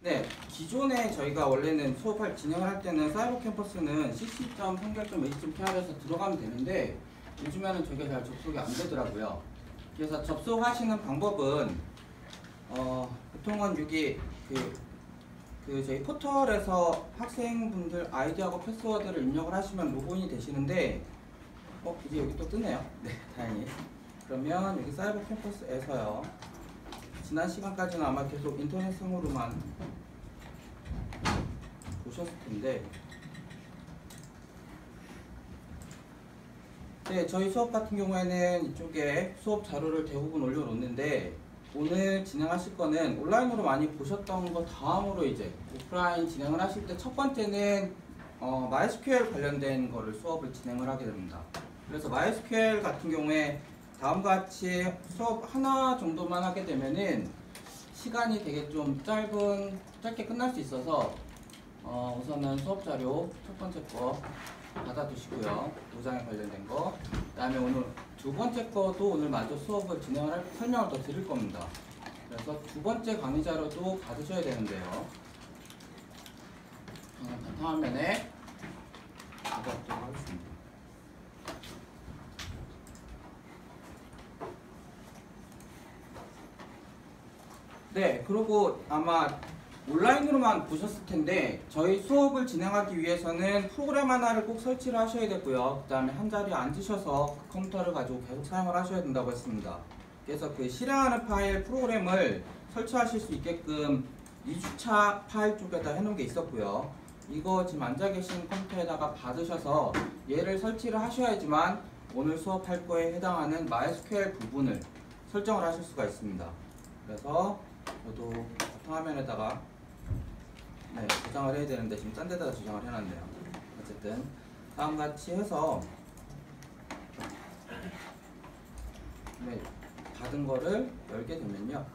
네, 기존에 저희가 원래는 수업을 진행을 할 때는 사이버 캠퍼스는 cc.3결.ac.kr에서 들어가면 되는데 요즘에는 저게 잘 접속이 안 되더라고요. 그래서 접속하시는 방법은 보통은 여기 저희 포털에서 학생분들 아이디하고 패스워드를 입력을 하시면 로그인이 되시는데 이제 여기 또 뜨네요. 네, 다행히. 그러면 여기 사이버 캠퍼스에서요. 지난 시간까지는 아마 계속 인터넷상으로만 보셨을 텐데, 네, 저희 수업 같은 경우에는 이쪽에 수업 자료를 대부분 올려놓는데, 오늘 진행하실 거는 온라인으로 많이 보셨던 거 다음으로 이제 오프라인 진행을 하실 때 첫 번째는 MySQL 관련된 거를 수업을 진행을 하게 됩니다. 그래서 MySQL 같은 경우에 다음과 같이 수업 하나 정도만 하게 되면은 시간이 되게 좀 짧게 끝날 수 있어서 우선은 수업 자료 첫 번째 거 받아두시고요. 도장에 관련된 거. 그 다음에 오늘 두 번째 거도 오늘 마저 수업을 설명을 더 드릴 겁니다. 그래서 두 번째 강의 자료도 받으셔야 되는데요. 바탕화면에 받아보도록 하겠습니다. 네, 그리고 아마 온라인으로만 보셨을 텐데 저희 수업을 진행하기 위해서는 프로그램 하나를 꼭 설치를 하셔야 되고요. 그 다음에 한 자리에 앉으셔서 그 컴퓨터를 가지고 계속 사용을 하셔야 된다고 했습니다. 그래서 그 실행하는 파일 프로그램을 설치하실 수 있게끔 2주차 파일 쪽에다 해놓은 게 있었고요. 이거 지금 앉아 계신 컴퓨터에다가 받으셔서 얘를 설치를 하셔야지만 오늘 수업할 거에 해당하는 MySQL 부분을 설정을 하실 수가 있습니다. 그래서 저도 바탕화면에다가 저장을 해야 되는데 지금 딴 데다가 저장을 해놨네요. 어쨌든 다음같이 해서 받은 거를 열게 되면요,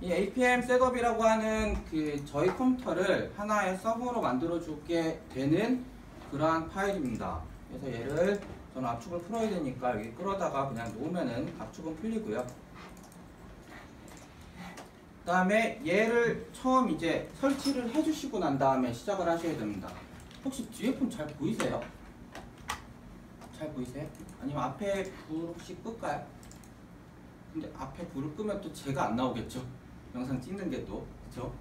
이 APM 셋업이라고 하는 저희 컴퓨터를 하나의 서버로 만들어주게 되는 그러한 파일입니다. 그래서 얘를 저는 압축을 풀어야 되니까 여기 끌어다가 그냥 놓으면은 압축은 풀리고요. 그 다음에 얘를 처음 이제 설치를 해주시고 난 다음에 시작을 하셔야 됩니다. 혹시 뒤에 폰 잘 보이세요? 잘 보이세요? 아니면 앞에 불 혹시 끌까요? 근데 앞에 불을 끄면 또 제가 안 나오겠죠? 영상 찍는 게 또, 그쵸?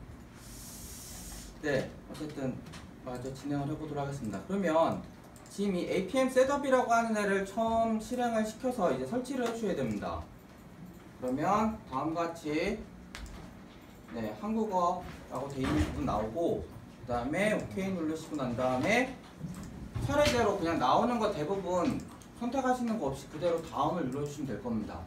네, 어쨌든 마저 진행을 해보도록 하겠습니다. 그러면 지금 이 APM 셋업이라고 하는 애를 처음 실행을 시켜서 이제 설치를 해주셔야 됩니다. 그러면 다음과 같이 한국어라고 되어 있는 부분 나오고, 그 다음에 OK 누르시고 난 다음에 차례대로 그냥 나오는 거 대부분 선택하시는 거 없이 그대로 다음을 눌러주시면 될 겁니다.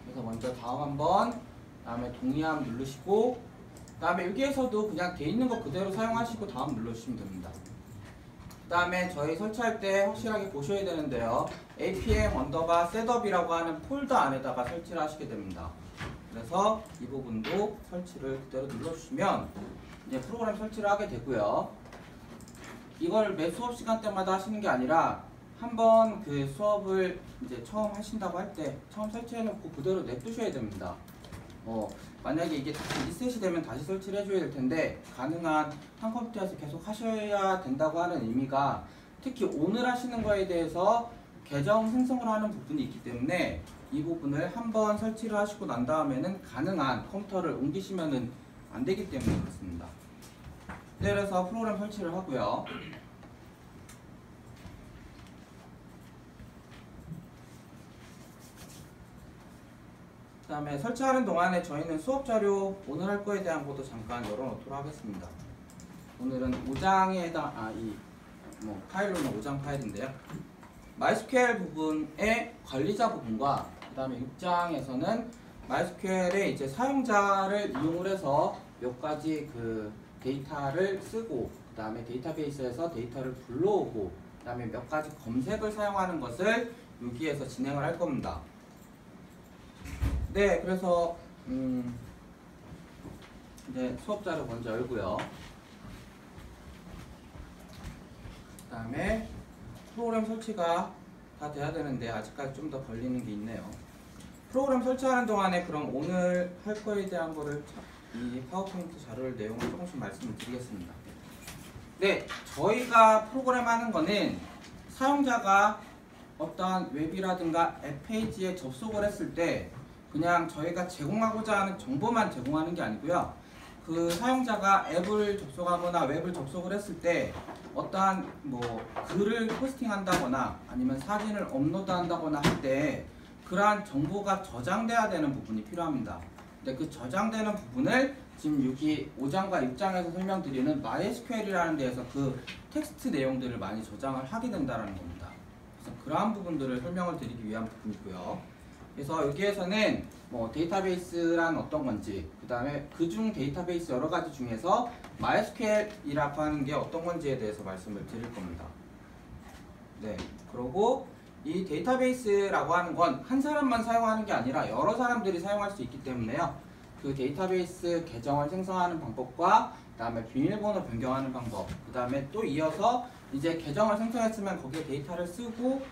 그래서 먼저 다음 한번, 그 다음에 동의함 누르시고, 그 다음에 여기에서도 그냥 돼 있는 거 그대로 사용하시고 다음 눌러주시면 됩니다. 그 다음에 저희 설치할 때 확실하게 보셔야 되는데요, apm_setup이라고 하는 폴더 안에다가 설치를 하시게 됩니다. 그래서 이 부분도 설치를 그대로 눌러주시면 이제 프로그램 설치를 하게 되고요. 이걸 매 수업 시간 때마다 하시는 게 아니라 한번 그 수업을 이제 처음 하신다고 할 때 처음 설치해놓고 그대로 냅두셔야 됩니다. 만약에 이게 다시 리셋이 되면 다시 설치를 해줘야 될 텐데, 가능한 한 컴퓨터에서 계속 하셔야 된다고 하는 의미가 특히 오늘 하시는 거에 대해서 계정 생성을 하는 부분이 있기 때문에 이 부분을 한번 설치를 하시고 난 다음에는 가능한 컴퓨터를 옮기시면은 안 되기 때문에 그렇습니다. 그래서 프로그램 설치를 하고요. 그 다음에 설치하는 동안에 저희는 수업 자료 오늘 할 거에 대한 것도 잠깐 열어놓도록 하겠습니다. 오늘은 5장에 해당, 파일로는 5장 파일인데요. MySQL 부분의 관리자 부분과 그 다음에 6장에서는 MySQL의 이제 사용자를 이용을 해서 몇 가지 그 데이터를 쓰고, 그 다음에 데이터베이스에서 데이터를 불러오고, 그 다음에 몇 가지 검색을 사용하는 것을 여기에서 진행을 할 겁니다. 네, 그래서 이제 수업 자료 먼저 열고요. 그 다음에 프로그램 설치가 다 돼야 되는데 아직까지 좀 더 걸리는 게 있네요. 프로그램 설치하는 동안에 그럼 오늘 할 거에 대한 거를 이 파워포인트 자료를 내용을 조금씩 말씀을 드리겠습니다. 네, 저희가 프로그램 하는 거는 사용자가 어떠한 웹이라든가 앱 페이지에 접속을 했을 때 그냥 저희가 제공하고자 하는 정보만 제공하는 게 아니고요. 그 사용자가 앱을 접속하거나 웹을 접속을 했을 때 어떠한 글을 포스팅한다거나 아니면 사진을 업로드한다거나 할 때 그러한 정보가 저장돼야 되는 부분이 필요합니다. 근데 그 저장되는 부분을 지금 여기 5장과 6장에서 설명드리는 MySQL이라는 데에서 그 텍스트 내용들을 많이 저장을 하게 된다는 겁니다. 그래서 그러한 부분들을 설명을 드리기 위한 부분이고요. 그래서 여기에서는 데이터베이스란 어떤 건지, 그 다음에 그중 데이터베이스 여러 가지 중에서 MySQL이라고 하는 게 어떤 건지에 대해서 말씀을 드릴 겁니다. 네, 그리고 이 데이터베이스라고 하는 건 한 사람만 사용하는 게 아니라 여러 사람들이 사용할 수 있기 때문에요. 그 데이터베이스 계정을 생성하는 방법과 그 다음에 비밀번호 변경하는 방법, 그 다음에 또 이어서 이제 계정을 생성했으면 거기에 데이터를 쓰고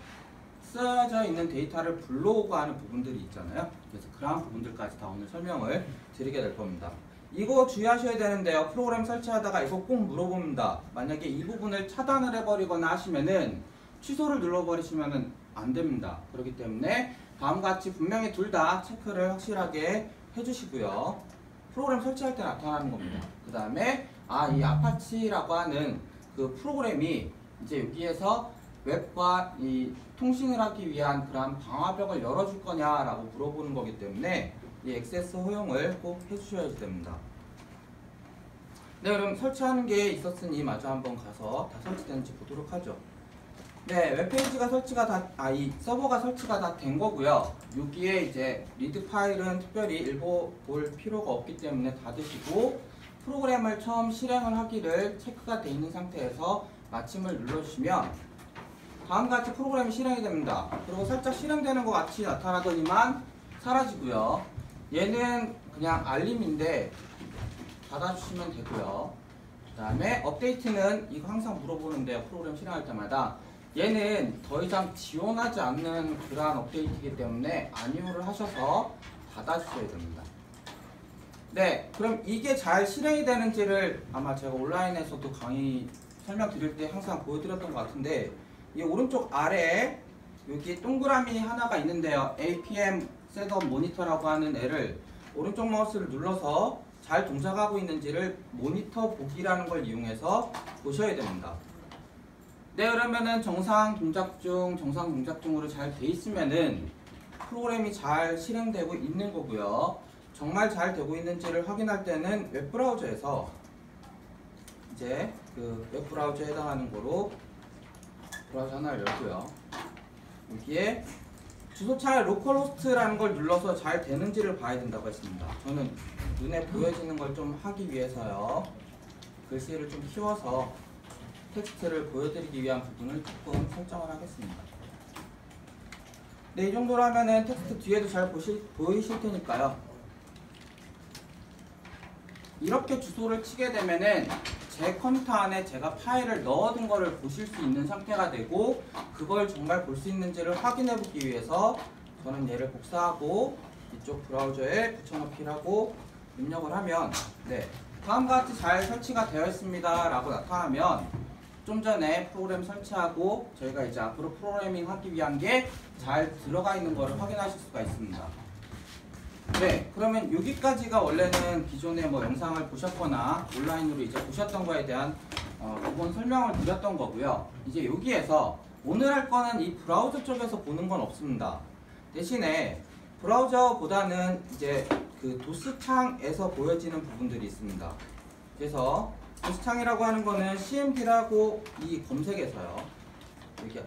쓰여져 있는 데이터를 불러오고 하는 부분들이 있잖아요. 그래서 그러한 부분들까지 다 오늘 설명을 드리게 될 겁니다. 이거 주의하셔야 되는데요. 프로그램 설치하다가 이거 꼭 물어봅니다. 만약에 이 부분을 차단을 해버리거나 하시면은 취소를 눌러버리시면은 안 됩니다. 그렇기 때문에 다음과 같이 분명히 둘 다 체크를 확실하게 해주시고요. 프로그램 설치할 때 나타나는 겁니다. 그 다음에 이 아파치라고 하는 그 프로그램이 이제 여기에서 웹과 이 통신을 하기 위한 그런 방화벽을 열어줄 거냐라고 물어보는 거기 때문에 이 액세스 허용을 꼭 해주셔야 됩니다. 네, 그럼 설치하는 게 있었으니 마저 한번 가서 다 설치되는지 보도록 하죠. 네, 웹페이지가 설치가 이 서버가 설치가 다 된 거고요. 여기에 이제 리드 파일은 특별히 읽어볼 필요가 없기 때문에 닫으시고 프로그램을 처음 실행을 하기를 체크가 돼 있는 상태에서 마침을 눌러주시면 다음과 같이 프로그램이 실행이 됩니다. 그리고 살짝 실행되는 것 같이 나타나더니만 사라지고요. 얘는 그냥 알림인데 닫아주시면 되고요. 그 다음에 업데이트는 이거 항상 물어보는데요. 프로그램 실행할 때마다 얘는 더 이상 지원하지 않는 그러한 업데이트이기 때문에 아니오를 하셔서 닫아주셔야 됩니다. 네, 그럼 이게 잘 실행이 되는지를 아마 제가 온라인에서도 강의 설명드릴 때 항상 보여드렸던 것 같은데 이 오른쪽 아래에 여기 동그라미 하나가 있는데요. APM 셋업 모니터라고 하는 애를 오른쪽 마우스를 눌러서 잘 동작하고 있는지를 모니터 보기라는 걸 이용해서 보셔야 됩니다. 네, 그러면은 정상 동작 중으로 잘 돼 있으면은 프로그램이 잘 실행되고 있는 거고요. 정말 잘 되고 있는지를 확인할 때는 웹브라우저에서 이제 그 웹브라우저에 해당하는 거로 브라우저 하나를 열고요. 여기에 주소창에 로컬호스트라는 걸 눌러서 잘 되는지를 봐야 된다고 했습니다. 저는 눈에 보여지는 걸 좀 하기 위해서요. 글씨를 좀 키워서 텍스트를 보여드리기 위한 부분을 조금 설정을 하겠습니다. 네, 이 정도로 하면은 텍스트 뒤에도 잘 보이실 테니까요. 이렇게 주소를 치게 되면은 제 컴퓨터 안에 제가 파일을 넣어둔 거를 보실 수 있는 상태가 되고 그걸 정말 볼 수 있는지를 확인해 보기 위해서 저는 얘를 복사하고 이쪽 브라우저에 붙여넣기를 하고 입력을 하면 네, 다음과 같이 잘 설치가 되어 있습니다 라고 나타나면 좀 전에 프로그램 설치하고 저희가 이제 앞으로 프로그래밍 하기 위한 게 잘 들어가 있는 거를 확인하실 수가 있습니다. 네, 그러면 여기까지가 원래는 기존에 영상을 보셨거나 온라인으로 이제 보셨던 거에 대한 기본 설명을 드렸던 거고요. 이제 여기에서 오늘 할 거는 이 브라우저 쪽에서 보는 건 없습니다. 대신에 브라우저보다는 이제 그 도스 창에서 보여지는 부분들이 있습니다. 그래서 도스 창이라고 하는 거는 cmd라고 이 검색에서요. 여기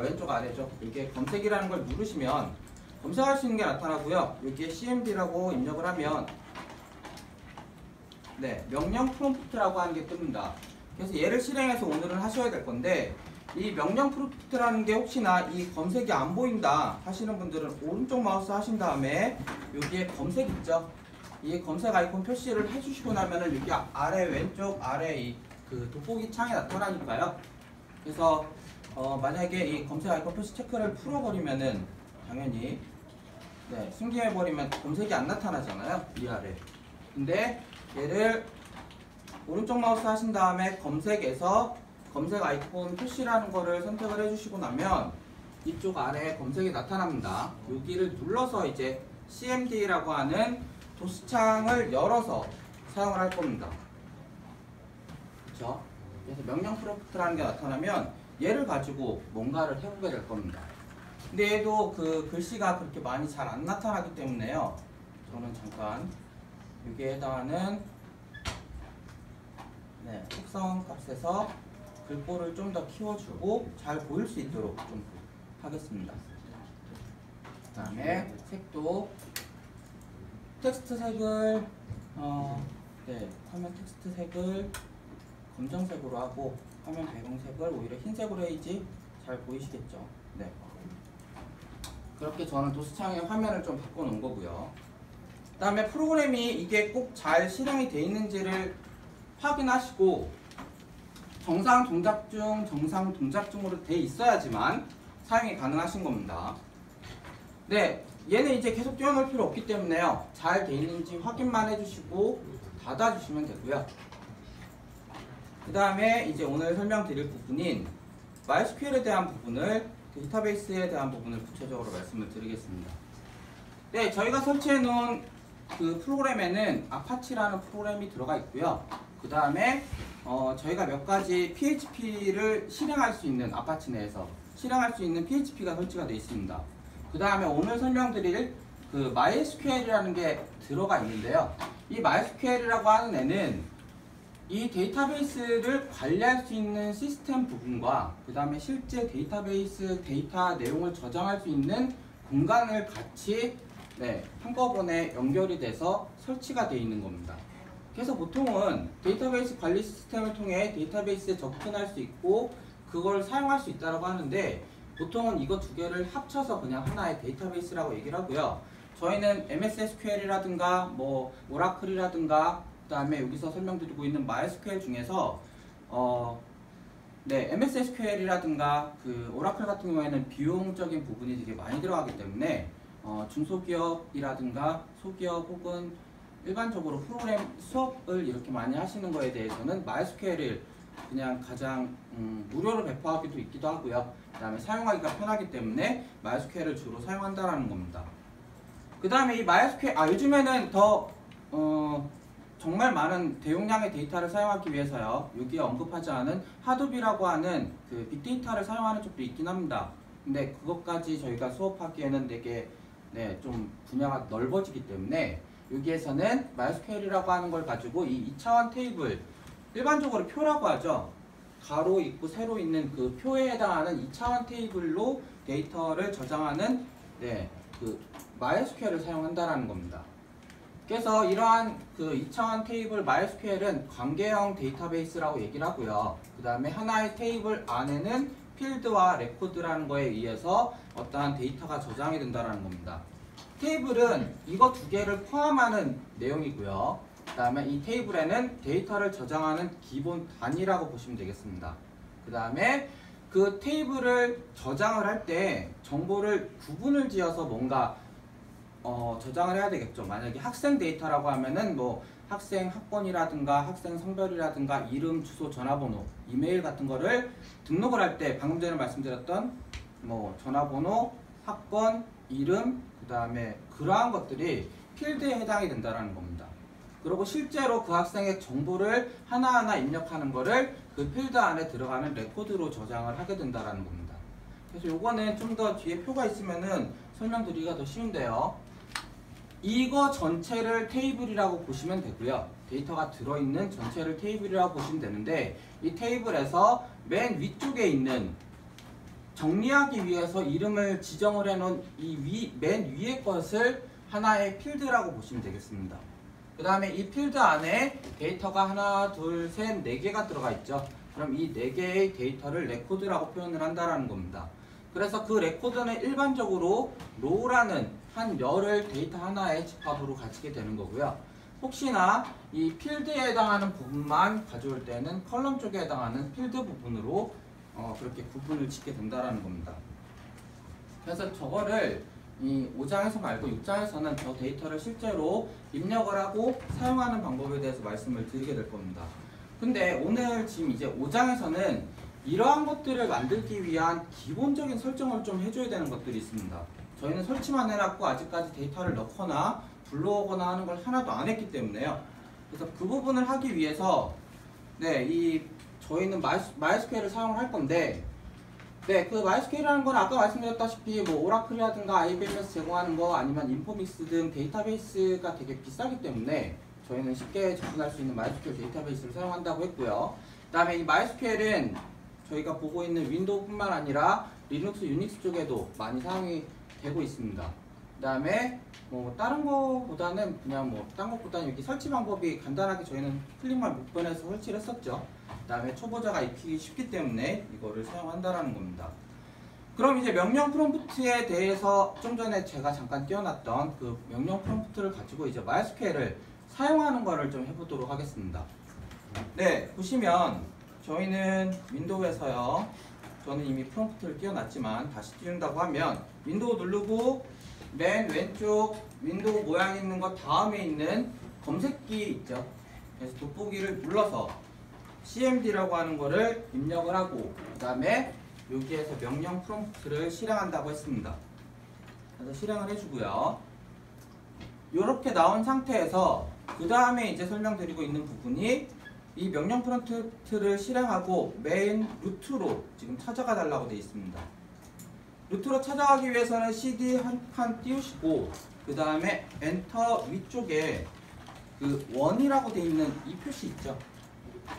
왼쪽 아래죠. 이게 검색이라는 걸 누르시면 검색할 수 있는 게 나타나고요. 여기에 cmd라고 입력을 하면 네, 명령 프롬프트라고 하는 게 뜹니다. 그래서 얘를 실행해서 오늘은 하셔야 될 건데 이 명령 프롬프트라는 게 혹시나 이 검색이 안 보인다 하시는 분들은 오른쪽 마우스 하신 다음에 여기에 검색 있죠? 이 검색 아이콘 표시를 해주시고 나면은 여기 아래 왼쪽 아래 이 그 돋보기 창이 나타나니까요. 그래서 만약에 이 검색 아이콘 표시 체크를 풀어버리면은 당연히 네, 숨김해버리면 검색이 안 나타나잖아요. 이 아래. 근데 얘를 오른쪽 마우스 하신 다음에 검색에서 검색 아이콘 표시라는 거를 선택을 해주시고 나면 이쪽 아래에 검색이 나타납니다. 여기를 눌러서 이제 cmd라고 하는 도스창을 열어서 사용을 할 겁니다. 그렇죠? 그래서 명령 프롬프트라는 게 나타나면 얘를 가지고 뭔가를 해보게 될 겁니다. 근데 얘도 그 글씨가 그렇게 많이 잘 안 나타나기 때문에요. 저는 잠깐 여기에 해당하는 속성 값에서 글꼴을 좀 더 키워주고 잘 보일 수 있도록 좀 하겠습니다. 그 다음에 색도 텍스트 색을 화면 텍스트 색을 검정색으로 하고 화면 배경색을 오히려 흰색으로 해야지 잘 보이시겠죠. 네. 그렇게 저는 도스창의 화면을 좀 바꿔 놓은 거고요. 그 다음에 프로그램이 이게 꼭 잘 실행이 되어 있는지를 확인하시고 정상 동작 중으로 돼 있어야지만 사용이 가능하신 겁니다. 네, 얘는 이제 계속 띄워놓을 필요 없기 때문에요. 잘 돼 있는지 확인만 해주시고 닫아주시면 되고요. 그 다음에 이제 오늘 설명드릴 부분인 MySQL에 대한 부분을 데이터베이스에 대한 부분을 구체적으로 말씀을 드리겠습니다. 네, 저희가 설치해 놓은 그 프로그램에는 아파치라는 프로그램이 들어가 있고요. 그 다음에 저희가 몇 가지 PHP를 실행할 수 있는 아파치 내에서 실행할 수 있는 PHP가 설치가 되어 있습니다. 그 다음에 오늘 설명드릴 그 MySQL이라는 게 들어가 있는데요. 이 MySQL이라고 하는 애는 이 데이터베이스를 관리할 수 있는 시스템 부분과 그 다음에 실제 데이터베이스 데이터 내용을 저장할 수 있는 공간을 같이 한꺼번에 연결이 돼서 설치가 되어 있는 겁니다. 그래서 보통은 데이터베이스 관리 시스템을 통해 데이터베이스에 접근할 수 있고 그걸 사용할 수 있다고 하는데 보통은 이거 두 개를 합쳐서 그냥 하나의 데이터베이스라고 얘기를 하고요. 저희는 MS SQL이라든가 뭐 오라클이라든가 그 다음에 여기서 설명드리고 있는 MySQL 중에서 MS SQL이라든가 그 오라클 같은 경우에는 비용적인 부분이 되게 많이 들어가기 때문에 중소기업이라든가 소기업 혹은 일반적으로 프로그램 수업을 이렇게 많이 하시는 거에 대해서는 MySQL을 그냥 가장 무료로 배포하기도 있기도 하고요. 그 다음에 사용하기가 편하기 때문에 MySQL을 주로 사용한다라는 겁니다. 그 다음에 이 MySQL 요즘에는 더 정말 많은 대용량의 데이터를 사용하기 위해서요. 여기에 언급하지 않은 하도비라고 하는 그 빅데이터를 사용하는 쪽도 있긴 합니다. 근데 그것까지 저희가 수업하기에는 되게 좀 분야가 넓어지기 때문에 여기에서는 MySQL이라고 하는 걸 가지고 이 2차원 테이블 일반적으로 표라고 하죠. 가로 있고 세로 있는 그 표에 해당하는 2차원 테이블로 데이터를 저장하는 그 MySQL을 사용한다라는 겁니다. 그래서 이러한 그 2차원 테이블 MySQL은 관계형 데이터베이스라고 얘기를 하고요. 그 다음에 하나의 테이블 안에는 필드와 레코드라는 거에 의해서 어떠한 데이터가 저장이 된다는 겁니다. 테이블은 이거 두 개를 포함하는 내용이고요. 그 다음에 이 테이블에는 데이터를 저장하는 기본 단위라고 보시면 되겠습니다. 그 다음에 그 테이블을 저장을 할 때 정보를 구분을 지어서 뭔가 저장을 해야 되겠죠. 만약에 학생 데이터라고 하면은 뭐 학생 학번이라든가 학생 성별이라든가 이름, 주소, 전화번호, 이메일 같은 거를 등록을 할 때 방금 전에 말씀드렸던 뭐 전화번호, 학번, 이름, 그 다음에 그러한 것들이 필드에 해당이 된다는 겁니다. 그리고 실제로 그 학생의 정보를 하나하나 입력하는 거를 그 필드 안에 들어가는 레코드로 저장을 하게 된다는 겁니다. 그래서 요거는 좀 더 뒤에 표가 있으면은 설명드리기가 더 쉬운데요. 이거 전체를 테이블이라고 보시면 되고요. 데이터가 들어있는 전체를 테이블이라고 보시면 되는데 이 테이블에서 맨 위쪽에 있는 정리하기 위해서 이름을 지정을 해놓은 이 맨 위의 것을 하나의 필드라고 보시면 되겠습니다. 그 다음에 이 필드 안에 데이터가 하나, 둘, 셋, 네 개가 들어가 있죠. 그럼 이 네 개의 데이터를 레코드라고 표현을 한다는 겁니다. 그래서 그 레코드는 일반적으로 로우라는 한 열을 데이터 하나의 집합으로 가지게 되는 거고요. 혹시나 이 필드에 해당하는 부분만 가져올 때는 컬럼 쪽에 해당하는 필드 부분으로 그렇게 구분을 짓게 된다는 겁니다. 그래서 저거를 이 5장에서 말고 6장에서는 저 데이터를 실제로 입력을 하고 사용하는 방법에 대해서 말씀을 드리게 될 겁니다. 근데 오늘 지금 이제 5장에서는 이러한 것들을 만들기 위한 기본적인 설정을 좀 해줘야 되는 것들이 있습니다. 저희는 설치만 해놨고 아직까지 데이터를 넣거나 불러오거나 하는 걸 하나도 안 했기 때문에요. 그래서 그 부분을 하기 위해서 저희는 MySQL을 사용을 할 건데 그 MySQL이라는 건 아까 말씀드렸다시피 뭐 오라클이라든가 IBM에서 제공하는 거 아니면 인포믹스 등 데이터베이스가 되게 비싸기 때문에 저희는 쉽게 접근할 수 있는 MySQL 데이터베이스를 사용한다고 했고요. 그 다음에 이 MySQL은 저희가 보고 있는 윈도우뿐만 아니라 리눅스, 유닉스 쪽에도 많이 사용이 되고 있습니다. 그 다음에 뭐 다른 거보다는 여기 설치 방법이 간단하게 저희는 클릭만 몇 번 해서 설치를 했었죠. 그 다음에 초보자가 익히기 쉽기 때문에 이거를 사용한다라는 겁니다. 그럼 이제 명령 프롬프트에 대해서 좀 전에 제가 잠깐 띄워놨던 그 명령 프롬프트를 가지고 이제 MySQL을 사용하는 거를 좀 해보도록 하겠습니다. 네, 보시면 저희는 윈도우에서요. 저는 이미 프롬프트를 띄워놨지만 다시 띄운다고 하면 윈도우 누르고 맨 왼쪽 윈도우 모양 있는 것 다음에 있는 검색기 있죠. 그래서 돋보기를 눌러서 cmd라고 하는 거를 입력을 하고 그 다음에 여기에서 명령 프롬프트를 실행한다고 했습니다. 그래서 실행을 해주고요. 이렇게 나온 상태에서 그 다음에 이제 설명드리고 있는 부분이 이 명령 프롬프트를 실행하고 메인 루트로 지금 찾아가 달라고 되어 있습니다. 루트로 찾아가기 위해서는 cd 한 칸 띄우시고 그 다음에 엔터 위쪽에 그 1이라고 되어 있는 이 표시 있죠?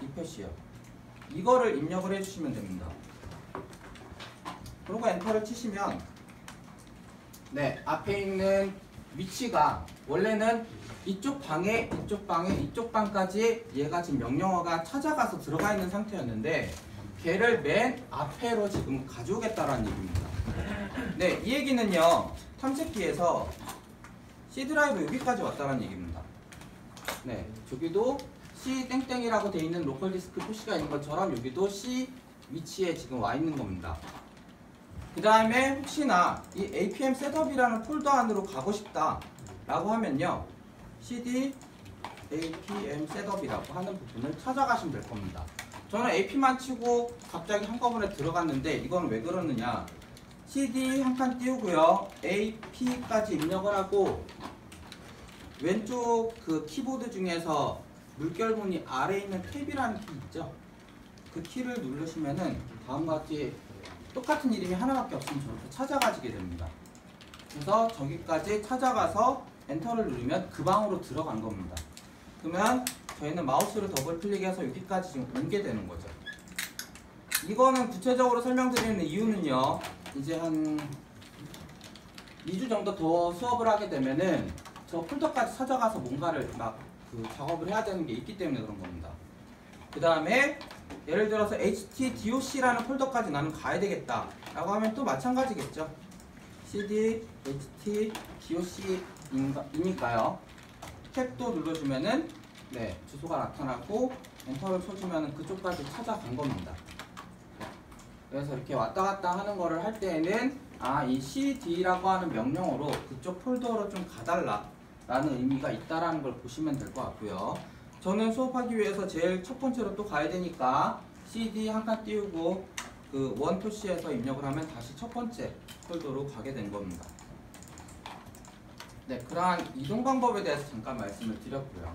이 표시요. 이거를 입력을 해주시면 됩니다. 그리고 엔터를 치시면 앞에 있는 위치가 원래는 이쪽 방에 이쪽 방까지 얘가 지금 명령어가 찾아가서 들어가 있는 상태였는데 걔를 맨 앞에로 지금 가져오겠다라는 얘기입니다. 이 얘기는요, 탐색기에서 C 드라이브 여기까지 왔다는 얘기입니다. 저기도 C 땡땡이라고 되어 있는 로컬 디스크 표시가 있는 것처럼 여기도 C 위치에 지금 와 있는 겁니다. 그 다음에 혹시나 이 APM 셋업이라는 폴더 안으로 가고 싶다 라고 하면요, cd apm 셋업이라고 하는 부분을 찾아가시면 될 겁니다. 저는 ap만 치고 갑자기 한꺼번에 들어갔는데 이건 왜 그러느냐, cd 한 칸 띄우고요, ap까지 입력을 하고 왼쪽 그 키보드 중에서 물결무늬 아래에 있는 탭이라는 키 있죠? 그 키를 누르시면은 다음과 같이 똑같은 이름이 하나밖에 없으면 저렇게 찾아가지게 됩니다. 그래서 저기까지 찾아가서 엔터를 누르면 그 방으로 들어간 겁니다. 그러면 저희는 마우스를 더블 클릭해서 여기까지 지금 옮게 되는 거죠. 이거는 구체적으로 설명드리는 이유는요, 이제 한 2주 정도 더 수업을 하게 되면은 저 폴더까지 찾아가서 뭔가를 그 작업을 해야 되는 게 있기 때문에 그런 겁니다. 그 다음에 예를 들어서 htdoc라는 폴더까지 나는 가야 되겠다 라고 하면 또 마찬가지겠죠. cd htdoc이니까요. 탭도 눌러주면은 주소가 나타나고 엔터를 쳐주면은 그쪽까지 찾아간 겁니다. 그래서 이렇게 왔다 갔다 하는 거를 할 때에는 이 cd라고 하는 명령어로 그쪽 폴더로 좀 가달라 라는 의미가 있다라는 걸 보시면 될 것 같고요. 저는 수업하기 위해서 제일 첫 번째로 또 가야 되니까 cd 한 칸 띄우고 그 원 표시에서 입력을 하면 다시 첫 번째 폴더로 가게 된 겁니다. 그러한 이동 방법에 대해서 잠깐 말씀을 드렸고요.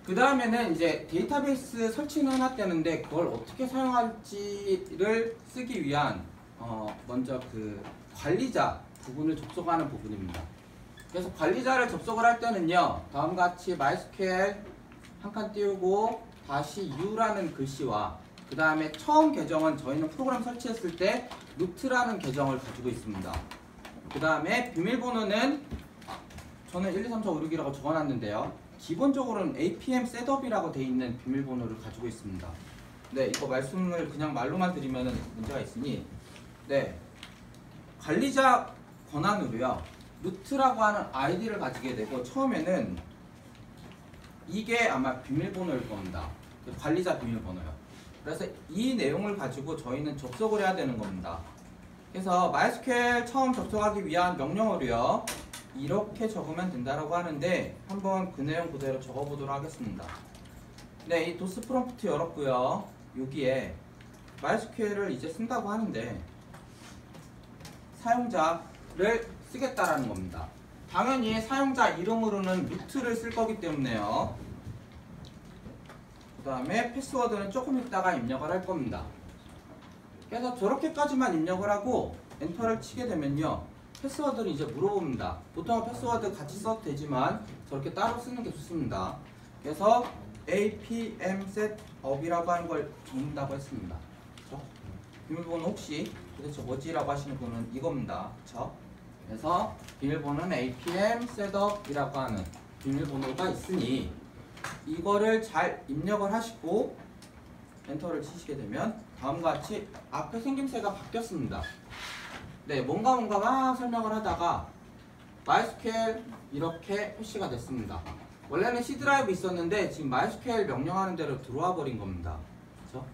그 다음에는 이제 데이터베이스 설치는 해놨다는데 그걸 어떻게 사용할지를 쓰기 위한 먼저 그 관리자 부분을 접속하는 부분입니다. 그래서 관리자를 접속을 할 때는요, 다음과 같이 MySQL 한 칸 띄우고 다시 U라는 글씨와 그 다음에 처음 계정은 저희는 프로그램 설치했을 때 루트라는 계정을 가지고 있습니다. 그 다음에 비밀번호는 저는 1, 2, 3, 4, 5, 6이라고 적어놨는데요, 기본적으로는 APM 셋업이라고 되어 있는 비밀번호를 가지고 있습니다. 이거 말씀을 그냥 말로만 드리면 문제가 있으니 관리자 권한으로요, 루트라고 하는 아이디를 가지게 되고 처음에는 이게 아마 비밀번호일 겁니다. 관리자 비밀번호요. 그래서 이 내용을 가지고 저희는 접속을 해야 되는 겁니다. 그래서 MySQL 처음 접속하기 위한 명령어로요. 이렇게 적으면 된다라고 하는데 한번 그 내용 그대로 적어보도록 하겠습니다. 네, 이 도스 프롬프트 열었고요. 여기에 MySQL을 이제 쓴다고 하는데 사용자를 쓰겠다라는 겁니다. 당연히 사용자 이름으로는 루트를 쓸 거기 때문에요. 그 다음에 패스워드는 조금 있다가 입력을 할 겁니다. 그래서 저렇게까지만 입력을 하고 엔터를 치게 되면요. 패스워드를 이제 물어봅니다. 보통은 패스워드 같이 써도 되지만 저렇게 따로 쓰는 게 좋습니다. 그래서 apm setup이라고 하는 걸 적는다고 했습니다. 그렇죠? 비밀번호 혹시 도대체 뭐지라고 하시는 분은 이겁니다. 그렇죠? 그래서 비밀번호는 apm setup이라고 하는 비밀번호가 있으니 이거를 잘 입력을 하시고 엔터를 치시게 되면 다음과 같이 앞에 생김새가 바뀌었습니다. 네, 뭔가 막 설명을 하다가 MySQL 이렇게 표시가 됐습니다. 원래는 C 드라이브 있었는데 지금 MySQL 명령하는 대로 들어와 버린 겁니다. 그렇죠?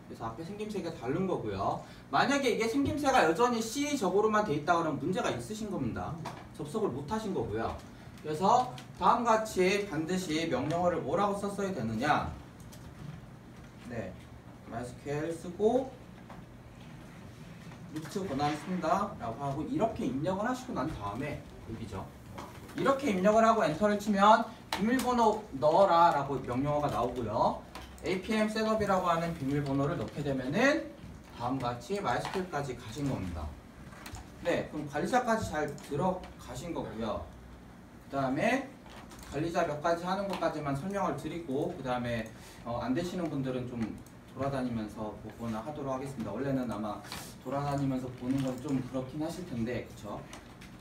그래서 앞에 생김새가 다른 거고요. 만약에 이게 생김새가 여전히 C 적으로만 돼 있다 그러면 문제가 있으신 겁니다. 접속을 못 하신 거고요. 그래서 다음과 같이 반드시 명령어를 뭐라고 썼어야 되느냐? 네, MySQL 쓰고 루트 권한 쓴다 라고 하고 이렇게 입력을 하시고 난 다음에 여기죠. 이렇게 입력을 하고 엔터를 치면 비밀번호 넣어라 라고 명령어가 나오고요. apm setup이라고 하는 비밀번호를 넣게 되면은 다음과 같이 MySQL까지 가신 겁니다. 네, 그럼 관리자까지 잘 들어가신 거고요. 그 다음에 관리자 몇 가지 하는 것까지만 설명을 드리고 그 다음에 안 되시는 분들은 좀 돌아다니면서 보거나 하도록 하겠습니다. 원래는 아마 돌아다니면서 보는 건 좀 그렇긴 하실 텐데, 그쵸?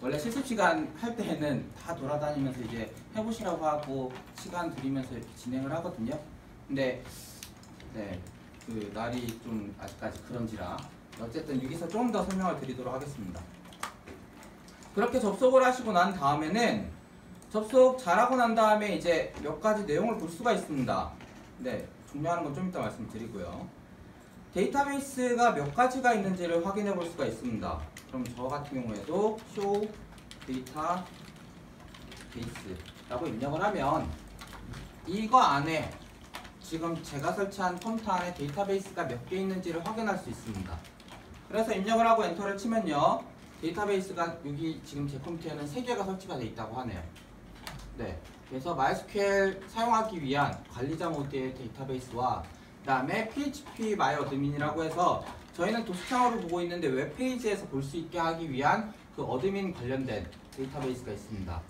원래 실습 시간 할 때는 다 돌아다니면서 이제 해보시라고 하고 시간 드리면서 이렇게 진행을 하거든요. 근데 네, 그 날이 좀 아직까지 그런지라 어쨌든 여기서 좀 더 설명을 드리도록 하겠습니다. 그렇게 접속을 하시고 난 다음에는 접속 잘하고 난 다음에 이제 몇 가지 내용을 볼 수가 있습니다. 네, 중요한 건 좀 이따 말씀드리고요. 데이터베이스가 몇 가지가 있는지를 확인해 볼 수가 있습니다. 그럼 저 같은 경우에도 show database라고 입력을 하면 이거 안에 지금 제가 설치한 컴퓨터 안에 데이터베이스가 몇 개 있는지를 확인할 수 있습니다. 그래서 입력을 하고 엔터를 치면요. 데이터베이스가 여기 지금 제 컴퓨터에는 3개가 설치가 되어 있다고 하네요. 네, 그래서 MySQL 사용하기 위한 관리자 모드의 데이터베이스와 그 다음에 PHP MyAdmin이라고 해서 저희는 도스창으로 보고 있는데 웹페이지에서 볼 수 있게 하기 위한 그 어드민 관련된 데이터베이스가 있습니다.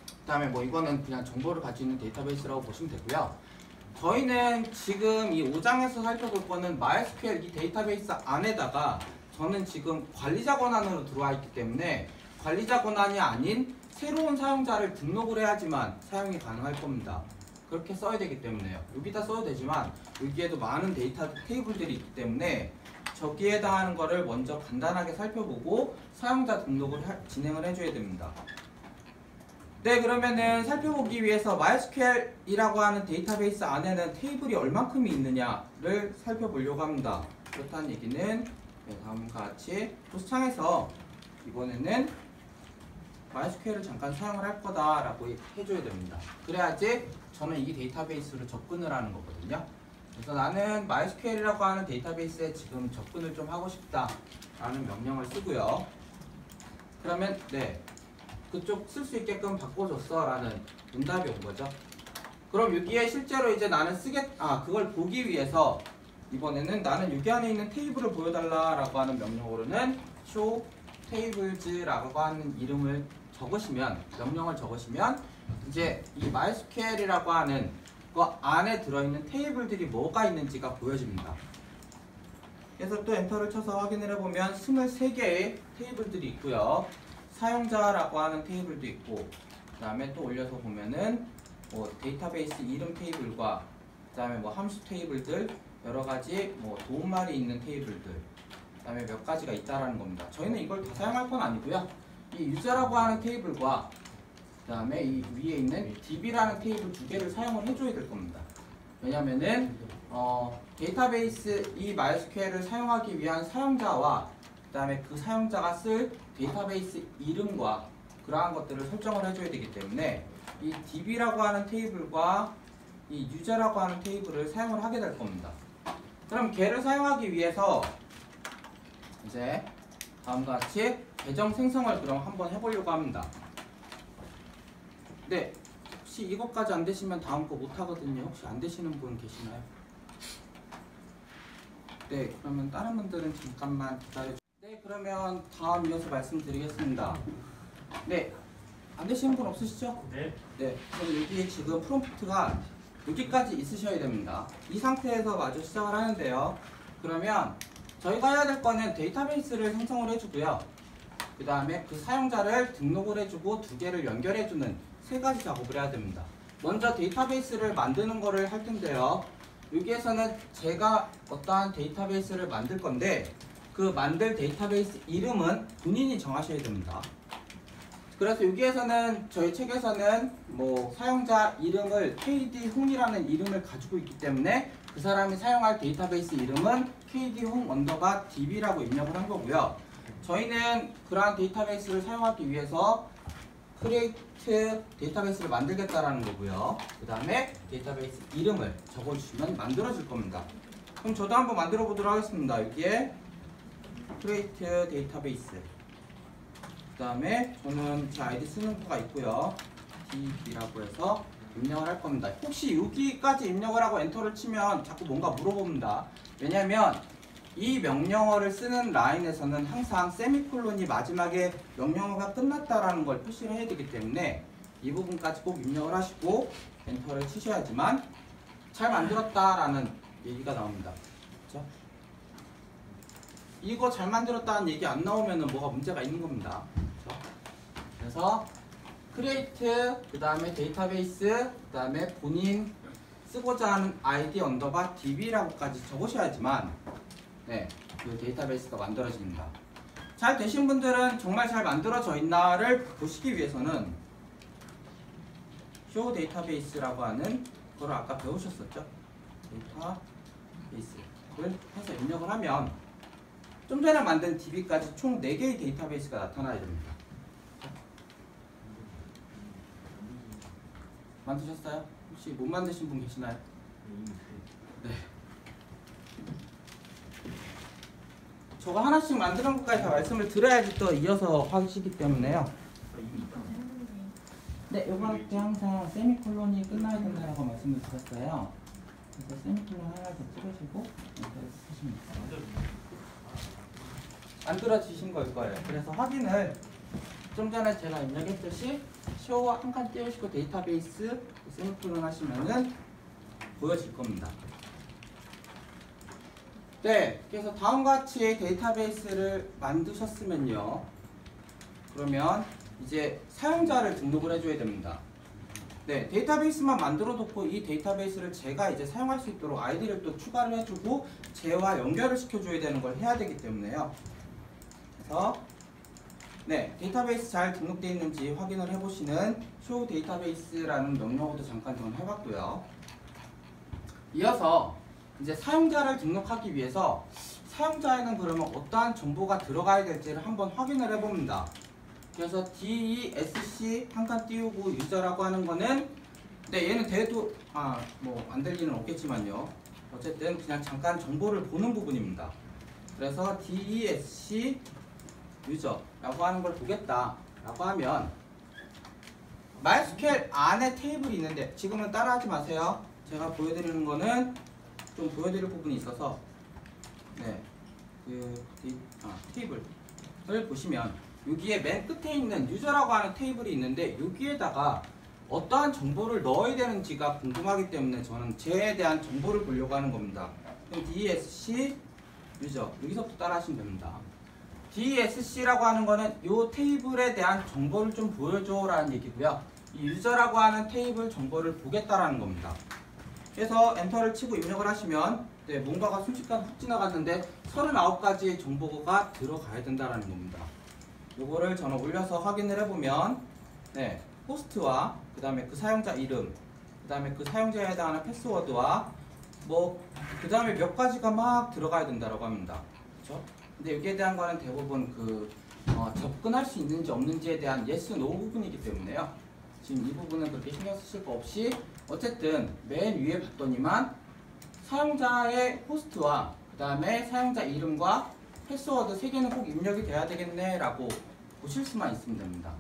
그 다음에 뭐 이거는 그냥 정보를 가지고 있는 데이터베이스라고 보시면 되고요. 저희는 지금 이 5장에서 살펴볼 거는 MySQL 이 데이터베이스 안에다가 저는 지금 관리자 권한으로 들어와 있기 때문에 관리자 권한이 아닌 새로운 사용자를 등록을 해야지만 사용이 가능할 겁니다. 그렇게 써야 되기 때문에요. 여기다 써도 되지만 여기에도 많은 데이터 테이블들이 있기 때문에 저기에 해당하는 거를 먼저 간단하게 살펴보고 사용자 등록을 진행을 해줘야 됩니다. 네, 그러면은 살펴보기 위해서 MySQL이라고 하는 데이터베이스 안에는 테이블이 얼만큼이 있느냐를 살펴보려고 합니다. 그렇다는 얘기는 네, 다음과 같이 도스창에서 이번에는 MySQL을 잠깐 사용을 할 거다라고 해줘야 됩니다. 그래야지 저는 이 데이터베이스로 접근을 하는 거거든요. 그래서 나는 MySQL이라고 하는 데이터베이스에 지금 접근을 좀 하고 싶다라는 명령을 쓰고요. 그러면 네, 그쪽 쓸 수 있게끔 바꿔줬어 라는 응답이 온 거죠. 그럼 여기에 실제로 이제 나는 그걸 보기 위해서 이번에는 나는 여기 안에 있는 테이블을 보여달라 라고 하는 명령어로는 show tables라고 하는 이름을 적으시면, 명령을 적으시면 이제 이 MySQL이라고 하는 그 안에 들어있는 테이블들이 뭐가 있는지가 보여집니다. 그래서 또 엔터를 쳐서 확인을 해보면 23개의 테이블들이 있고요. 사용자라고 하는 테이블도 있고, 그 다음에 또 올려서 보면은 뭐 데이터베이스 이름 테이블과 그 다음에 뭐 함수 테이블들, 여러 가지 뭐 도움말이 있는 테이블들, 그 다음에 몇 가지가 있다라는 겁니다. 저희는 이걸 다 사용할 건 아니고요. 이 유저라고 하는 테이블과 그 다음에 이 위에 있는 db라는 테이블 2개를 사용을 해줘야 될 겁니다. 왜냐면은 데이터베이스 이 MySQL을 사용하기 위한 사용자와 그 다음에 그 사용자가 쓸 데이터베이스 이름과 그러한 것들을 설정을 해줘야 되기 때문에 이 db라고 하는 테이블과 이 user라고 하는 테이블을 사용을 하게 될 겁니다. 그럼 걔를 사용하기 위해서 이제 다음과 같이 계정 생성을 그럼 한번 해보려고 합니다. 네, 혹시 이것까지 안 되시면 다음 거 못하거든요. 혹시 안 되시는 분 계시나요? 네, 그러면 다른 분들은 잠깐만 기다려주세요. 네, 그러면 다음 이어서 말씀드리겠습니다. 네, 안 되시는 분 없으시죠? 네. 네, 그럼 여기 지금 프롬프트가 여기까지 있으셔야 됩니다. 이 상태에서 마저 시작을 하는데요. 그러면 저희가 해야 될 거는 데이터베이스를 생성을 해주고요. 그 다음에 그 사용자를 등록을 해주고 두 개를 연결해주는 세 가지 작업을 해야 됩니다. 먼저 데이터베이스를 만드는 거를 할 텐데요. 여기에서는 제가 어떠한 데이터베이스를 만들 건데 그 만들 데이터베이스 이름은 본인이 정하셔야 됩니다. 그래서 여기에서는 저희 책에서는 뭐 사용자 이름을 kdhom이라는 이름을 가지고 있기 때문에 그 사람이 사용할 데이터베이스 이름은 kdhome_db라고 입력을 한 거고요. 저희는 그러한 데이터베이스를 사용하기 위해서 create 데이터베이스를 만들겠다라는 거고요. 그 다음에 데이터베이스 이름을 적어주시면 만들어질 겁니다. 그럼 저도 한번 만들어 보도록 하겠습니다. 여기에 create 데이터베이스, 그 다음에 저는 제 아이디 쓰는 거가 있고요. db라고 해서 입력을 할 겁니다. 혹시 여기까지 입력을 하고 엔터를 치면 자꾸 뭔가 물어봅니다. 왜냐면 이 명령어를 쓰는 라인에서는 항상 세미콜론이 마지막에 명령어가 끝났다라는 걸 표시를 해야 되기 때문에 이 부분까지 꼭 입력을 하시고 엔터를 치셔야지만 잘 만들었다라는 얘기가 나옵니다. 그렇죠? 이거 잘 만들었다는 얘기 안 나오면 뭐가 문제가 있는 겁니다. 그렇죠? 그래서 create, 그 다음에 데이터베이스, 그 다음에 본인 쓰고자 하는 id 언더바 db라고까지 적으셔야지만 네, 그 데이터베이스가 만들어집니다. 잘 되신 분들은 정말 잘 만들어져 있나를 보시기 위해서는 show 데이터베이스라고 하는 거를 아까 배우셨었죠? 데이터베이스를 해서 입력을 하면 좀 전에 만든 db까지 총 4개의 데이터베이스가 나타나야 됩니다. 만드셨어요? 혹시 못 만드신 분 계시나요? 네. 저거 하나씩 만드는 것까지 다 말씀을 드려야지 또 이어서 하시기 때문에요. 네, 요번 때 항상 세미콜론이 끝나야 된다고 말씀을 드렸어요. 그래서 세미콜론 하나 더 찍으시고 이렇게 하시면 됩니다. 만들어지신 걸 거예요. 그래서 확인을 좀 전에 제가 입력했듯이 show 한 칸 띄우시고 데이터베이스 세미콜론 하시면은 보여질 겁니다. 네, 그래서 다음과 같이 데이터베이스를 만드셨으면요. 그러면 이제 사용자를 등록을 해줘야 됩니다. 네, 데이터베이스만 만들어 놓고 이 데이터베이스를 제가 이제 사용할 수 있도록 아이디를 또 추가를 해주고 쟤와 연결을 시켜줘야 되는 걸 해야 되기 때문에요. 그래서 네, 데이터베이스 잘 등록되어 있는지 확인을 해보시는 show 데이터베이스라는 명령어도 잠깐 좀 해봤고요. 이어서 이제 사용자를 등록하기 위해서 사용자에는 그러면 어떠한 정보가 들어가야 될지를 한번 확인을 해봅니다. 그래서 DESC 한 칸 띄우고 유저라고 하는 거는 네, 얘는 대도 뭐 안 될 리는 없겠지만요. 어쨌든 그냥 잠깐 정보를 보는 부분입니다. 그래서 DESC 유저라고 하는 걸 보겠다라고 하면 MySQL 안에 테이블이 있는데 지금은 따라하지 마세요. 제가 보여드리는 거는 좀 보여드릴 부분이 있어서 네, 테이블을 보시면 여기에 맨 끝에 있는 유저라고 하는 테이블이 있는데 여기에다가 어떠한 정보를 넣어야 되는지가 궁금하기 때문에 저는 쟤에 대한 정보를 보려고 하는 겁니다. 그럼 DESC 유저 여기서부터 따라 하시면 됩니다. DESC라고 하는 거는 이 테이블에 대한 정보를 좀 보여줘 라는 얘기고요. 이 유저라고 하는 테이블 정보를 보겠다라는 겁니다. 그래서 엔터를 치고 입력을 하시면 네, 뭔가가 순식간에 훅 지나갔는데 39가지의 정보가 들어가야 된다는 겁니다. 요거를 저는 올려서 확인을 해보면 네, 호스트와 그 다음에 그 사용자 이름, 그 다음에 그 사용자에 해당하는 패스워드와 뭐 그 다음에 몇 가지가 막 들어가야 된다고 합니다. 그렇죠? 근데 여기에 대한 거는 대부분 접근할 수 있는지 없는지에 대한 yes, no 부분이기 때문에요. 지금 이 부분은 그렇게 신경 쓰실 거 없이 어쨌든 맨 위에 봤더니만 사용자의 호스트와 그 다음에 사용자 이름과 패스워드 3개는 꼭 입력이 돼야 되겠네 라고 보실 수만 있으면 됩니다.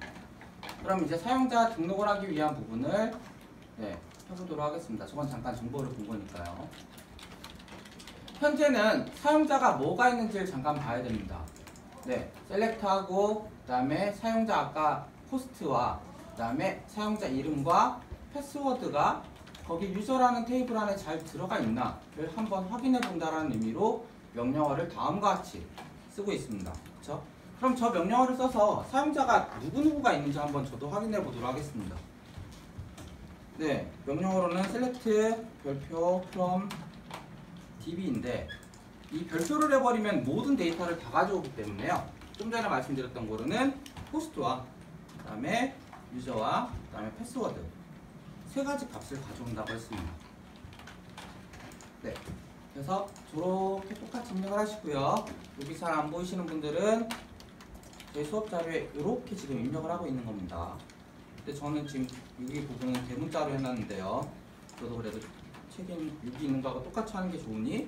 그럼 이제 사용자 등록을 하기 위한 부분을 해보도록 하겠습니다. 저건 잠깐 정보를 본 거니까요. 현재는 사용자가 뭐가 있는지를 잠깐 봐야 됩니다. 셀렉트하고 그 다음에 사용자 아까 호스트와 그 다음에 사용자 이름과 패스워드가 거기 유저라는 테이블 안에 잘 들어가 있나를 한번 확인해 본다는 의미로 명령어를 다음과 같이 쓰고 있습니다. 그렇죠? 그럼 저 명령어를 써서 사용자가 누구누구가 있는지 한번 저도 확인해 보도록 하겠습니다. 명령어로는 select 별표 from db인데 이 별표를 해버리면 모든 데이터를 다 가져오기 때문에요. 좀 전에 말씀드렸던 거로는 호스트와 그 다음에 유저와 그 다음에 패스워드 3가지 값을 가져온다고 했습니다. 그래서 저렇게 똑같이 입력을 하시고요. 여기 잘 안 보이시는 분들은 저희 수업 자료에 이렇게 지금 입력을 하고 있는 겁니다. 근데 저는 지금 여기 부분은 대문자로 해놨는데요. 저도 그래도 책임 여기 있는 거하고 똑같이 하는 게 좋으니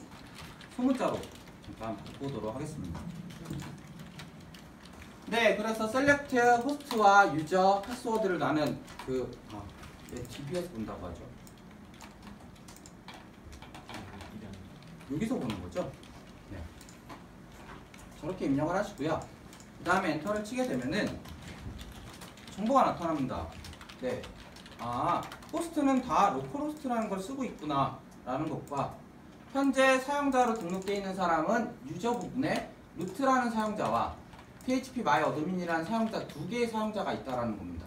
소문자로 잠깐 바꾸도록 하겠습니다. 그래서 select 호스트와 유저 패스워드를 나는 DB에서 본다고 하죠. 여기서 보는 거죠. 저렇게 입력을 하시고요. 그 다음에 엔터를 치게 되면은 정보가 나타납니다. 호스트는 다 로컬 호스트라는 걸 쓰고 있구나 라는 것과 현재 사용자로 등록되어 있는 사람은 유저 부분에 루트라는 사용자와 php myadmin이라는 사용자 2개의 사용자가 있다라는 겁니다.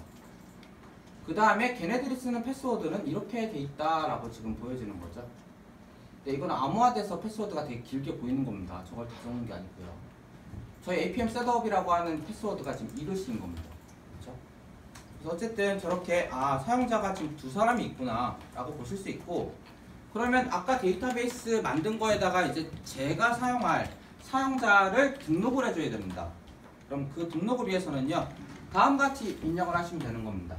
그 다음에 걔네들이 쓰는 패스워드는 이렇게 돼 있다라고 지금 보여지는 거죠. 이건 암호화돼서 패스워드가 되게 길게 보이는 겁니다. 저걸 다 적는 게 아니고요. 저희 APM 셋업이라고 하는 패스워드가 지금 이것인 겁니다. 그렇죠? 그래서 어쨌든 저렇게 사용자가 지금 2사람이 있구나 라고 보실 수 있고, 그러면 아까 데이터베이스 만든 거에다가 이제 제가 사용할 사용자를 등록을 해줘야 됩니다. 그럼 그 등록을 위해서는요, 다음같이 입력을 하시면 되는 겁니다.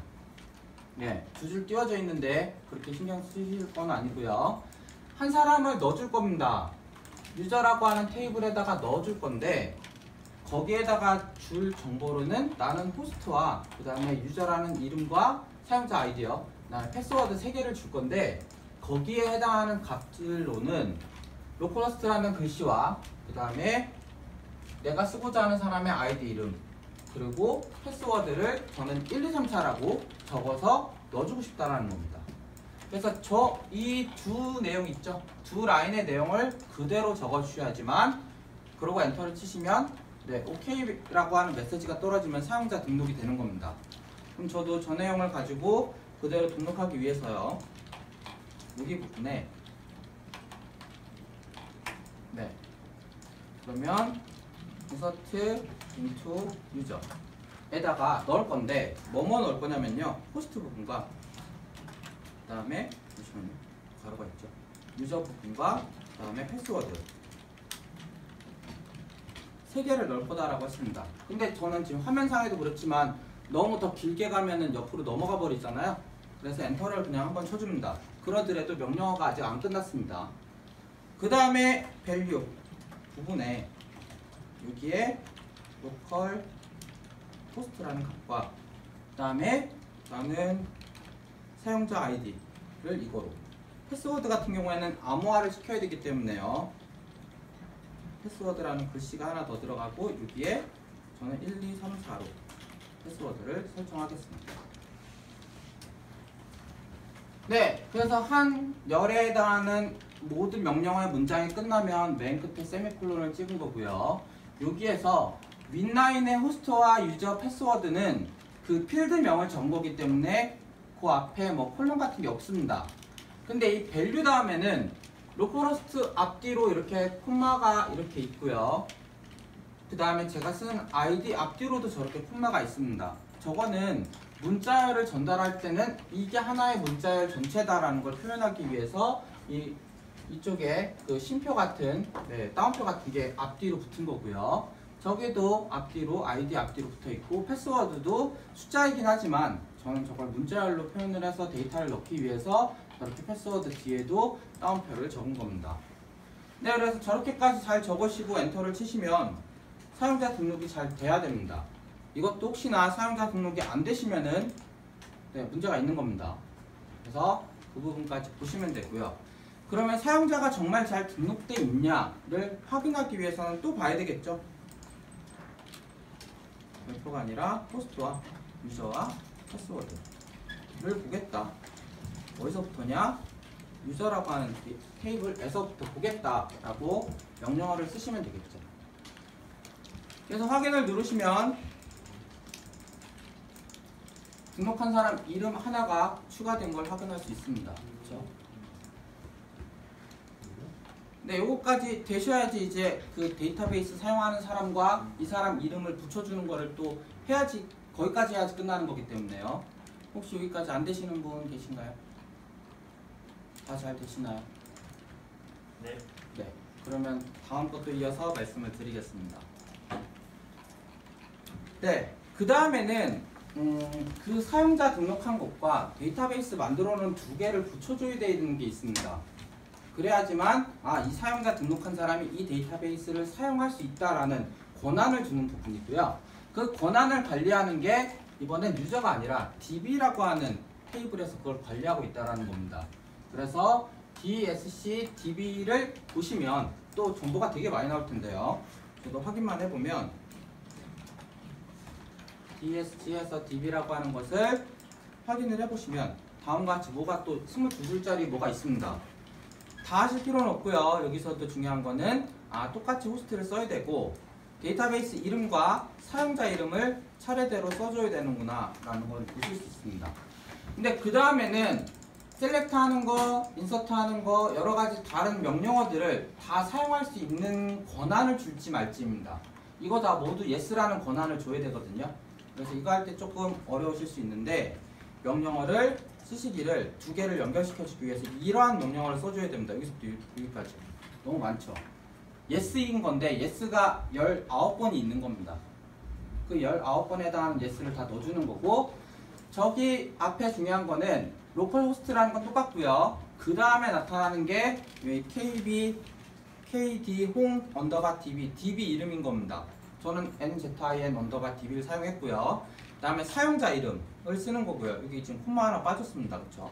2줄 띄워져 있는데 그렇게 신경 쓰실 건 아니고요. 한 사람을 넣어줄 겁니다. 유저라고 하는 테이블에다가 넣어줄 건데 거기에다가 줄 정보로는 나는 호스트와 그 다음에 유저라는 이름과 사용자 아이디어, 그다음에 패스워드 3개를 줄 건데 거기에 해당하는 값들로는 로컬호스트라는 글씨와 그 다음에 내가 쓰고자 하는 사람의 아이디 이름 그리고 패스워드를 저는 1, 2, 3, 4라고 적어서 넣어주고 싶다는 겁니다. 그래서 이 두 내용 있죠? 두 라인의 내용을 그대로 적어주셔야지만, 그러고 엔터를 치시면 OK라고 하는 메시지가 떨어지면 사용자 등록이 되는 겁니다. 그럼 저도 저 내용을 가지고 그대로 등록하기 위해서요, 여기 부분에 그러면 insert into user 에다가 넣을 건데 뭐뭐 넣을 거냐면요, 호스트 부분과 그 다음에 잠시만요, 가로가 있죠, 유저 부분과 그 다음에 패스워드 3개를 넣을 거다라고 했습니다. 근데 저는 지금 화면상에도 그렇지만 너무 더 길게 가면은 옆으로 넘어가 버리잖아요. 그래서 엔터를 그냥 한번 쳐줍니다. 그러더라도 명령어가 아직 안 끝났습니다. 그 다음에 value 부분에 여기에 local host라는 값과 그 다음에 나는 사용자 아이디를 이거로, 패스워드 같은 경우에는 암호화를 시켜야 되기 때문에요, 패스워드라는 글씨가 하나 더 들어가고 여기에 저는 1, 2, 3, 4로 패스워드를 설정하겠습니다. 그래서 한 열에 해당하는 모든 명령어의 문장이 끝나면 맨 끝에 세미콜론을 찍은 거고요. 여기에서 윗라인의 호스트와 유저 패스워드는 그 필드명을 적은 거기 때문에 그 앞에 뭐 콜론 같은 게 없습니다. 근데 이 밸류 다음에는 로컬호스트 앞뒤로 이렇게 콤마가 이렇게 있고요. 그 다음에 제가 쓴 아이디 앞뒤로도 저렇게 콤마가 있습니다. 저거는 문자열을 전달할 때는 이게 하나의 문자열 전체다라는 걸 표현하기 위해서 이 이쪽에 그 쉼표 같은 다운표 같은 게 앞뒤로 붙은 거고요. 저기도 앞뒤로 아이디 앞뒤로 붙어 있고 패스워드도 숫자이긴 하지만 저는 저걸 문자열로 표현을 해서 데이터를 넣기 위해서 저렇게 패스워드 뒤에도 다운표를 적은 겁니다. 네, 그래서 저렇게까지 잘 적으시고 엔터를 치시면 사용자 등록이 잘 돼야 됩니다. 이것도 혹시나 사용자 등록이 안 되시면은 문제가 있는 겁니다. 그래서 그 부분까지 보시면 되고요. 그러면 사용자가 정말 잘 등록돼 있냐를 확인하기 위해서는 또 봐야 되겠죠. 멤버가 아니라 호스트와 유저와 패스워드를 보겠다. 어디서부터냐? 유저라고 하는 테이블에서부터 보겠다라고 명령어를 쓰시면 되겠죠. 그래서 확인을 누르시면 등록한 사람 이름 하나가 추가된 걸 확인할 수 있습니다. 그렇죠? 네, 요거까지 되셔야지 이제 그 데이터베이스 사용하는 사람과 이 사람 이름을 붙여주는 거를 또 해야지, 거기까지 해야지 끝나는 거기 때문에요. 혹시 여기까지 안 되시는 분 계신가요? 다 잘 되시나요? 네. 네. 그러면 다음 것도 이어서 말씀을 드리겠습니다. 네. 그 다음에는 그 사용자 등록한 것과 데이터베이스 만들어 놓은 두 개를 붙여줘야 되는 게 있습니다. 그래야지만 이 사용자 등록한 사람이 이 데이터베이스를 사용할 수 있다라는 권한을 주는 부분이고요. 그 권한을 관리하는 게 이번엔 유저가 아니라 DB라고 하는 테이블에서 그걸 관리하고 있다라는 겁니다. 그래서 DSC, DB를 보시면 또 정보가 되게 많이 나올 텐데요. 저도 확인만 해보면 DSC에서 DB라고 하는 것을 확인을 해보시면 다음과 같이 뭐가 또 22줄짜리 뭐가 있습니다. 다 하실 필요는 없고요. 여기서 또 중요한 거는 똑같이 호스트를 써야 되고 데이터베이스 이름과 사용자 이름을 차례대로 써줘야 되는구나 라는 걸 보실 수 있습니다. 근데 그 다음에는 셀렉트 하는 거, 인서트 하는 거, 여러 가지 다른 명령어들을 다 사용할 수 있는 권한을 줄지 말지입니다. 이거 다 모두 yes라는 권한을 줘야 되거든요. 그래서 이거 할 때 조금 어려우실 수 있는데 명령어를 쓰시기를 두 개를 연결시켜주기 위해서 이러한 명령어를 써줘야 됩니다. 여기서부터 여기까지. 너무 많죠? yes인 건데 yes가 19번이 있는 겁니다. 그 19번에 해당하는 yes를 다 넣어주는 거고 저기 앞에 중요한 거는 로컬 호스트라는 건 똑같고요. 그 다음에 나타나는 게 KB, KD, 홍, 언더바 DB, DB 이름인 겁니다. 저는 NZIN 언더바 DB를 사용했고요. 그 다음에 사용자 이름을 쓰는 거고요. 여기 지금 콤마 하나 빠졌습니다. 그쵸?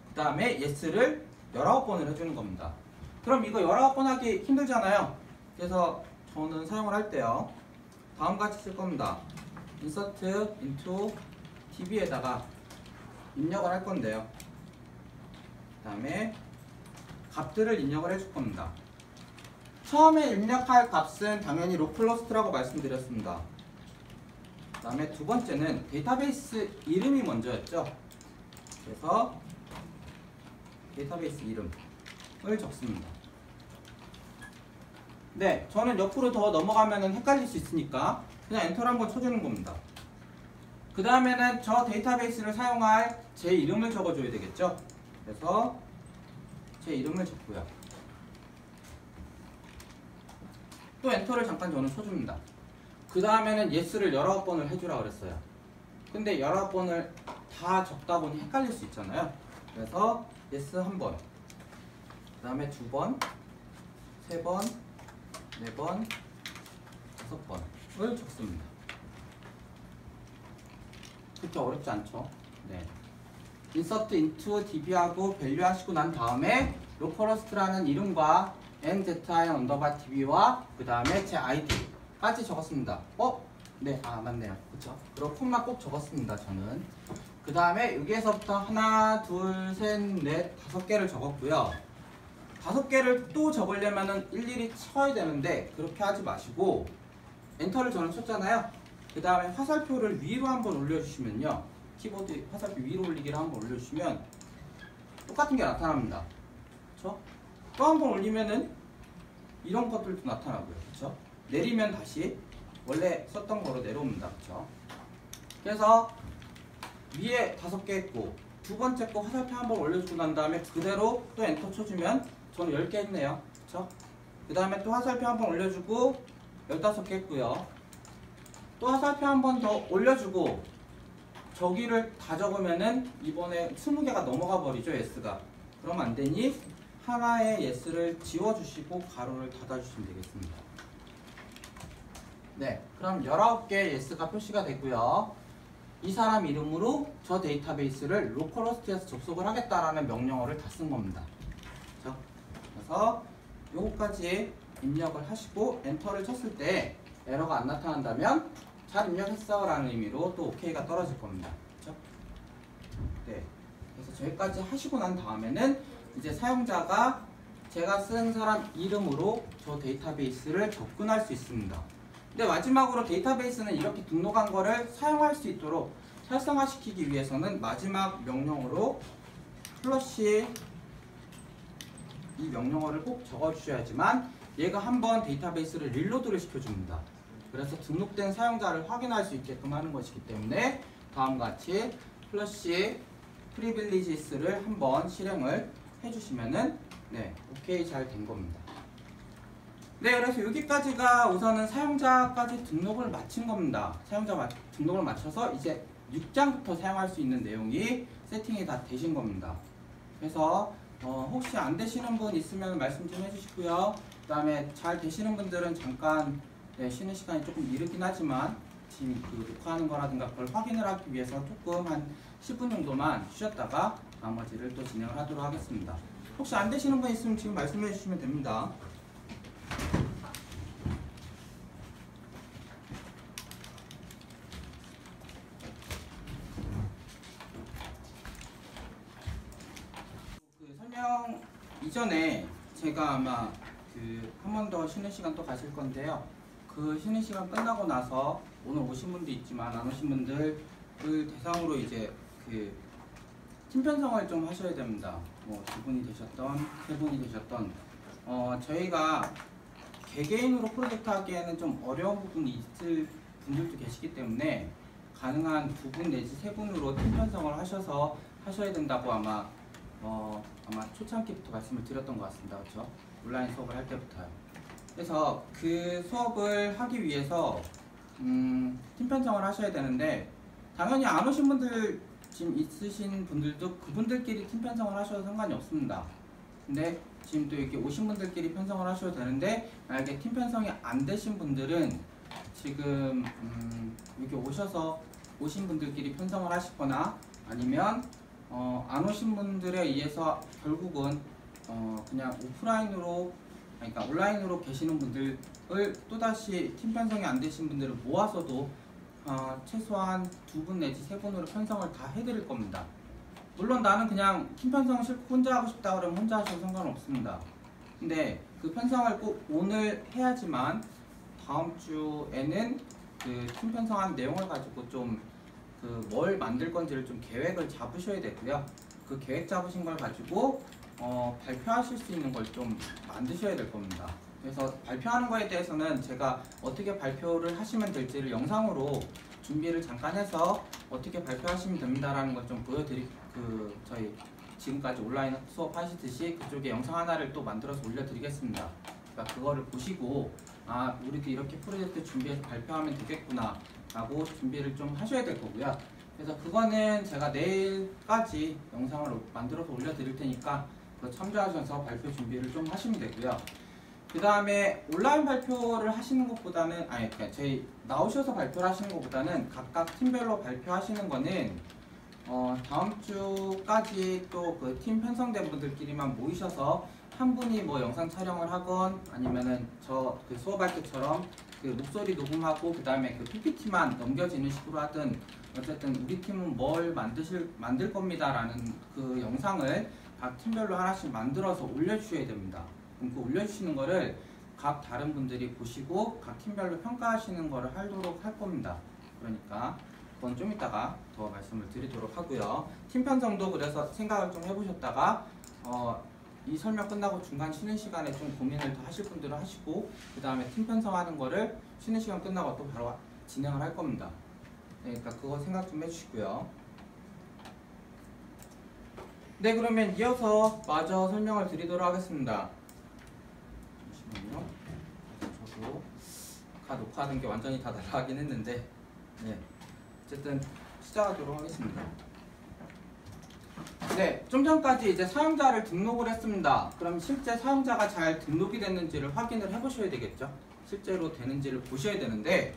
그 다음에 yes를 19번을 해주는 겁니다. 그럼 이거 19번 하기 힘들잖아요. 그래서 저는 사용을 할 때요. 다음같이 쓸 겁니다. insert into db에다가 입력을 할 건데요. 그 다음에 값들을 입력을 해줄 겁니다. 처음에 입력할 값은 당연히 로컬호스트라고 말씀드렸습니다. 그 다음에 두 번째는 데이터베이스 이름이 먼저였죠. 그래서 데이터베이스 이름을 적습니다. 네, 저는 옆으로 더 넘어가면 헷갈릴 수 있으니까 그냥 엔터를 한번 쳐주는 겁니다. 그 다음에는 저 데이터베이스를 사용할 제 이름을 적어줘야 되겠죠. 그래서 제 이름을 적고요. 또 엔터를 잠깐 저는 쳐줍니다. 그 다음에는 yes를 19번을 해주라 그랬어요. 근데 19번을 다 적다 보니 헷갈릴 수 있잖아요. 그래서 yes 한 번, 그 다음에 2번, 3번, 4번, 5번을 적습니다. 그렇게 어렵지 않죠? 네. insert into db하고 value 하시고 난 다음에 localhost라는 이름과 nzin 언더바 db와 그 다음에 제 id까지 적었습니다. 네, 맞네요. 그쵸? 그리고 콤마 꼭 적었습니다. 저는. 그 다음에 여기에서부터 하나, 둘, 셋, 넷, 5개를 적었고요. 5개를 또 적으려면 일일이 쳐야 되는데 그렇게 하지 마시고 엔터를 저는 쳤잖아요. 그 다음에 화살표를 위로 한번 올려주시면요. 키보드 화살표 위로 올리기를 한번 올려주시면 똑같은 게 나타납니다. 그쵸? 또 한번 올리면은 이런 것들도 나타나고요. 그쵸? 내리면 다시 원래 썼던 거로 내려옵니다. 그쵸? 그래서 위에 5개 했고 두 번째 거 화살표 한번 올려주고 난 다음에 그대로 또 엔터 쳐주면 전 10개 했네요. 그쵸? 그 다음에 또 화살표 한 번 올려주고 15개 했고요. 또 화살표 한 번 더 올려주고 저기를 다 적으면은 이번에 20개가 넘어가 버리죠. S가. 그럼 안 되니 하나의 S를 지워주시고 가로를 닫아주시면 되겠습니다. 네, 그럼 19개 S가 표시가 되고요. 이 사람 이름으로 저 데이터베이스를 로컬호스트에서 접속을 하겠다라는 명령어를 다 쓴 겁니다. 그렇죠? 그래서 요거까지 입력을 하시고 엔터를 쳤을 때 에러가 안 나타난다면 잘 입력했어 라는 의미로 또 OK가 떨어질 겁니다. 그렇죠? 네, 그래서 저기까지 하시고 난 다음에는 이제 사용자가 제가 쓴 사람 이름으로 저 데이터베이스를 접근할 수 있습니다. 근데 마지막으로 데이터베이스는 이렇게 등록한 거를 사용할 수 있도록 활성화시키기 위해서는 마지막 명령어로 플러시 이 명령어를 꼭 적어주셔야지만 얘가 한번 데이터베이스를 릴로드를 시켜줍니다. 그래서 등록된 사용자를 확인할 수 있게끔 하는 것이기 때문에 다음과 같이 플러시 프리빌리지스를 한번 실행을 해주시면은 네, 오케이 잘 된 겁니다. 네, 그래서 여기까지가 우선은 사용자까지 등록을 마친 겁니다. 사용자 등록을 마쳐서 이제 6장부터 사용할 수 있는 내용이 세팅이 다 되신 겁니다. 그래서 혹시 안 되시는 분 있으면 말씀 좀 해주시고요. 그 다음에 잘 되시는 분들은 잠깐 쉬는 시간이 조금 이르긴 하지만 지금 녹화하는 거라든가 그걸 확인을 하기 위해서 조금 한 10분 정도만 쉬었다가 나머지를 또 진행을 하도록 하겠습니다. 혹시 안 되시는 분 있으면 지금 말씀해 주시면 됩니다. 그 설명 이전에 제가 아마 한 번 더 쉬는 시간 또 가실 건데요. 그 쉬는 시간 끝나고 나서 오늘 오신 분도 있지만 안 오신 분들을 대상으로 이제 팀 편성을 좀 하셔야 됩니다. 뭐 2분이 되셨던 3분이 되셨던 저희가 개개인으로 프로젝트 하기에는 좀 어려운 부분이 있을 분들도 계시기 때문에 가능한 2분 내지 3분으로 팀 편성을 하셔서 하셔야 된다고 아마 초창기부터 말씀을 드렸던 것 같습니다. 그렇죠? 온라인 수업을 할 때부터요. 그래서 그 수업을 하기 위해서 팀 편성을 하셔야 되는데 당연히 안 오신 분들 지금 있으신 분들도 그분들끼리 팀 편성을 하셔도 상관이 없습니다. 근데 지금 또 이렇게 오신 분들끼리 편성을 하셔도 되는데 만약에 팀 편성이 안 되신 분들은 지금 이렇게 오신 분들끼리 편성을 하시거나 아니면 안 오신 분들에 의해서 결국은 그냥 오프라인으로 그러니까 온라인으로 계시는 분들을 또다시 팀 편성이 안 되신 분들을 모아서도 최소한 2분 내지 3분으로 편성을 다 해드릴 겁니다. 물론 나는 그냥 팀 편성 싫고 혼자 하고 싶다 그러면 혼자 하셔도 상관없습니다. 근데 그 편성을 꼭 오늘 해야지만 다음 주에는 그 팀 편성한 내용을 가지고 좀 뭘 만들 건지를 좀 계획을 잡으셔야 되고요. 그 계획 잡으신 걸 가지고 발표하실 수 있는 걸 좀 만드셔야 될 겁니다. 그래서 발표하는 거에 대해서는 제가 어떻게 발표를 하시면 될지를 영상으로 준비를 잠깐 해서 어떻게 발표하시면 됩니다라는 걸 좀 저희 지금까지 온라인 수업 하시듯이 그쪽에 영상 하나를 또 만들어서 올려드리겠습니다. 그러니까 그거를 보시고 우리도 이렇게 프로젝트 준비해서 발표하면 되겠구나 라고 준비를 좀 하셔야 될 거고요. 그래서 그거는 제가 내일까지 영상을 만들어서 올려드릴 테니까 그거 참조하셔서 발표 준비를 좀 하시면 되고요. 그 다음에 온라인 발표를 하시는 것보다는 그러니까 저희 나오셔서 발표를 하시는 것보다는 각각 팀별로 발표하시는 거는 다음 주까지 또 그 팀 편성된 분들끼리만 모이셔서 한 분이 뭐 영상 촬영을 하건 아니면은 그 수업할 때처럼 그 목소리 녹음하고 그 다음에 그 PPT만 넘겨지는 식으로 하든 어쨌든 우리 팀은 뭘 만들 겁니다라는 그 영상을 각 팀별로 하나씩 만들어서 올려주셔야 됩니다. 그럼 그 올려주시는 거를 각 다른 분들이 보시고 각 팀별로 평가하시는 거를 하도록 할 겁니다. 그러니까 그건 좀 이따가 더 말씀을 드리도록 하고요. 팀 편성도 그래서 생각을 좀 해보셨다가 이 설명 끝나고 중간 쉬는 시간에 좀 고민을 더 하실 분들은 하시고 그 다음에 팀 편성하는 거를 쉬는 시간 끝나고 또 바로 진행을 할 겁니다. 그러니까 그거 생각 좀 해주시고요. 네, 그러면 이어서 마저 설명을 드리도록 하겠습니다. 잠시만요. 저도 아까 녹화하는 게 완전히 다 날아가긴 했는데, 네, 어쨌든 시작하도록 하겠습니다. 네, 좀 전까지 이제 사용자를 등록을 했습니다. 그럼 실제 사용자가 잘 등록이 됐는지를 확인을 해보셔야 되겠죠. 실제로 되는지를 보셔야 되는데,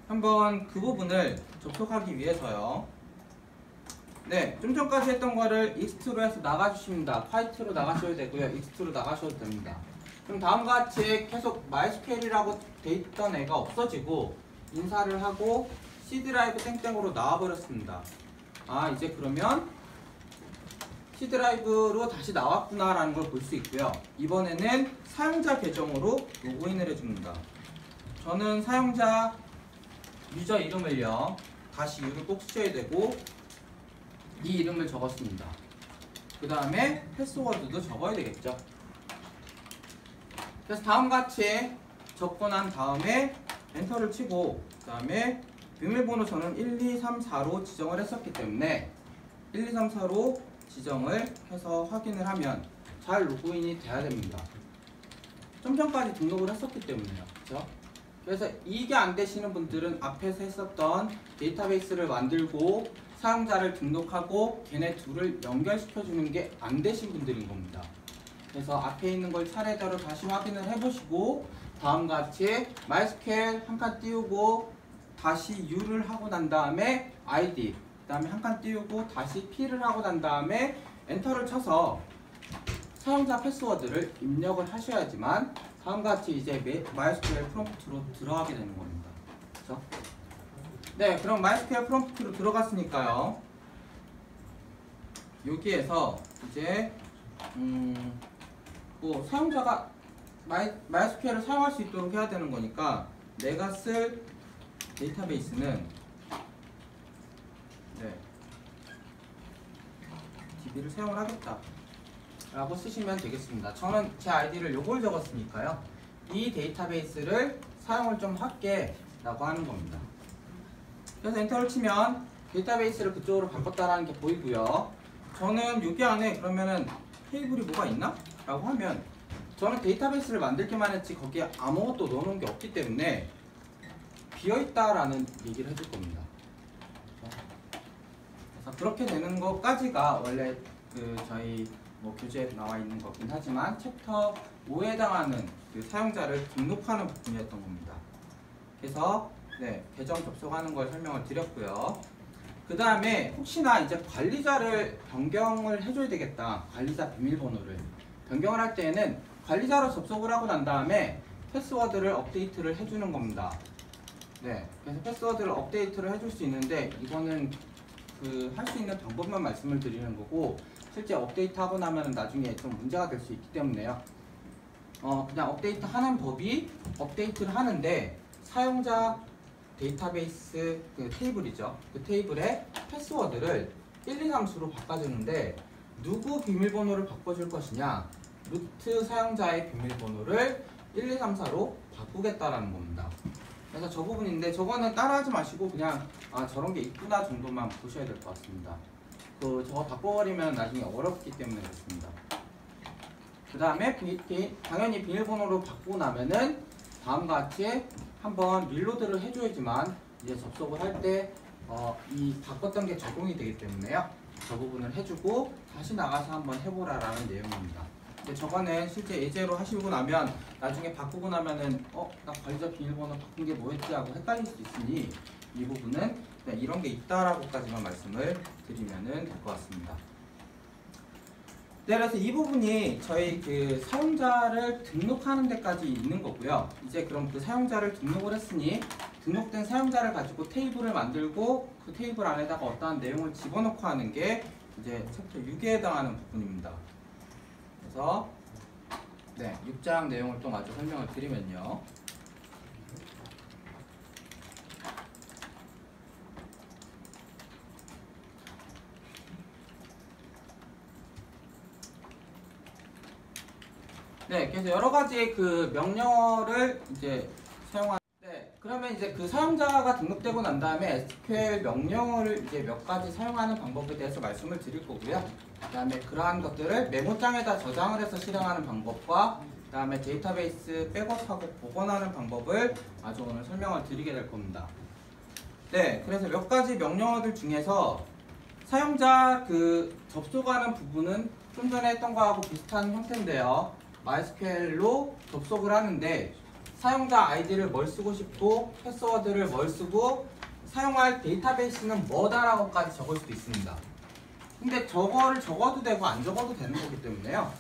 한번 그 부분을 접속하기 위해서요. 네, 좀 전까지 했던 거를 익스트로 해서 나가주십니다. 화이트로 나가셔도 되고요. 익스트로 나가셔도 됩니다. 그럼 다음과 같이 계속 MySQL이라고 돼 있던 애가 없어지고 인사를 하고 C 드라이브 땡땡으로 나와버렸습니다. 아, 이제 그러면 C 드라이브로 다시 나왔구나 라는 걸 볼 수 있고요. 이번에는 사용자 계정으로 로그인을 해줍니다. 저는 사용자 유저 이름을요, 다시 U를 꼭 쓰셔야 되고 이 이름을 적었습니다. 그 다음에 패스워드도 적어야 되겠죠. 그래서 다음과 같이 적고 난 다음에 엔터를 치고, 그 다음에 비밀번호 저는 1234로 지정을 했었기 때문에 1234로 지정을 해서 확인을 하면 잘 로그인이 돼야 됩니다. 좀 전까지 등록을 했었기 때문에요. 그렇죠? 그래서 이게 안 되시는 분들은 앞에서 했었던 데이터베이스를 만들고 사용자를 등록하고 걔네 둘을 연결시켜주는 게 안 되신 분들인 겁니다. 그래서 앞에 있는 걸 차례대로 다시 확인을 해보시고 다음과 같이 MySQL 한 칸 띄우고 다시 U를 하고 난 다음에 ID, 그 다음에 한 칸 띄우고 다시 P를 하고 난 다음에 엔터를 쳐서 사용자 패스워드를 입력을 하셔야지만 다음과 같이 이제 MySQL 프롬프트로 들어가게 되는 겁니다. 그렇죠? 네, 그럼 MySQL 프롬프트로 들어갔으니까요. 여기에서 이제 뭐 사용자가 MySQL을 사용할 수 있도록 해야 되는 거니까 내가 쓸 데이터베이스는 DB를 사용을 하겠다 라고 쓰시면 되겠습니다. 저는 제 아이디를 요걸 적었으니까요. 이 데이터베이스를 사용을 좀 할게 라고 하는 겁니다. 그래서 엔터를 치면 데이터베이스를 그쪽으로 바꿨다라는 게 보이고요. 저는 여기 안에 그러면은 테이블이 뭐가 있나? 라고 하면 저는 데이터베이스를 만들기만 했지 거기에 아무것도 넣어놓은 게 없기 때문에 비어있다라는 얘기를 해줄 겁니다. 그래서 그렇게 되는 것까지가 원래 저희 교재에 나와 있는 거긴 하지만 챕터 5에 해당하는 그 사용자를 등록하는 부분이었던 겁니다. 그래서 네, 계정 접속하는 걸 설명을 드렸고요. 그 다음에 혹시나 이제 관리자를 변경을 해줘야 되겠다. 관리자 비밀번호를 변경을 할 때에는 관리자로 접속을 하고 난 다음에 패스워드를 업데이트를 해주는 겁니다. 네, 그래서 패스워드를 업데이트를 해줄 수 있는데 이거는 할 수 있는 방법만 말씀을 드리는 거고 실제 업데이트 하고 나면 나중에 좀 문제가 될 수 있기 때문에요. 그냥 업데이트 하는 법이 업데이트를 하는데 사용자 데이터베이스 테이블이죠. 그 테이블에 패스워드를 123수로 바꿔주는데 누구 비밀번호를 바꿔줄 것이냐, 루트 사용자의 비밀번호를 1234로 바꾸겠다라는 겁니다. 그래서 저 부분인데 저거는 따라하지 마시고 그냥 저런 게 있구나 정도만 보셔야 될 것 같습니다. 저거 바꿔버리면 나중에 어렵기 때문에 그렇습니다. 그 다음에 당연히 비밀번호로 바꾸고 나면은 다음과 같이 한번 릴로드를 해줘야지만 이제 접속을 할 때 이 바꿨던 게 적용이 되기 때문에요. 저 부분을 해주고 다시 나가서 한번 해보라라는 내용입니다. 근데 저거는 실제 예제로 하시고 나면 나중에 바꾸고 나면은 나 관리자 비밀번호 바꾼 게 뭐였지 하고 헷갈릴 수 있으니 이 부분은 이런 게 있다라고까지만 말씀을 드리면은 될 것 같습니다. 네, 그래서 이 부분이 저희 사용자를 등록하는 데까지 있는 거고요. 이제 그럼 그 사용자를 등록을 했으니 등록된 사용자를 가지고 테이블을 만들고 그 테이블 안에다가 어떠한 내용을 집어넣고 하는 게 이제 챕터 6에 해당하는 부분입니다. 그래서 6장 내용을 또 마저 설명을 드리면요. 네, 그래서 여러 가지 명령어를 이제 사용하는. 네, 그럼 그러면 이제 그 사용자가 등록되고 난 다음에 SQL 명령어를 이제 몇 가지 사용하는 방법에 대해서 말씀을 드릴 거고요. 그 다음에 그러한 것들을 메모장에다 저장을 해서 실행하는 방법과 그 다음에 데이터베이스 백업하고 복원하는 방법을 아주 오늘 설명을 드리게 될 겁니다. 네, 그래서 몇 가지 명령어들 중에서 사용자 그 접속하는 부분은 좀 전에 했던 거하고 비슷한 형태인데요. MySQL로 접속을 하는데 사용자 아이디를 뭘 쓰고 싶고 패스워드를 뭘 쓰고 사용할 데이터베이스는 뭐다라고까지 적을 수도 있습니다. 근데 저거를 적어도 되고 안 적어도 되는 거기 때문에요.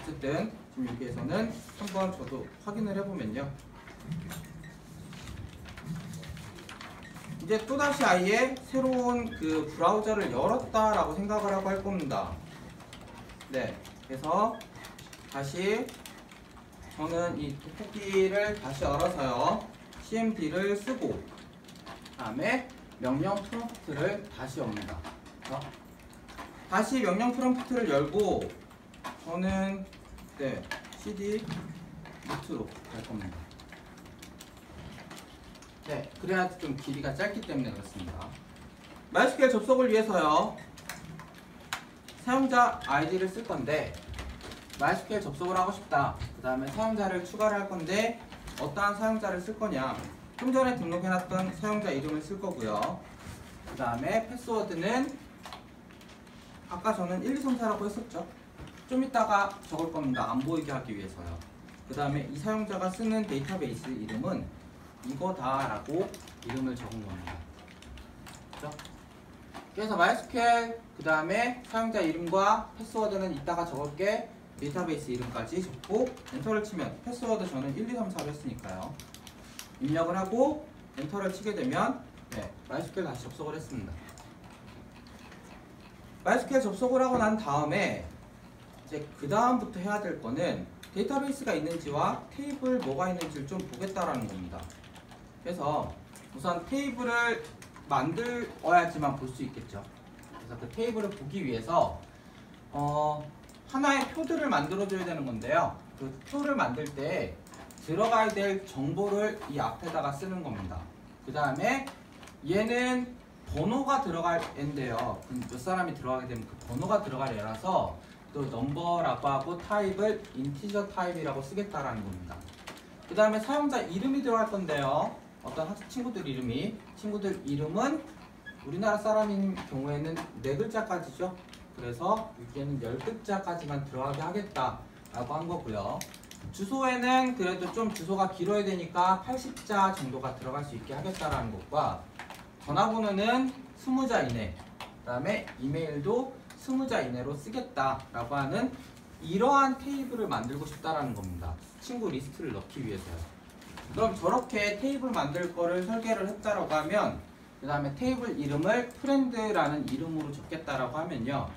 어쨌든 지금 여기에서는 한번 저도 확인을 해보면요. 이제 또다시 아예 새로운 그 브라우저를 열었다라고 생각을 하고 할 겁니다. 네, 그래서 다시 저는 이 돋보기를 다시 열어서요. cmd를 쓰고 그 다음에 명령 프롬프트를 다시 엽니다. 다시 명령 프롬프트를 열고 저는 네, cd 루트로 갈 겁니다. 네, 그래야 좀 길이가 짧기 때문에 그렇습니다. MySQL 접속을 위해서요. 사용자 아이디를 쓸 건데 MySQL 접속을 하고 싶다. 그 다음에 사용자를 추가를 할 건데 어떠한 사용자를 쓸 거냐. 좀 전에 등록해놨던 사용자 이름을 쓸 거고요. 그 다음에 패스워드는 아까 저는 1, 2, 3, 4라고 했었죠. 좀 이따가 적을 겁니다. 안 보이게 하기 위해서요. 그 다음에 이 사용자가 쓰는 데이터베이스 이름은 이거다라고 이름을 적은 겁니다. 그렇죠? 그래서 MySQL 그 다음에 사용자 이름과 패스워드는 이따가 적을게. 데이터베이스 이름까지 적고 엔터를 치면 패스워드 저는 1, 2, 3, 4로 했으니까요. 입력을 하고 엔터를 치게 되면 네, MySQL 다시 접속을 했습니다. MySQL 접속을 하고 난 다음에 이제 그 다음부터 해야 될 거는 데이터베이스가 있는지와 테이블 뭐가 있는지를 좀 보겠다라는 겁니다. 그래서 우선 테이블을 만들어야지만 볼 수 있겠죠. 그래서 그 테이블을 보기 위해서 하나의 표들을 만들어줘야 되는 건데요. 그 표를 만들 때 들어가야 될 정보를 이 앞에다가 쓰는 겁니다. 그 다음에 얘는 번호가 들어갈 애인데요. 몇 사람이 들어가게 되면 그 번호가 들어갈 애라서 또 넘버라고 하고 타입을 인티저 타입이라고 쓰겠다라는 겁니다. 그 다음에 사용자 이름이 들어갈 건데요. 어떤 친구들 이름은 우리나라 사람인 경우에는 4글자까지죠. 그래서 여기에는 10글자까지만 들어가게 하겠다라고 한 거고요. 주소에는 그래도 좀 주소가 길어야 되니까 80자 정도가 들어갈 수 있게 하겠다라는 것과 전화번호는 20자 이내, 그 다음에 이메일도 20자 이내로 쓰겠다라고 하는 이러한 테이블을 만들고 싶다라는 겁니다. 친구 리스트를 넣기 위해서요. 그럼 저렇게 테이블 만들 거를 설계를 했다라고 하면 그 다음에 테이블 이름을 프렌드라는 이름으로 적겠다라고 하면요.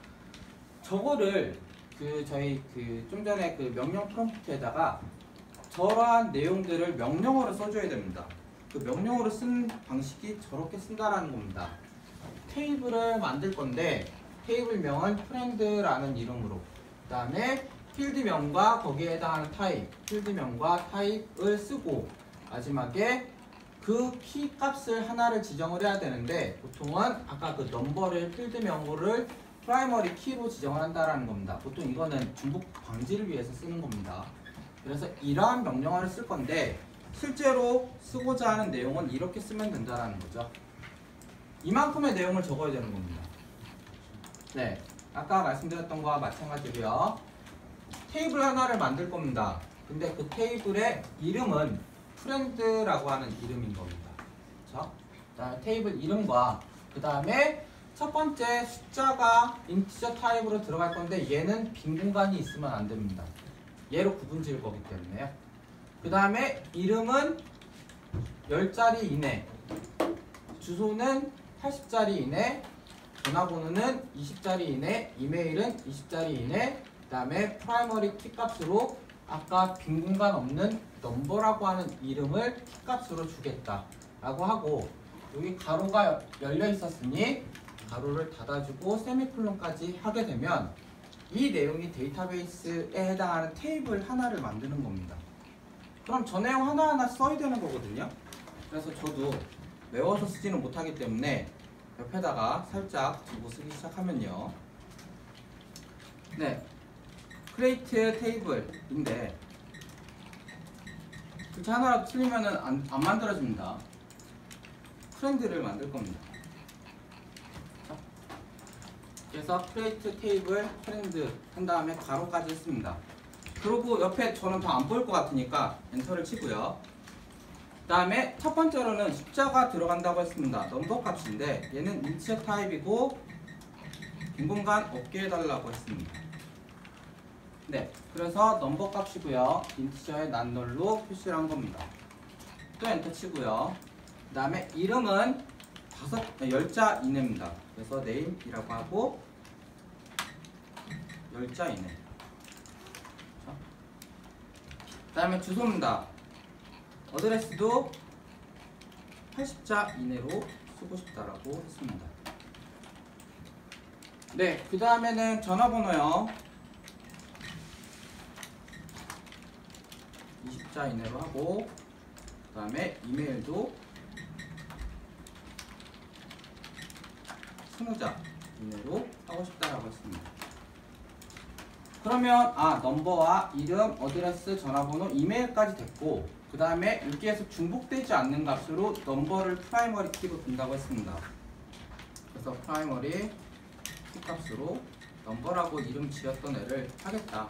저거를 저희 좀 전에 그 명령 프롬프트에다가 저러한 내용들을 명령어로 써줘야 됩니다. 그 명령어로 쓴 방식이 저렇게 쓴다라는 겁니다. 테이블을 만들 건데 테이블명은 프렌드라는 이름으로 그 다음에 필드명과 거기에 해당하는 타입, 필드명과 타입을 쓰고 마지막에 그 키 값을 하나를 지정을 해야 되는데 보통은 아까 그 넘버를 필드명호를 프라이머리 키로 지정을 한다라는 겁니다. 보통 이거는 중복 방지를 위해서 쓰는 겁니다. 그래서 이러한 명령어를 쓸 건데 실제로 쓰고자 하는 내용은 이렇게 쓰면 된다라는 거죠. 이만큼의 내용을 적어야 되는 겁니다. 네, 아까 말씀드렸던 거와 마찬가지로요. 테이블 하나를 만들 겁니다. 근데 그 테이블의 이름은 프렌드라고 하는 이름인 겁니다. 그렇죠? 그다음에 테이블 이름과 그 다음에 첫 번째 숫자가 인티저 타입으로 들어갈 건데 얘는 빈 공간이 있으면 안 됩니다. 얘로 구분 지을 거기 때문에요. 그 다음에 이름은 10자리 이내, 주소는 80자리 이내, 전화번호는 20자리 이내, 이메일은 20자리 이내, 그 다음에 프라이머리 키 값으로 아까 빈 공간 없는 넘버라고 하는 이름을 키 값으로 주겠다라고 하고 여기 가로가 열려 있었으니 가로를 닫아주고 세미콜론까지 하게 되면 이 내용이 데이터베이스에 해당하는 테이블 하나를 만드는 겁니다. 그럼 저 내용 하나하나 써야 되는 거거든요. 그래서 저도 외워서 쓰지는 못하기 때문에 옆에다가 살짝 두고 쓰기 시작하면요. 네, 크리에이트 테이블인데 글자 하나라도 틀리면은 안 만들어집니다. 프렌드를 만들 겁니다. 그래서 크리에이트 테이블 프렌드 한 다음에 가로까지 했습니다. 그리고 옆에 저는 더 안 보일 것 같으니까 엔터를 치고요. 그 다음에 첫 번째로는 숫자가 들어간다고 했습니다. 넘버 값인데 얘는 인치의 타입이고 빈 공간 없게 해달라고 했습니다. 네, 그래서 넘버 값이고요. 인티저의 난널로 표시를 한 겁니다. 또 엔터 치고요. 그 다음에 이름은 10자 이내입니다. 그래서 name이라고 하고 10자 이내. 그 다음에 주소입니다. 어드레스도 80자 이내로 쓰고 싶다라고 했습니다. 네, 그 다음에는 전화번호요. 20자 이내로 하고, 그 다음에 이메일도 20자 이내로 하고 싶다라고 했습니다. 그러면 넘버와 이름, 어드레스, 전화번호, 이메일까지 됐고, 그 다음에 여기에서 중복되지 않는 값으로 넘버를 프라이머리 키로 둔다고 했습니다. 그래서 프라이머리 키 값으로 넘버라고 이름 지었던 애를 하겠다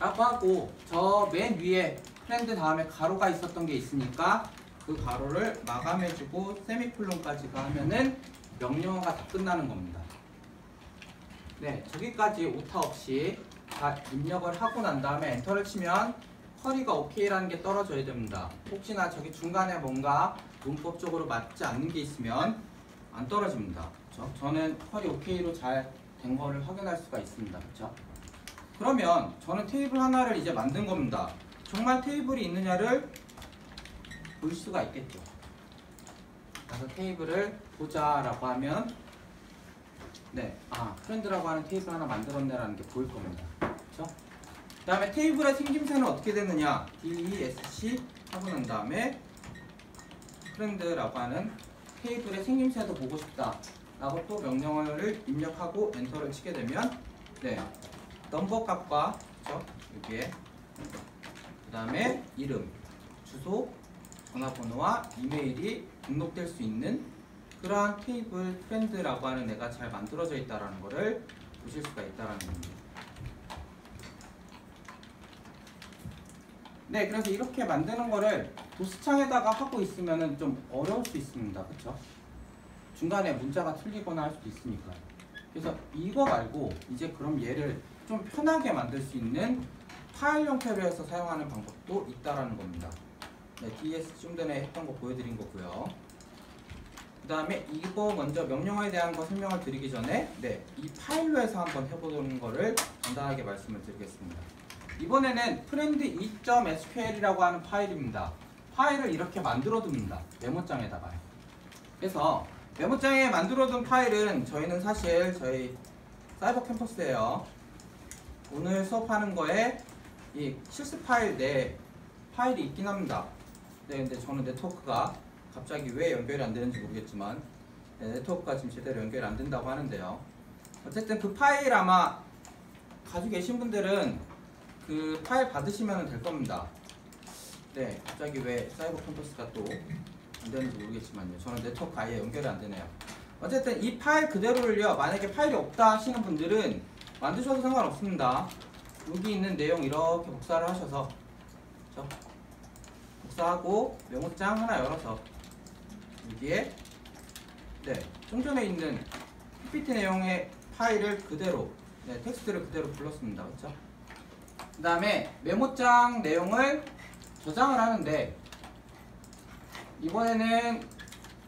라고 하고, 저 맨 위에 프렌드 다음에 가로가 있었던 게 있으니까 그 가로를 마감해주고 세미콜론까지가 하면은 명령어가 다 끝나는 겁니다. 네, 저기까지 오타 없이 다 입력을 하고 난 다음에 엔터를 치면 커리가 OK라는 게 떨어져야 됩니다. 혹시나 저기 중간에 뭔가 문법적으로 맞지 않는 게 있으면 안 떨어집니다. 그렇죠? 저는 커리 OK로 잘 된 거를 확인할 수가 있습니다. 그렇죠? 그러면 저는 테이블 하나를 이제 만든 겁니다. 정말 테이블이 있느냐를 볼 수가 있겠죠. 그래서 테이블을 보자라고 하면 프렌드라고 하는 테이블 하나 만들었네라는 게 보일 겁니다. 그렇죠? 그 다음에 테이블의 생김새는 어떻게 되느냐, DESC 하고 난 다음에 프렌드라고 하는 테이블의 생김새도 보고 싶다 라고 또 명령어를 입력하고 엔터를 치게 되면 넘버 값과 그렇죠? 여기에 그 다음에 이름, 주소, 전화번호와 이메일이 등록될 수 있는 그러한 테이블 프렌드라고 하는 애가 잘 만들어져 있다는 것을 보실 수가 있다는 겁니다. 네, 그래서 이렇게 만드는 거를 도스창에다가 하고 있으면 좀 어려울 수 있습니다. 그렇죠? 중간에 문자가 틀리거나 할 수도 있으니까. 그래서 이거 말고 이제 그럼 얘를 좀 편하게 만들 수 있는 파일 형태로 해서 사용하는 방법도 있다라는 겁니다. 네, DS 좀 전에 했던 거 보여드린 거고요. 그 다음에 이거 먼저 명령어에 대한 거 설명을 드리기 전에 이 파일로 해서 한번 해보는 거를 간단하게 말씀을 드리겠습니다. 이번에는 friend2.sql이라고 하는 파일입니다. 파일을 이렇게 만들어 둡니다. 메모장에다가요. 그래서 메모장에 만들어둔 파일은 저희는 사실 저희 사이버 캠퍼스에요. 오늘 수업하는 거에 이 실습 파일 내 파일이 있긴 합니다. 근데 저는 네트워크가 갑자기 왜 연결이 안 되는지 모르겠지만 네트워크가 지금 제대로 연결이 안 된다고 하는데요. 어쨌든 그 파일 아마 가지고 계신 분들은 그 파일 받으시면 될 겁니다. 네, 갑자기 왜 사이버 캠퍼스가 또 안 되는지 모르겠지만요. 저는 네트워크 아예 연결이 안 되네요. 어쨌든 이 파일 그대로를요, 만약에 파일이 없다 하시는 분들은 만드셔도 상관없습니다. 여기 있는 내용 이렇게 복사를 하셔서 복사하고 메모장 하나 열어서 여기에 좀 전에 있는 PPT 내용의 파일을 그대로 텍스트를 그대로 불렀습니다. 그렇죠? 그 다음에 메모장 내용을 저장을 하는데 이번에는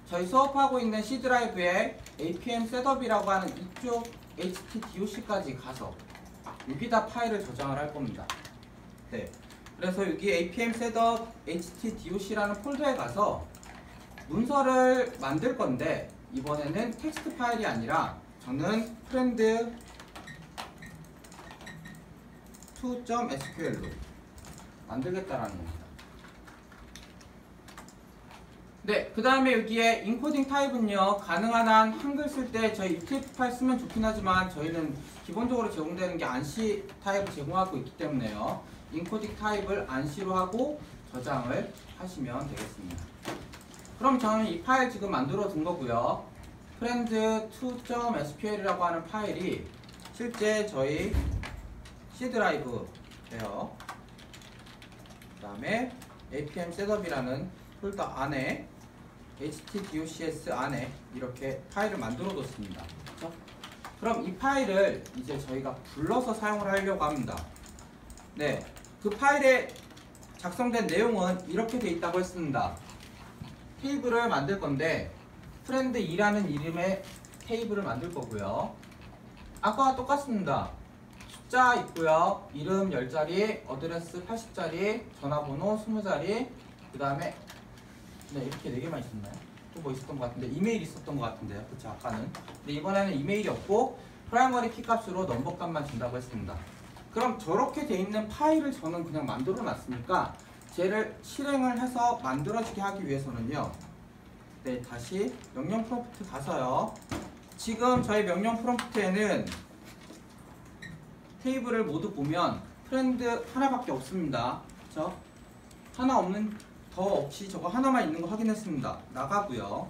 저희 수업하고 있는 C 드라이브에 APM 셋업이라고 하는 이쪽 htdoc까지 가서 여기다 파일을 저장을 할 겁니다. 그래서 여기 APM 셋업 htdoc라는 폴더에 가서 문서를 만들 건데 이번에는 텍스트 파일이 아니라 저는 friend 2.sql로 만들겠다라는 겁니다. 네, 그 다음에 여기에 인코딩 타입은요, 가능한 한 한글 쓸 때 저희 UTF 파일 쓰면 좋긴 하지만 저희는 기본적으로 제공되는 게 안시 타입을 제공하고 있기 때문에요. 인코딩 타입을 안시로 하고 저장을 하시면 되겠습니다. 그럼 저는 이 파일 지금 만들어 둔 거고요. friend2.sql이라고 하는 파일이 실제 저희 C 드라이브예요. 그 다음에 apm 셋업이라는 폴더 안에 htdocs 안에 이렇게 파일을 만들어 뒀습니다. 그렇죠? 그럼 이 파일을 이제 저희가 불러서 사용을 하려고 합니다. 네, 그 파일에 작성된 내용은 이렇게 돼 있다고 했습니다. 테이블을 만들 건데 friend2라는 이름의 테이블을 만들 거고요. 아까와 똑같습니다. 숫자 있고요. 이름 10자리, 어드레스 80자리, 전화번호 20자리, 그 다음에 네, 이렇게 4개만 있었나요? 또 뭐 있었던 것 같은데 이메일 있었던 것 같은데요. 그쵸, 아까는. 근데 이번에는 이메일이 없고 프라이머리 키 값으로 넘버 값만 준다고 했습니다. 그럼 저렇게 돼 있는 파일을 저는 그냥 만들어 놨으니까 쟤를 실행을 해서 만들어지게 하기 위해서는요. 네, 다시 명령 프롬프트 가서요. 지금 저희 명령 프롬프트에는 테이블을 모두 보면 프렌드 하나밖에 없습니다. 그쵸? 하나 없는, 더 없이 저거 하나만 있는 거 확인했습니다. 나가고요.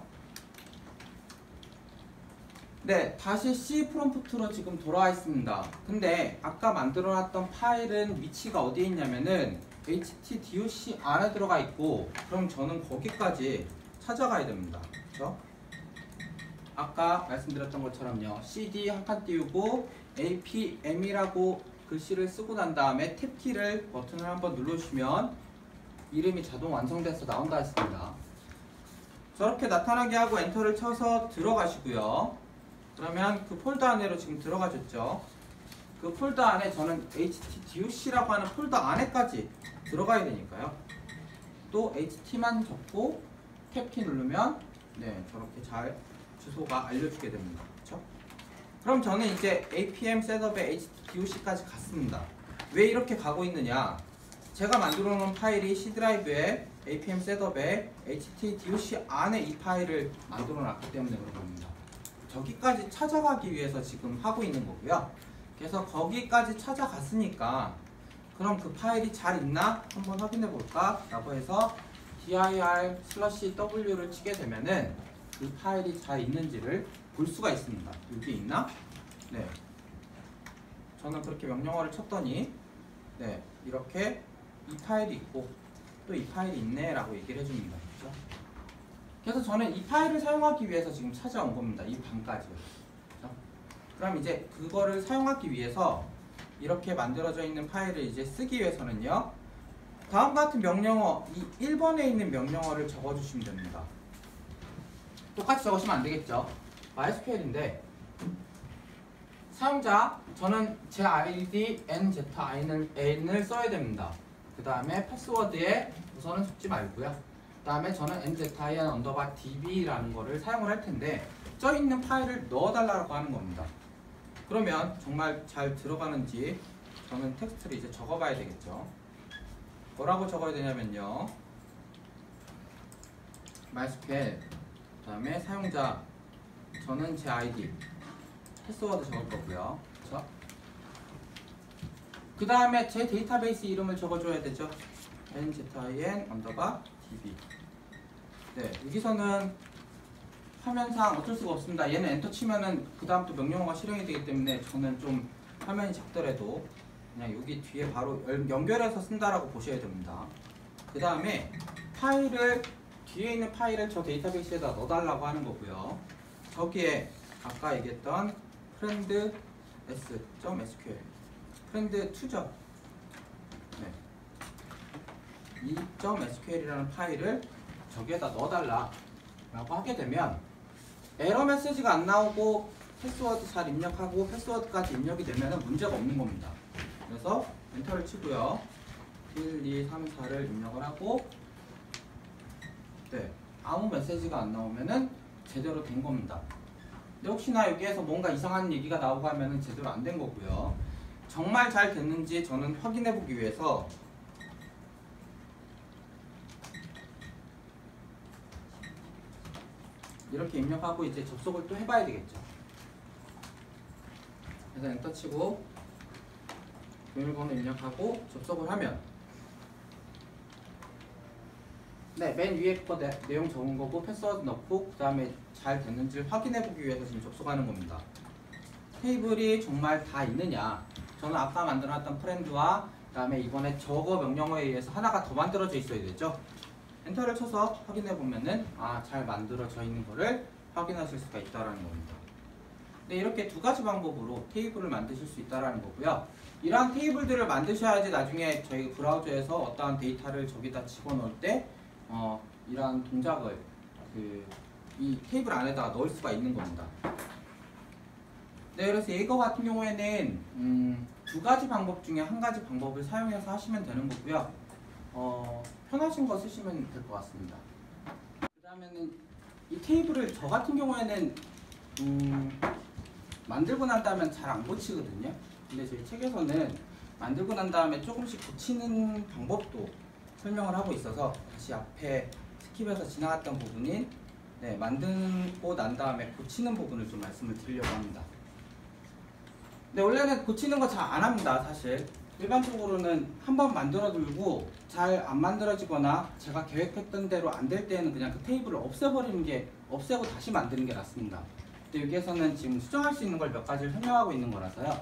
네, 다시 C 프롬프트로 지금 돌아와 있습니다. 근데 아까 만들어놨던 파일은 위치가 어디에 있냐면은 htdoc 안에 들어가 있고, 그럼 저는 거기까지 찾아가야 됩니다. 그렇죠? 아까 말씀드렸던 것처럼요. cd 한 칸 띄우고 apm이라고 글씨를 쓰고 난 다음에 탭키를 버튼을 한번 눌러주시면 이름이 자동 완성돼서 나온다 했습니다. 저렇게 나타나게 하고 엔터를 쳐서 들어가시고요. 그러면 그 폴더 안으로 지금 들어가셨죠. 그 폴더 안에 저는 htdoc라고 하는 폴더 안에까지 들어가야 되니까요. 또 ht만 적고 탭키 누르면 네, 저렇게 잘 주소가 알려주게 됩니다. 그렇죠? 그럼 저는 이제 apm 셋업에 htdoc까지 갔습니다. 왜 이렇게 가고 있느냐? 제가 만들어 놓은 파일이 C 드라이브에 apm 셋업에 htdoc 안에 이 파일을 만들어 놨기 때문에 그런 겁니다. 저기까지 찾아가기 위해서 지금 하고 있는 거고요. 그래서 거기까지 찾아갔으니까 그럼 그 파일이 잘 있나 한번 확인해 볼까 라고 해서 dir/w를 치게 되면은 그 파일이 잘 있는지를 볼 수가 있습니다. 여기 있나? 네. 저는 그렇게 명령어를 쳤더니 네, 이렇게 이 파일이 있고 또 이 파일이 있네 라고 얘기를 해줍니다. 그렇죠? 그래서 저는 이 파일을 사용하기 위해서 지금 찾아온 겁니다. 이 방까지. 그렇죠? 그럼 이제 그거를 사용하기 위해서 이렇게 만들어져 있는 파일을 이제 쓰기 위해서는요. 다음과 같은 명령어, 이 1번에 있는 명령어를 적어주시면 됩니다. 똑같이 적으시면 안 되겠죠. MySQL인데 사용자, 저는 제 id n을 써야 됩니다. 그 다음에 패스워드에 우선은 속지 말고요. 그 다음에 저는 nzin_db라는 거를 사용을 할 텐데 쪄 있는 파일을 넣어달라고 하는 겁니다. 그러면 정말 잘 들어가는지 저는 텍스트를 이제 적어봐야 되겠죠. 뭐라고 적어야 되냐면요. MySQL, 그 다음에 사용자, 저는 제 아이디, 패스워드 적을 거고요. 그쵸? 그 다음에 제 데이터베이스 이름을 적어줘야 되죠. nzin_db. 네, 여기서는 화면상 어쩔 수가 없습니다. 얘는 엔터 치면은 그 다음 또 명령어가 실행이 되기 때문에 저는 좀 화면이 작더라도 그냥 여기 뒤에 바로 연결해서 쓴다라고 보셔야 됩니다. 그 다음에 파일을, 뒤에 있는 파일을 저 데이터베이스에다 넣어달라고 하는 거고요. 저기에 아까 얘기했던 friend_s.sql, friend2죠. 네. 이 .sql이라는 파일을 저기에다 넣어달라 라고 하게 되면 에러 메시지가 안 나오고 패스워드 잘 입력하고 패스워드까지 입력이 되면 문제가 없는 겁니다. 그래서 엔터를 치고요. 1, 2, 3, 4를 입력을 하고 네, 아무 메시지가 안 나오면은 제대로 된 겁니다. 근데 혹시나 여기에서 뭔가 이상한 얘기가 나오고 하면은 제대로 안 된 거고요. 정말 잘 됐는지 저는 확인해 보기 위해서 이렇게 입력하고 이제 접속을 또 해봐야 되겠죠. 그래서 엔터 치고 비밀번호 입력하고 접속을 하면 네, 맨 위에 거 내용 적은 거고 패스워드 넣고 그 다음에 잘 됐는지를 확인해 보기 위해서 지금 접속하는 겁니다. 테이블이 정말 다 있느냐, 저는 아까 만들어놨던 프렌드와 그 다음에 이번에 저거 명령어에 의해서 하나가 더 만들어져 있어야 되죠. 엔터를 쳐서 확인해 보면은 잘 만들어져 있는 거를 확인하실 수가 있다라는 겁니다. 네, 이렇게 두 가지 방법으로 테이블을 만드실 수 있다라는 거고요. 이러한 테이블들을 만드셔야지 나중에 저희 브라우저에서 어떠한 데이터를 저기다 집어넣을 때 이러한 동작을 이 테이블 안에다가 넣을 수가 있는 겁니다. 네, 그래서 이거 같은 경우에는 두 가지 방법 중에 한 가지 방법을 사용해서 하시면 되는 거고요. 편하신 거 쓰시면 될 것 같습니다. 그 다음에는 이 테이블을 저 같은 경우에는 만들고 난 다음에 잘 안 고치거든요. 근데 저희 책에서는 만들고 난 다음에 조금씩 고치는 방법도 설명을 하고 있어서 다시 앞에 스킵해서 지나갔던 부분인 만들고 난 다음에 고치는 부분을 좀 말씀을 드리려고 합니다. 네, 원래는 고치는 거 잘 안 합니다. 사실 일반적으로는 한번 만들어 두고 잘 안 만들어지거나 제가 계획했던 대로 안 될 때는 그냥 그 테이블을 없애고 다시 만드는 게 낫습니다. 근데 여기에서는 지금 수정할 수 있는 걸 몇 가지를 설명하고 있는 거라서요.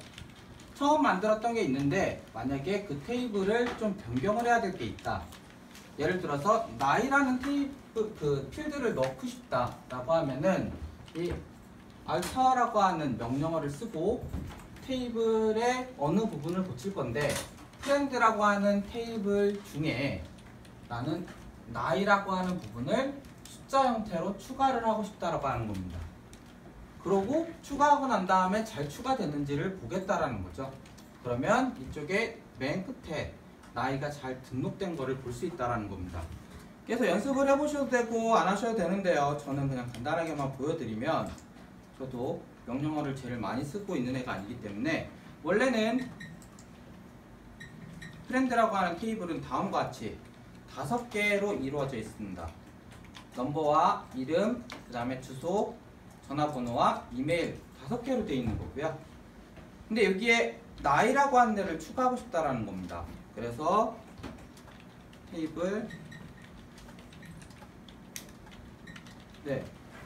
처음 만들었던 게 있는데 만약에 그 테이블을 좀 변경을 해야 될 게 있다. 예를 들어서 나이라는 필드를 넣고 싶다라고 하면은 이 alter라고 하는 명령어를 쓰고 테이블의 어느 부분을 고칠 건데, friend라고 하는 테이블 중에 나는 나이라고 하는 부분을 숫자 형태로 추가를 하고 싶다라고 하는 겁니다. 그러고 추가하고 난 다음에 잘 추가됐는지를 보겠다라는 거죠. 그러면 이쪽에 맨 끝에 나이가 잘 등록된 거를 볼 수 있다라는 겁니다. 그래서 연습을 해보셔도 되고 안 하셔도 되는데요. 저는 그냥 간단하게만 보여드리면, 저도 명령어를 제일 많이 쓰고 있는 애가 아니기 때문에, 원래는 프렌드라고 하는 테이블은 다음과 같이 5개로 이루어져 있습니다. 넘버와 이름, 그 다음에 주소, 전화번호와 이메일 5개로 되어 있는 거고요. 근데 여기에 나이라고 하는 애를 추가하고 싶다라는 겁니다. 그래서 테이블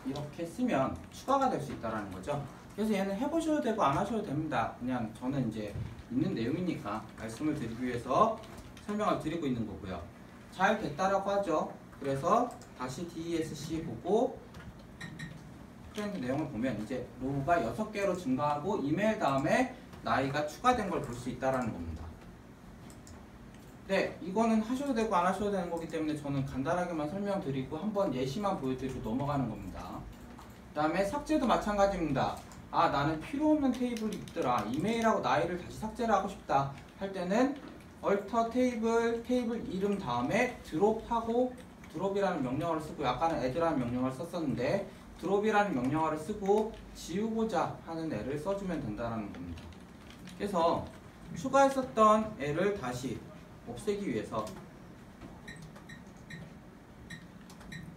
이렇게 쓰면 추가가 될 수 있다라는 거죠. 그래서 얘는 해보셔도 되고 안 하셔도 됩니다. 그냥 저는 이제 있는 내용이니까 말씀을 드리기 위해서 설명을 드리고 있는 거고요. 잘 됐다라고 하죠. 그래서 다시 DESC 보고 프렌드 내용을 보면 이제 로우가 6개로 증가하고 이메일 다음에 나이가 추가된 걸 볼 수 있다라는 겁니다. 네, 이거는 하셔도 되고 안 하셔도 되는 거기 때문에 저는 간단하게만 설명드리고 한번 예시만 보여드리고 넘어가는 겁니다. 그 다음에 삭제도 마찬가지입니다. 나는 필요 없는 테이블이 있더라, 이메일하고 나이를 다시 삭제를 하고 싶다 할 때는 alter 테이블 이름 다음에 드롭이라는 명령어를 쓰고, 아까는 add라는 명령어를 썼었는데 드롭이라는 명령어를 쓰고 지우고자 하는 애를 써주면 된다는 겁니다. 그래서 추가했었던 애를 다시 없애기 위해서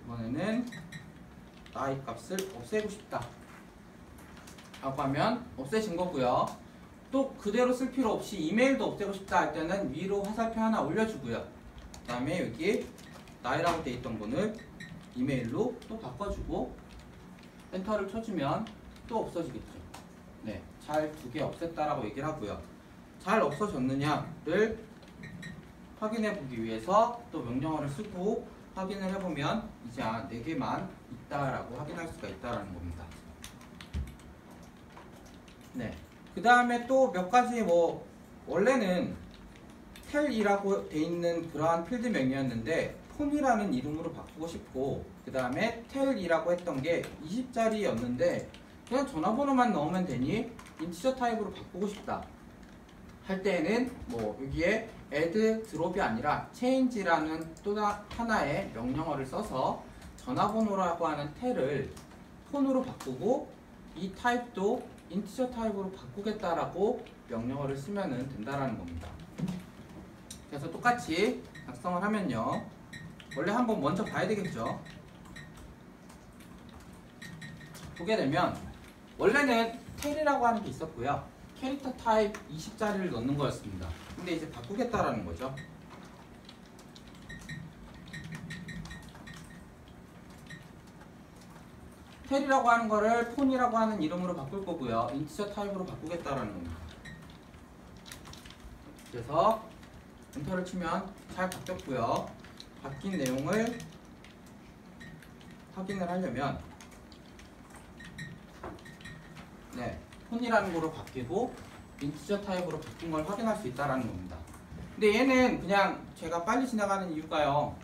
이번에는 나이 값을 없애고 싶다 라고 하면 없애진 거고요. 또 그대로 쓸 필요 없이 이메일도 없애고 싶다 할 때는 위로 화살표 하나 올려주고요. 그 다음에 여기 나이라고 돼 있던 거는 이메일로 또 바꿔주고 엔터를 쳐주면 또 없어지겠죠. 네, 잘 2개 없앴다라고 얘기를 하고요. 잘 없어졌느냐를 확인해 보기 위해서 또 명령어를 쓰고 확인을 해보면 이제 4개만 있다라고 확인할 수가 있다라는 겁니다. 네, 그 다음에 또 몇 가지 원래는 텔이라고 돼 있는 그러한 필드 명이었는데 폼이라는 이름으로 바꾸고 싶고, 그 다음에 텔이라고 했던 게 20짜리였는데 그냥 전화번호만 넣으면 되니 인티저 타입으로 바꾸고 싶다 할 때에는 여기에 add 드롭이 아니라 change라는 또 하나의 명령어를 써서 전화번호라고 하는 텔을 폰으로 바꾸고 이 타입도 인티저 타입으로 바꾸겠다라고 명령어를 쓰면 된다라는 겁니다. 그래서 똑같이 작성을 하면요, 원래 한번 먼저 봐야 되겠죠. 보게 되면 원래는 텔이라고 하는 게 있었고요. 캐릭터 타입 20짜리를 넣는 거였습니다. 근데 이제 바꾸겠다라는 거죠. 텔이라고 하는 거를 폰이라고 하는 이름으로 바꿀 거고요. 인티저 타입으로 바꾸겠다라는 겁니다. 그래서 엔터를 치면 잘 바뀌었고요. 바뀐 내용을 확인을 하려면 네, 폰이라는 거로 바뀌고 인티저 타입으로 바뀐 걸 확인할 수 있다는 겁니다. 근데 얘는 그냥 제가 빨리 지나가는 이유가요.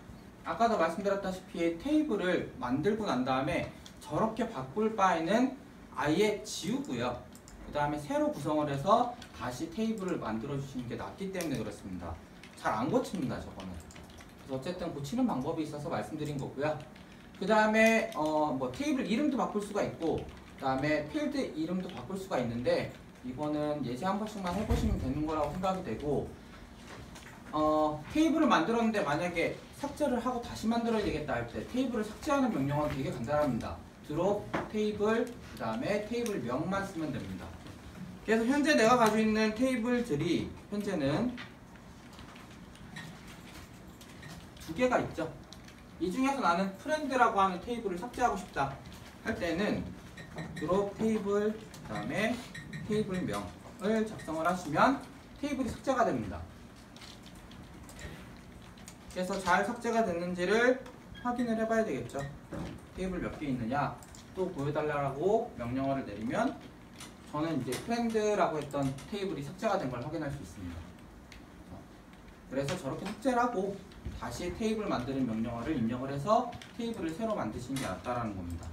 아까도 말씀드렸다시피 테이블을 만들고 난 다음에 저렇게 바꿀 바에는 아예 지우고요. 그 다음에 새로 구성을 해서 다시 테이블을 만들어 주시는 게 낫기 때문에 그렇습니다. 잘 안 고칩니다, 저거는. 그래서 어쨌든 고치는 방법이 있어서 말씀드린 거고요. 그 다음에 뭐 테이블 이름도 바꿀 수가 있고, 그 다음에 필드 이름도 바꿀 수가 있는데, 이거는 예시 한 번씩만 해보시면 되는 거라고 생각이 되고, 테이블을 만들었는데 만약에 삭제를 하고 다시 만들어야 되겠다 할 때 테이블을 삭제하는 명령은 되게 간단합니다. 드롭 테이블, 그 다음에 테이블 명만 쓰면 됩니다. 그래서 현재 내가 가지고 있는 테이블들이 현재는 두 개가 있죠. 이 중에서 나는 프렌드라고 하는 테이블을 삭제하고 싶다 할 때는 드롭 테이블, 그 다음에 테이블 명을 작성을 하시면 테이블이 삭제가 됩니다. 그래서 잘 삭제가 됐는지를 확인을 해봐야 되겠죠. 테이블 몇 개 있느냐 또 보여달라고 명령어를 내리면 저는 이제 프렌드라고 했던 테이블이 삭제가 된 걸 확인할 수 있습니다. 그래서 저렇게 삭제를 하고 다시 테이블 만드는 명령어를 입력을 해서 테이블을 새로 만드시는 게 낫다라는 겁니다.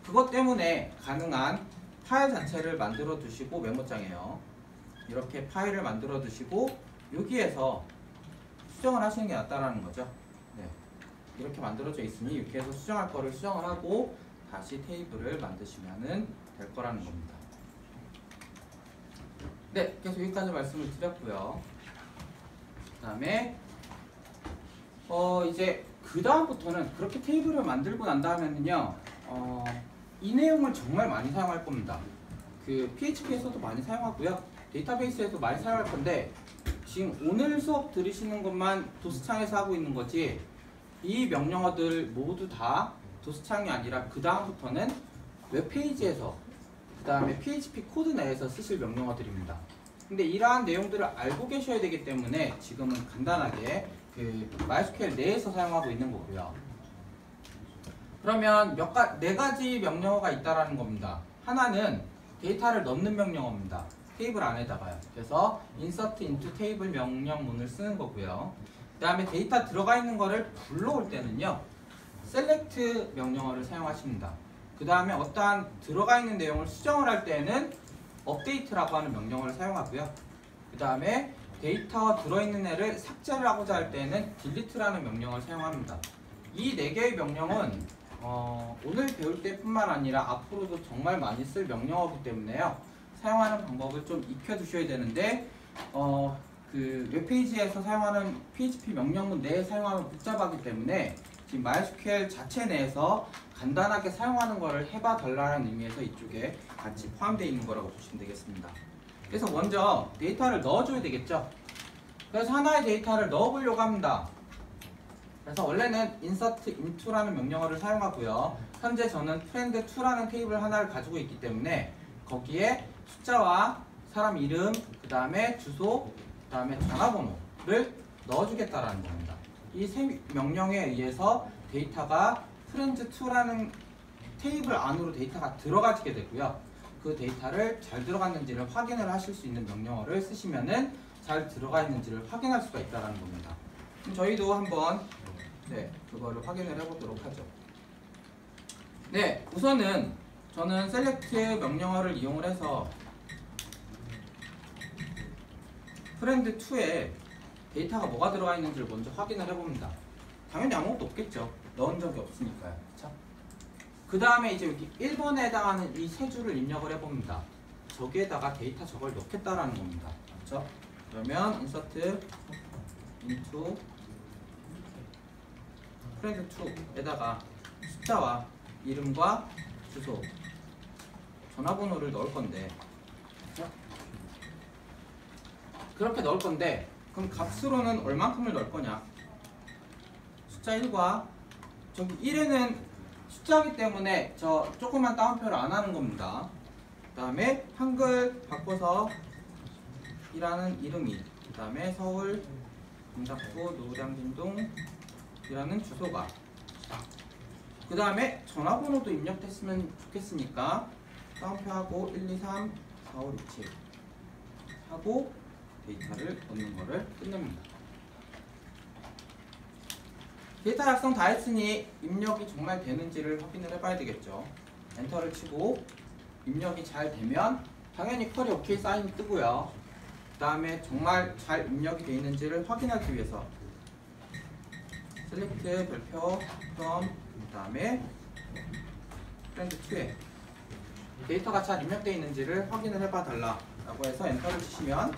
그것 때문에 가능한 파일 자체를 만들어 두시고 메모장에요. 이렇게 파일을 만들어 두시고 여기에서 수정을 하시는 게 낫다라는 거죠. 네. 이렇게 만들어져 있으니 이렇게 해서 수정할 거를 수정을 하고 다시 테이블을 만드시면 될 거라는 겁니다. 네, 그래서 여기까지 말씀을 드렸고요. 그 다음에 이제 그 다음부터는 그렇게 테이블을 만들고 난 다음에는요, 이 내용을 정말 많이 사용할 겁니다. 그 PHP에서도 많이 사용하고요, 데이터베이스에도 많이 사용할 건데 지금 오늘 수업 들으시는 것만 도스창에서 하고 있는 거지 이 명령어들 모두 다 도스창이 아니라 그 다음부터는 웹페이지에서 그 다음에 PHP 코드 내에서 쓰실 명령어들입니다. 근데 이러한 내용들을 알고 계셔야 되기 때문에 지금은 간단하게 그 MySQL 내에서 사용하고 있는 거고요. 그러면 네 가지 명령어가 있다라는 겁니다. 하나는 데이터를 넣는 명령어입니다. 테이블 안에다가요. 그래서 insert into table 명령문을 쓰는 거고요. 그 다음에 데이터 들어가 있는 거를 불러올 때는요, select 명령어를 사용하십니다. 그 다음에 어떠한 들어가 있는 내용을 수정을 할 때는 update라고 하는 명령어를 사용하고요. 그 다음에 데이터 들어있는 애를 삭제를 하고자 할 때는 delete라는 명령어를 사용합니다. 이 네 개의 명령은 오늘 배울 때뿐만 아니라 앞으로도 정말 많이 쓸 명령어이기 때문에요. 사용하는 방법을 좀 익혀두셔야 되는데 그 웹페이지에서 사용하는 PHP 명령문 내에 사용하면 복잡하기 때문에 지금 MySQL 자체 내에서 간단하게 사용하는 거를 해봐 달라는 의미에서 이쪽에 같이 포함되어 있는 거라고 보시면 되겠습니다. 그래서 먼저 데이터를 넣어줘야 되겠죠. 그래서 하나의 데이터를 넣어보려고 합니다. 그래서 원래는 insert into라는 명령어를 사용하고요. 현재 저는 friend2라는 테이블 하나를 가지고 있기 때문에 거기에 숫자와 사람 이름, 그 다음에 주소, 그 다음에 전화번호를 넣어주겠다라는 겁니다. 이 세 명령에 의해서 데이터가 friend2라는 테이블 안으로 데이터가 들어가게 되고요. 그 데이터를 잘 들어갔는지를 확인을 하실 수 있는 명령어를 쓰시면은 잘 들어가 있는지를 확인할 수가 있다는 겁니다. 그럼 저희도 한번 그거를 확인을 해보도록 하죠. 네, 우선은 저는 select 명령어를 이용을 해서 friend2에 데이터가 뭐가 들어가 있는지를 먼저 확인을 해봅니다. 당연히 아무것도 없겠죠. 넣은 적이 없으니까요. 그쵸? 그 다음에 이제 여기 1번에 해당하는 이 세 줄을 입력을 해봅니다. 저기에다가 데이터 저걸 넣겠다라는 겁니다. 그렇죠? 그러면 insert into friend2에다가 숫자와 이름과 주소, 전화번호를 넣을 건데, 그렇죠? 그렇게 넣을 건데, 그럼 값으로는 얼만큼을 넣을 거냐? 숫자 1과 저기 1에는 숫자이기 때문에 저 조그만 따옴표를 안 하는 겁니다. 그 다음에 한글 바꿔서 이라는 이름이, 그 다음에 서울 동작구 노량진동이라는 주소가, 그 다음에 전화번호도 입력됐으면 좋겠으니까 따옴표하고 1, 2, 3, 4, 5, 6, 7 하고 데이터를 넣는 거를 끝냅니다. 데이터 작성 다 했으니 입력이 정말 되는지를 확인을 해봐야 되겠죠. 엔터를 치고 입력이 잘 되면 당연히 쿼리 OK 사인이 뜨고요. 그 다음에 정말 잘 입력이 되어 있는지를 확인하기 위해서 셀렉트 별표 from, 그 다음에 프렌드 2에 데이터가 잘 입력되어 있는지를 확인을 해봐 달라 라고 해서 엔터를 치시면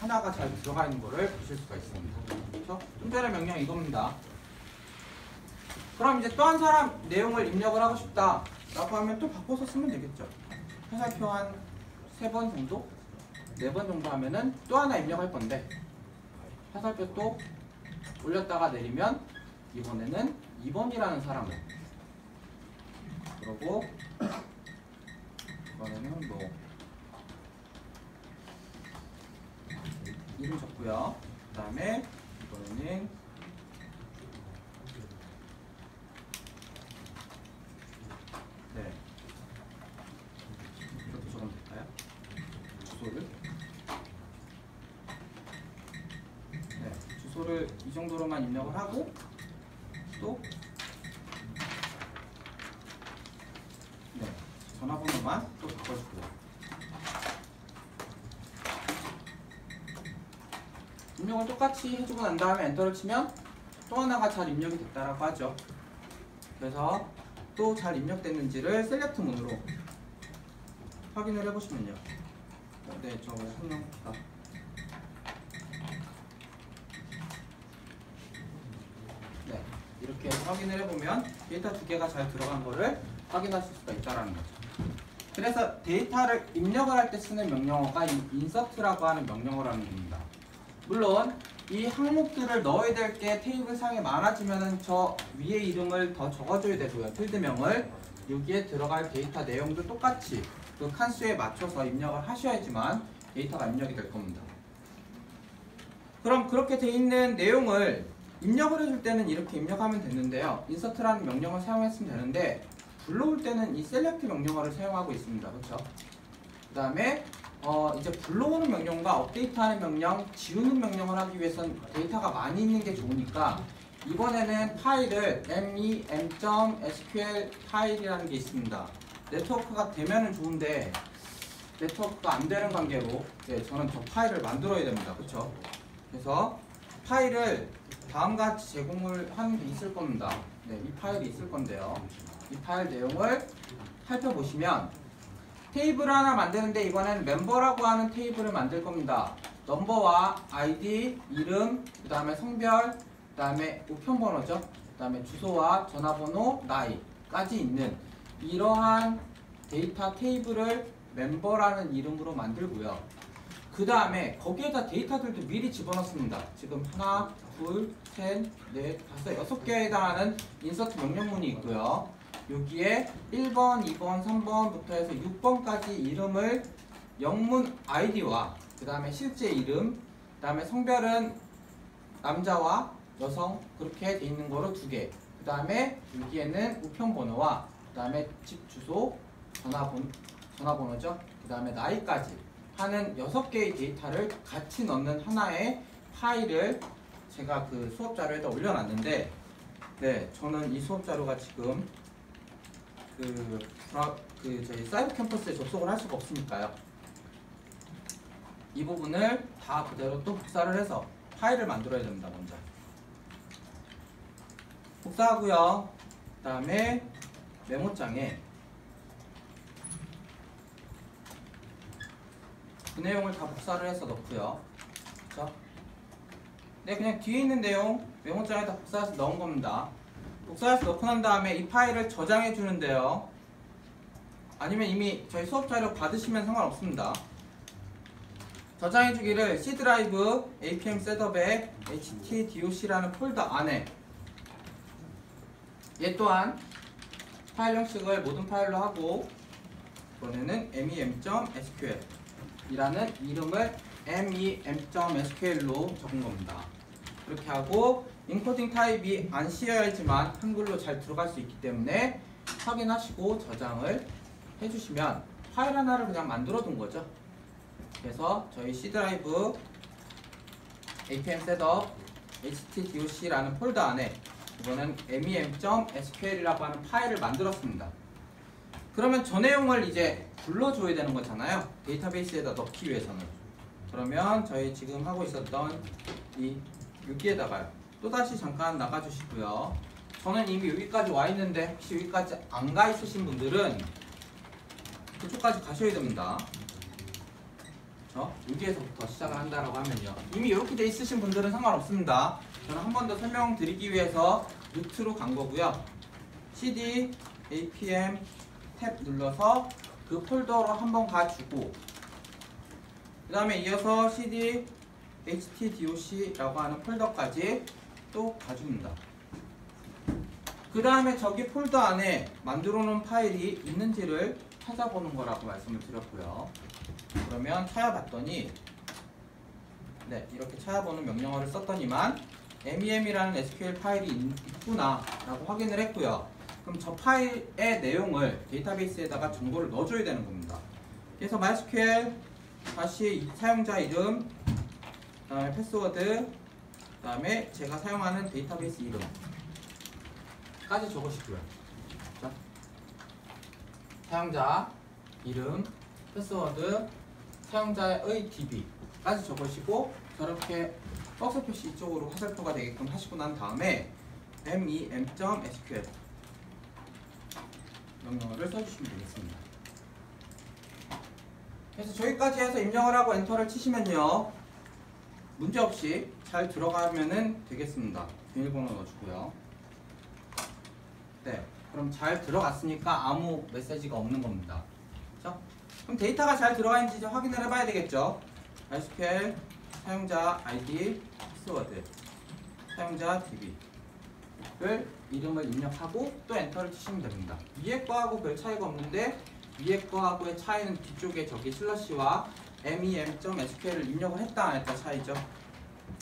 하나가 잘 들어가 있는 거를 보실 수가 있습니다. 그렇죠? 좀 전에 명령 이겁니다. 그럼 이제 또 한 사람 내용을 입력을 하고 싶다 라고 하면 또 바꿔서 쓰면 되겠죠. 화살표 한 3번 정도? 4번 정도 하면은 또 하나 입력할 건데, 화살표 또 올렸다가 내리면 이번에는 2번이라는 사람을, 그러고 이번에는 뭐 이름 적고요. 그 다음에 이번에는 네, 이렇게 적으면 될까요? 주소를, 네, 주소를 이 정도로만 입력을 하고 또 네, 전화번호만 또 바꿔주고요. 입력을 똑같이 해주고 난 다음에 엔터를 치면 또 하나가 잘 입력이 됐다라고 하죠. 그래서 또 잘 입력됐는지를 셀렉트 문으로 확인을 해보시면요. 네, 저 설명합니다. 네, 이렇게 확인을 해보면 데이터 2개가 잘 들어간 거를 확인하실 수가 있다는 거죠. 그래서 데이터를 입력을 할 때 쓰는 명령어가 인서트라고 하는 명령어라는 겁니다. 물론 이 항목들을 넣어야 될 게 테이블 상에 많아지면은 저 위에 이름을 더 적어줘야 되고요. 필드명을 여기에 들어갈 데이터 내용도 똑같이 그 칸수에 맞춰서 입력을 하셔야지만 데이터가 입력이 될 겁니다. 그럼 그렇게 돼 있는 내용을 입력을 해줄 때는 이렇게 입력하면 되는데요. 인서트라는 명령을 사용했으면 되는데 불러올 때는 이 셀렉트 명령어를 사용하고 있습니다. 그렇죠? 그 다음에 이제 불러오는 명령과 업데이트하는 명령, 지우는 명령을 하기 위해서는 데이터가 많이 있는 게 좋으니까 이번에는 파일을 mem.sql 파일이라는 게 있습니다. 네트워크가 되면은 좋은데 네트워크가 안 되는 관계로 저는 저 파일을 만들어야 됩니다. 그렇죠? 그래서 파일을 다음과 같이 제공을 하는 게 있을 겁니다. 네, 이 파일이 있을 건데요. 이 파일 내용을 살펴보시면 테이블 하나 만드는데 이번에는 멤버라고 하는 테이블을 만들 겁니다. 넘버와 아이디, 이름, 그 다음에 성별, 그 다음에 우편번호죠. 그 다음에 주소와 전화번호, 나이까지 있는 이러한 데이터 테이블을 멤버라는 이름으로 만들고요. 그 다음에 거기에다 데이터들도 미리 집어넣습니다. 지금 하나, 둘, 셋, 넷, 다섯, 6개에 해당하는 인서트 명령문이 있고요. 여기에 1번, 2번, 3번부터 해서 6번까지 이름을 영문 아이디와 그 다음에 실제 이름, 그 다음에 성별은 남자와 여성 그렇게 돼 있는 거로 2개. 그 다음에 여기에는 우편번호와 그 다음에 집 주소, 전화번호죠. 그 다음에 나이까지 하는 6개의 데이터를 같이 넣는 하나의 파일을 제가 그 수업 자료에다 올려놨는데, 네, 저는 이 수업 자료가 지금 저희 사이버 캠퍼스에 접속을 할 수가 없으니까요. 이 부분을 다 그대로 또 복사를 해서 파일을 만들어야 됩니다. 먼저 복사하고요. 그 다음에 메모장에 그 내용을 다 복사를 해서 넣고요. 그렇죠? 네, 그냥 뒤에 있는 내용 메모장에다 복사해서 넣은 겁니다. 복사해서 넣고 난 다음에 이 파일을 저장해 주는데요. 아니면 이미 저희 수업 자료 받으시면 상관없습니다. 저장해주기를 C 드라이브 APM 셋업에 htdoc라는 폴더 안에 얘 또한 파일 형식을 모든 파일로 하고 이번에는 mem.sql 이라는 이름을 mem.sql로 적은 겁니다. 이렇게 하고 인코딩 타입이 안 씌어야지만 한글로 잘 들어갈 수 있기 때문에 확인하시고 저장을 해주시면 파일 하나를 그냥 만들어 둔 거죠. 그래서 저희 C 드라이브 APM 셋업 htdoc라는 폴더 안에 이거는 mem.sql이라고 하는 파일을 만들었습니다. 그러면 저 내용을 이제 불러줘야 되는 거잖아요. 데이터베이스에다 넣기 위해서는. 그러면 저희 지금 하고 있었던 여기에다가요. 또다시 잠깐 나가주시고요. 저는 이미 여기까지 와 있는데 혹시 여기까지 안 가 있으신 분들은 그쪽까지 가셔야 됩니다. 여기에서부터 시작을 한다라고 하면요. 이미 이렇게 돼 있으신 분들은 상관없습니다. 저는 한 번 더 설명드리기 위해서 루트로 간 거고요. cd apm 탭 눌러서 그 폴더로 한번 가주고 그 다음에 이어서 cd htdoc라고 하는 폴더까지 또 가줍니다. 그 다음에 저기 폴더 안에 만들어 놓은 파일이 있는지를 찾아보는 거라고 말씀을 드렸고요. 그러면 찾아봤더니 네, 이렇게 찾아보는 명령어를 썼더니만 mem이라는 SQL 파일이 있구나 라고 확인을 했고요. 그럼 저 파일의 내용을 데이터베이스에다가 정보를 넣어줘야 되는 겁니다. 그래서 MySQL 다시 사용자 이름, 그 다음에 패스워드, 그 다음에 제가 사용하는 데이터베이스 이름까지 적으시고요. 자, 사용자 이름, 패스워드, 사용자의 DB까지 적으시고 저렇게 박스 표시 이쪽으로 화살표가 되게끔 하시고 난 다음에 mem.sql 명령어를 써주시면 되겠습니다. 그래서 저기까지 해서 입력을 하고 엔터를 치시면요 문제없이 잘 들어가면 되겠습니다. 비밀번호 넣어주고요. 네, 그럼 잘 들어갔으니까 아무 메시지가 없는 겁니다. 그렇죠? 그럼 데이터가 잘 들어가 있는지 좀 확인을 해봐야 되겠죠. MySQL 사용자 ID, 패스워드, 사용자 DB를 이름을 입력하고 또 엔터를 치시면 됩니다. 위에 거하고 별 차이가 없는데 위에 거하고의 차이는 뒤쪽에 저기 슬러시와 mem.sql을 입력을 했다 안 했다 차이죠.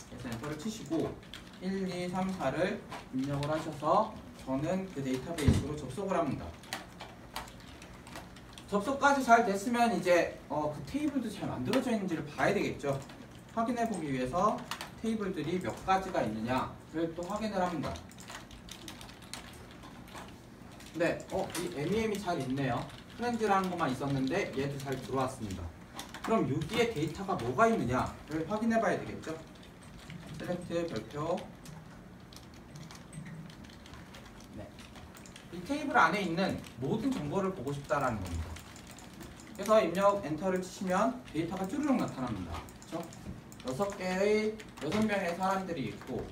그래서 엔터를 치시고 1, 2, 3, 4를 입력을 하셔서 저는 그 데이터베이스로 접속을 합니다. 접속까지 잘 됐으면 이제 그 테이블도 잘 만들어져 있는지를 봐야 되겠죠. 확인해 보기 위해서 테이블들이 몇 가지가 있느냐를 또 확인을 합니다. 네, 이 mem이 잘 있네요. 프렌즈라는 것만 있었는데 얘도 잘 들어왔습니다. 그럼 여기에 데이터가 뭐가 있느냐를 확인해 봐야 되겠죠. 셀렉트 별표. 네, 이 테이블 안에 있는 모든 정보를 보고 싶다라는 겁니다. 그래서 입력 엔터를 치시면 데이터가 쭈르륵 나타납니다. 그렇죠? 6명의 사람들이 있고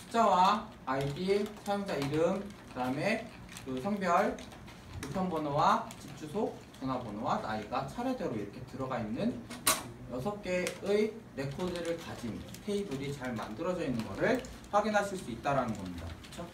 숫자와 아이디, 사용자 이름, 그 다음에 그 성별, 우편번호와 집주소, 전화번호와 나이가 차례대로 이렇게 들어가 있는 6개의 레코드를 가진 테이블이 잘 만들어져 있는 것을 확인하실 수 있다는 겁니다. 그렇죠?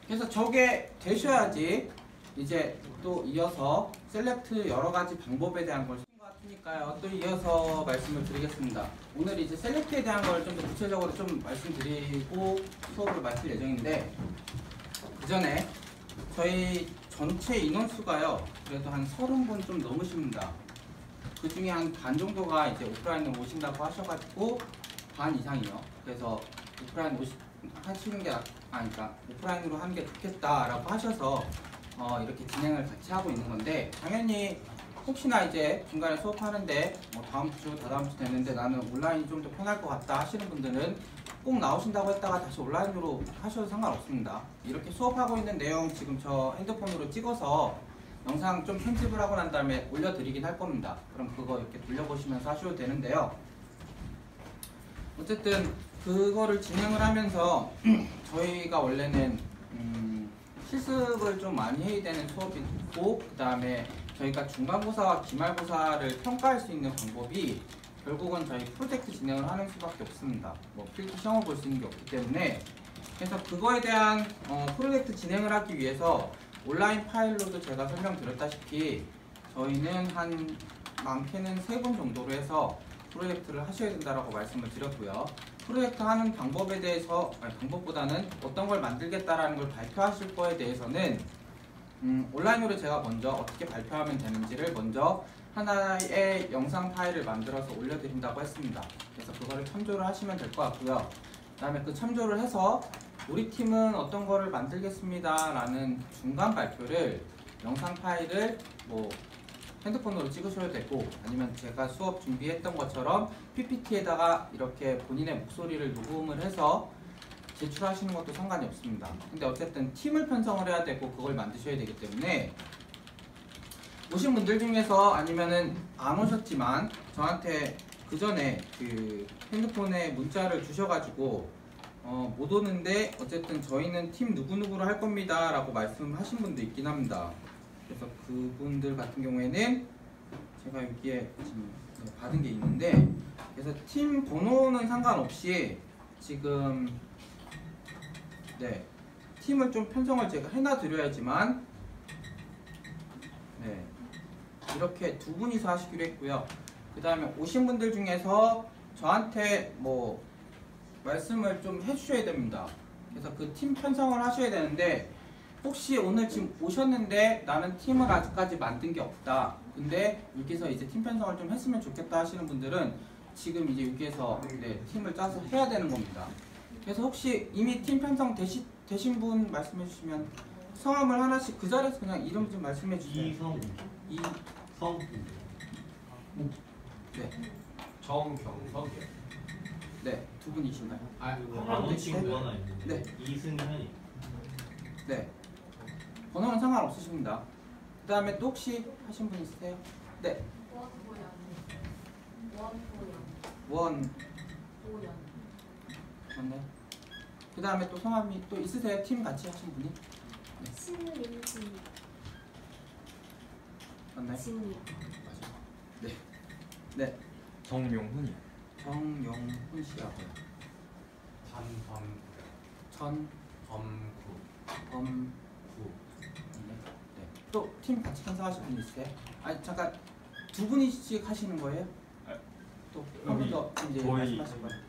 그래서 저게 되셔야지 이제 또 이어서 셀렉트 여러 가지 방법에 대한 걸 쓰는 것 같으니까요. 또 이어서 말씀을 드리겠습니다. 오늘 이제 셀렉트에 대한 걸 좀 더 구체적으로 좀 말씀드리고 수업을 마칠 예정인데 그 전에 저희 전체 인원수가요. 그래도 한 30분 좀 넘으십니다. 그 중에 한 반 정도가 이제 오프라인으로 오신다고 하셔가지고 반 이상이요. 그래서 오프라인 하시는 게 그러니까 오프라인으로 하는 게 좋겠다라고 하셔서 이렇게 진행을 같이 하고 있는 건데 당연히 혹시나 이제 중간에 수업하는데 다음 주, 다다음 주 되는데 나는 온라인이 좀 더 편할 것 같다 하시는 분들은 꼭 나오신다고 했다가 다시 온라인으로 하셔도 상관없습니다. 이렇게 수업하고 있는 내용 지금 저 핸드폰으로 찍어서 영상 좀 편집을 하고 난 다음에 올려드리긴 할 겁니다. 그럼 그거 이렇게 돌려보시면서 하셔도 되는데요. 어쨌든 그거를 진행을 하면서 저희가 원래는 실습을 좀 많이 해야 되는 수업이 있고, 그 다음에 저희가 중간고사와 기말고사를 평가할 수 있는 방법이 결국은 저희 프로젝트 진행을 하는 수밖에 없습니다. 뭐 필기 시험을 볼 수 있는 게 없기 때문에, 그래서 그거에 대한 프로젝트 진행을 하기 위해서 온라인 파일로도 제가 설명드렸다시피 저희는 한 많게는 3분 정도로 해서 프로젝트를 하셔야 된다라고 말씀을 드렸고요. 프로젝트 하는 방법에 대해서, 방법보다는 어떤 걸 만들겠다라는 걸 발표하실 거에 대해서는 온라인으로 제가 먼저 어떻게 발표하면 되는지를 먼저 하나의 영상 파일을 만들어서 올려드린다고 했습니다. 그래서 그거를 참조를 하시면 될 것 같고요. 그 다음에 그 참조를 해서 우리 팀은 어떤 거를 만들겠습니다 라는 중간 발표를 영상 파일을 뭐 핸드폰으로 찍으셔도 되고, 아니면 제가 수업 준비했던 것처럼 PPT에다가 이렇게 본인의 목소리를 녹음을 해서 제출하시는 것도 상관이 없습니다. 근데 어쨌든 팀을 편성을 해야 되고 그걸 만드셔야 되기 때문에, 오신 분들 중에서 아니면은 안 오셨지만 저한테 그 전에 그 핸드폰에 문자를 주셔가지고 못 오는데 어쨌든 저희는 팀 누구누구로 할 겁니다 라고 말씀하신 분도 있긴 합니다. 그래서 그분들 같은 경우에는 제가 여기에 지금 받은 게 있는데, 그래서 팀 번호는 상관없이 지금 팀을 좀 편성을 제가 해놔드려야지만 이렇게 2분이서 하시기로 했고요. 그 다음에 오신 분들 중에서 저한테 뭐 말씀을 좀 해주셔야 됩니다. 그래서 그 팀 편성을 하셔야 되는데, 혹시 오늘 지금 오셨는데 나는 팀을 아직까지 만든 게 없다, 근데 여기서 이제 팀 편성을 좀 했으면 좋겠다 하시는 분들은 지금 이제 여기에서 팀을 짜서 해야 되는 겁니다. 그래서 혹시 이미 팀 편성 되신 분 말씀해 주시면, 성함을 하나씩 그 자리에서 그냥 이름 좀 말씀해 주세요. 이성우. 네. 정경석이요. 네, 2분이신가요? 아는 친구 하나 있는데. 네. 이승현이. 네. 번호는 상관없으십니다. 그 다음에 또 혹시 하신 분 있으세요? 네. 원. 맞네. 그 다음에 또 성함이 또 있으세요? 팀 같이 하신 분이? 네. 신민진. 맞나요? 진이. 맞아요. 네. 네. 정용훈이. 정영훈 씨하고요. 전범구. 네. 또 팀 같이 편성하실 분 있으세요? 아니 잠깐, 2분이씩 하시는 거예요? 또 한 분 더 이제 저희 말씀하실 거예요?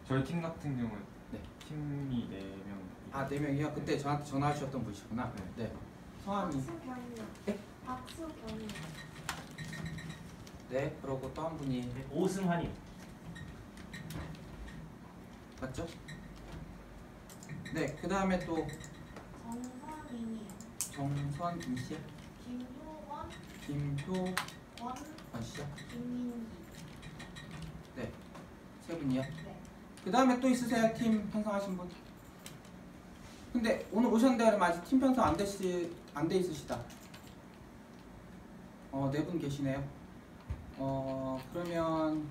저희 팀 같은 경우는 네. 팀이 4명. 아, 4명이요? 그때 저한테 전화 주셨던 분이시구나. 네. 성함이. 박수경이요. 네? 박수경이요. 네. 그러고 또 한 분이 오승환이. 맞죠? 네. 그 다음에 또 정선인이요. 정선인 씨요? 김효원. 김효원 씨요? 김민기. 네. 3분이요? 네. 그 다음에 또 있으세요? 팀 편성하신 분? 근데 오늘 오셨는데 그럼 아직 팀 편성 안 돼 있으시다. 4분 계시네요. 그러면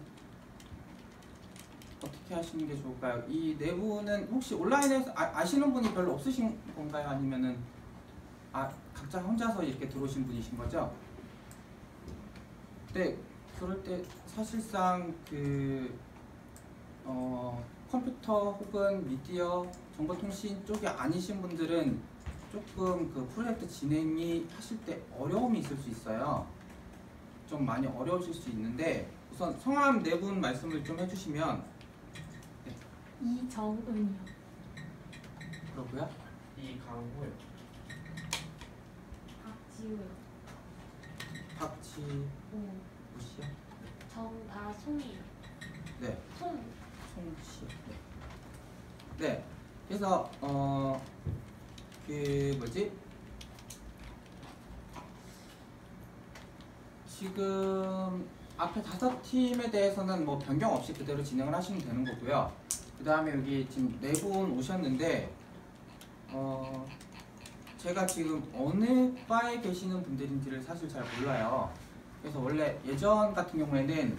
어떻게 하시는 게 좋을까요? 이 4분은 혹시 온라인에서 아시는 분이 별로 없으신 건가요? 아니면은 각자 혼자서 이렇게 들어오신 분이신 거죠? 네. 그럴 때 사실상 컴퓨터 혹은 미디어, 정보통신 쪽이 아니신 분들은 조금 그 프로젝트 진행이 하실 때 어려움이 있을 수 있어요. 좀 많이 어려우실 수 있는데, 우선 성함 4분 말씀을 좀 해주시면. 네. 이정은이요. 그러고요. 이강호요. 박지우요. 박지우 오. 씨요? 송이요. 네. 송. 송씨. 네. 네. 그래서 지금 앞에 5팀에 대해서는 뭐 변경 없이 그대로 진행을 하시면 되는 거고요. 그 다음에 여기 지금 4분 오셨는데, 제가 지금 어느 과에 계시는 분들인지를 사실 잘 몰라요. 그래서 원래 예전 같은 경우에는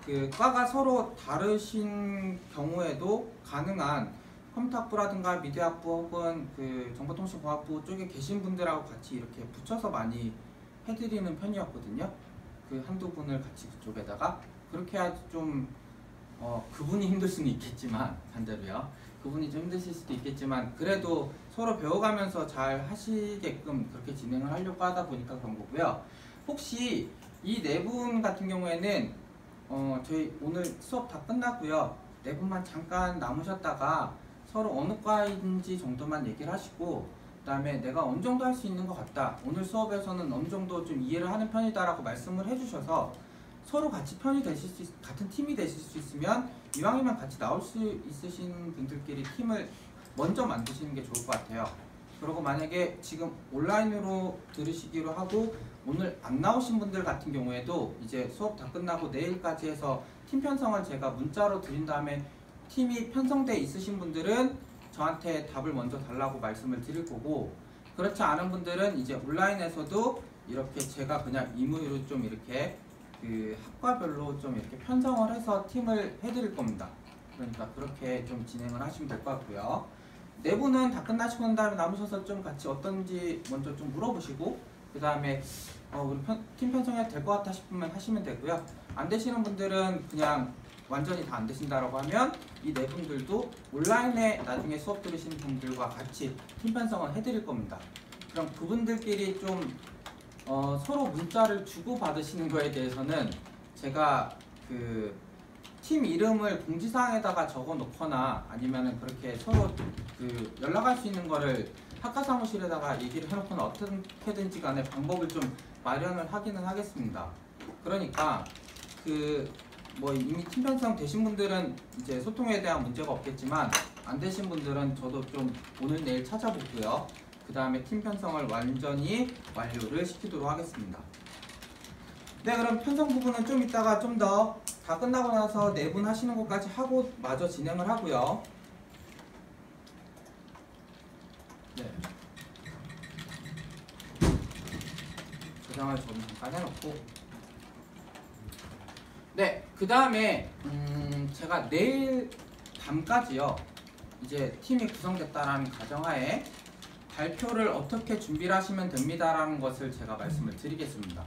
그 과가 서로 다르신 경우에도 가능한 컴퓨터학부라든가 미디어학부 혹은 그 정보통신공학부 쪽에 계신 분들하고 같이 이렇게 붙여서 많이 해드리는 편이었거든요. 그 한두 분을 같이 그쪽에다가 그렇게 해야지 좀 그분이 힘들 수는 있겠지만 반대로요. 그분이 좀 힘드실 수도 있겠지만 그래도 서로 배워가면서 잘 하시게끔 그렇게 진행을 하려고 하다 보니까 그런 거고요. 혹시 이 네 분 같은 경우에는 저희 오늘 수업 다 끝났고요. 네 분만 잠깐 남으셨다가 서로 어느 과인지 정도만 얘기를 하시고 그 다음에 내가 어느 정도 할 수 있는 것 같다. 오늘 수업에서는 어느 정도 좀 이해를 하는 편이다라고 말씀을 해주셔서 서로 같이 편이 되실 수 같은 팀이 되실 수 있으면 이왕이면 같이 나올 수 있으신 분들끼리 팀을 먼저 만드시는 게 좋을 것 같아요. 그리고 만약에 지금 온라인으로 들으시기로 하고 오늘 안 나오신 분들 같은 경우에도 이제 수업 다 끝나고 내일까지 해서 팀 편성을 제가 문자로 드린 다음에 팀이 편성돼 있으신 분들은 저한테 답을 먼저 달라고 말씀을 드릴 거고 그렇지 않은 분들은 이제 온라인에서도 이렇게 제가 그냥 임의로 좀 이렇게 그 학과별로 좀 이렇게 편성을 해서 팀을 해드릴 겁니다. 그러니까 그렇게 좀 진행을 하시면 될 것 같고요. 네 분은 다 끝나시고 난 다음에 남으셔서 좀 같이 어떤지 먼저 좀 물어보시고 그 다음에 우리 팀 편성해도 될 것 같다 싶으면 하시면 되고요. 안 되시는 분들은 그냥 완전히 다 안 되신다라고 하면 이 네 분들도 온라인에 나중에 수업 들으시는 분들과 같이 팀 편성을 해드릴 겁니다. 그럼 그분들끼리 좀 서로 문자를 주고 받으시는 거에 대해서는 제가 그 팀 이름을 공지사항에다가 적어 놓거나 아니면은 그렇게 서로 그 연락할 수 있는 거를 학과 사무실에다가 얘기를 해놓거나 어떻게든지 간에 방법을 좀 마련을 하기는 하겠습니다. 그러니까 그 뭐 이미 팀 편성 되신 분들은 이제 소통에 대한 문제가 없겠지만 안 되신 분들은 저도 좀 오늘 내일 찾아보고요. 그 다음에 팀 편성을 완전히 완료를 시키도록 하겠습니다. 네, 그럼 편성 부분은 좀 이따가 좀 더 다 끝나고 나서 네 분 하시는 것까지 하고 마저 진행을 하고요. 네. 저장을 좀 잠깐 해놓고 네, 그 다음에 제가 내일 밤까지요 이제 팀이 구성됐다라는 가정하에 발표를 어떻게 준비를 하시면 됩니다라는 것을 제가 말씀을 드리겠습니다.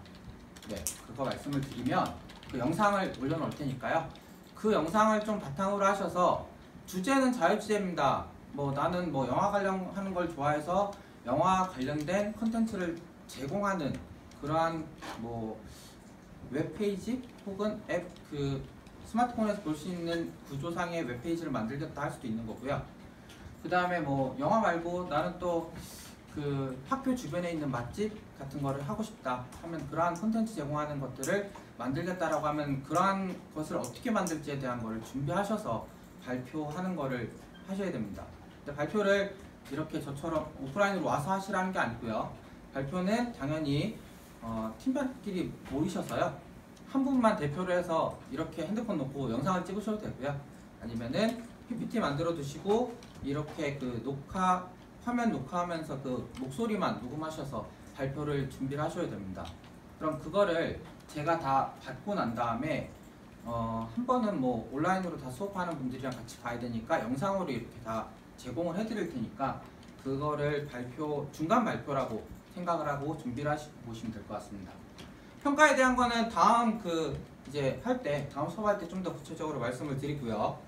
네, 그거 말씀을 드리면 그 영상을 올려놓을 테니까요. 그 영상을 좀 바탕으로 하셔서 주제는 자유주제입니다. 뭐 나는 뭐 영화 관련하는 걸 좋아해서 영화 관련된 컨텐츠를 제공하는 그러한 뭐 웹페이지 혹은 앱 그 스마트폰에서 볼 수 있는 구조상의 웹페이지를 만들겠다 할 수도 있는 거고요. 그 다음에 뭐 영화 말고 나는 또 그 학교 주변에 있는 맛집 같은 거를 하고 싶다 하면 그러한 콘텐츠 제공하는 것들을 만들겠다라고 하면 그러한 것을 어떻게 만들지에 대한 거를 준비하셔서 발표하는 거를 하셔야 됩니다. 근데 발표를 이렇게 저처럼 오프라인으로 와서 하시라는 게 아니고요. 발표는 당연히 팀들끼리 모이셔서요. 한 분만 대표를 해서 이렇게 핸드폰 놓고 영상을 찍으셔도 되고요. 아니면은 PPT 만들어 두시고 이렇게 그 화면 녹화하면서 그 목소리만 녹음하셔서 발표를 준비를 하셔야 됩니다. 그럼 그거를 제가 다 받고 난 다음에 한 번은 뭐 온라인으로 다 수업하는 분들이랑 같이 봐야 되니까 영상으로 이렇게 다 제공을 해드릴 테니까 그거를 중간 발표라고 생각을 하고 준비를 하시고 보시면 될 것 같습니다. 평가에 대한 거는 다음 이제 다음 수업할 때 좀 더 구체적으로 말씀을 드리고요.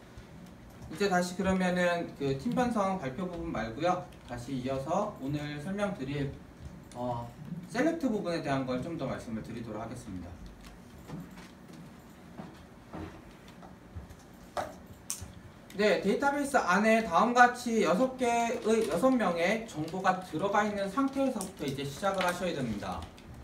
이제 다시 그러면은 그 팀 편성 발표 부분 말고요. 다시 이어서 오늘 설명드릴 셀렉트 부분에 대한 걸 좀 더 말씀을 드리도록 하겠습니다. 네, 데이터베이스 안에 다음과 같이 6명의 정보가 들어가 있는 상태에서부터 이제 시작을 하셔야 됩니다.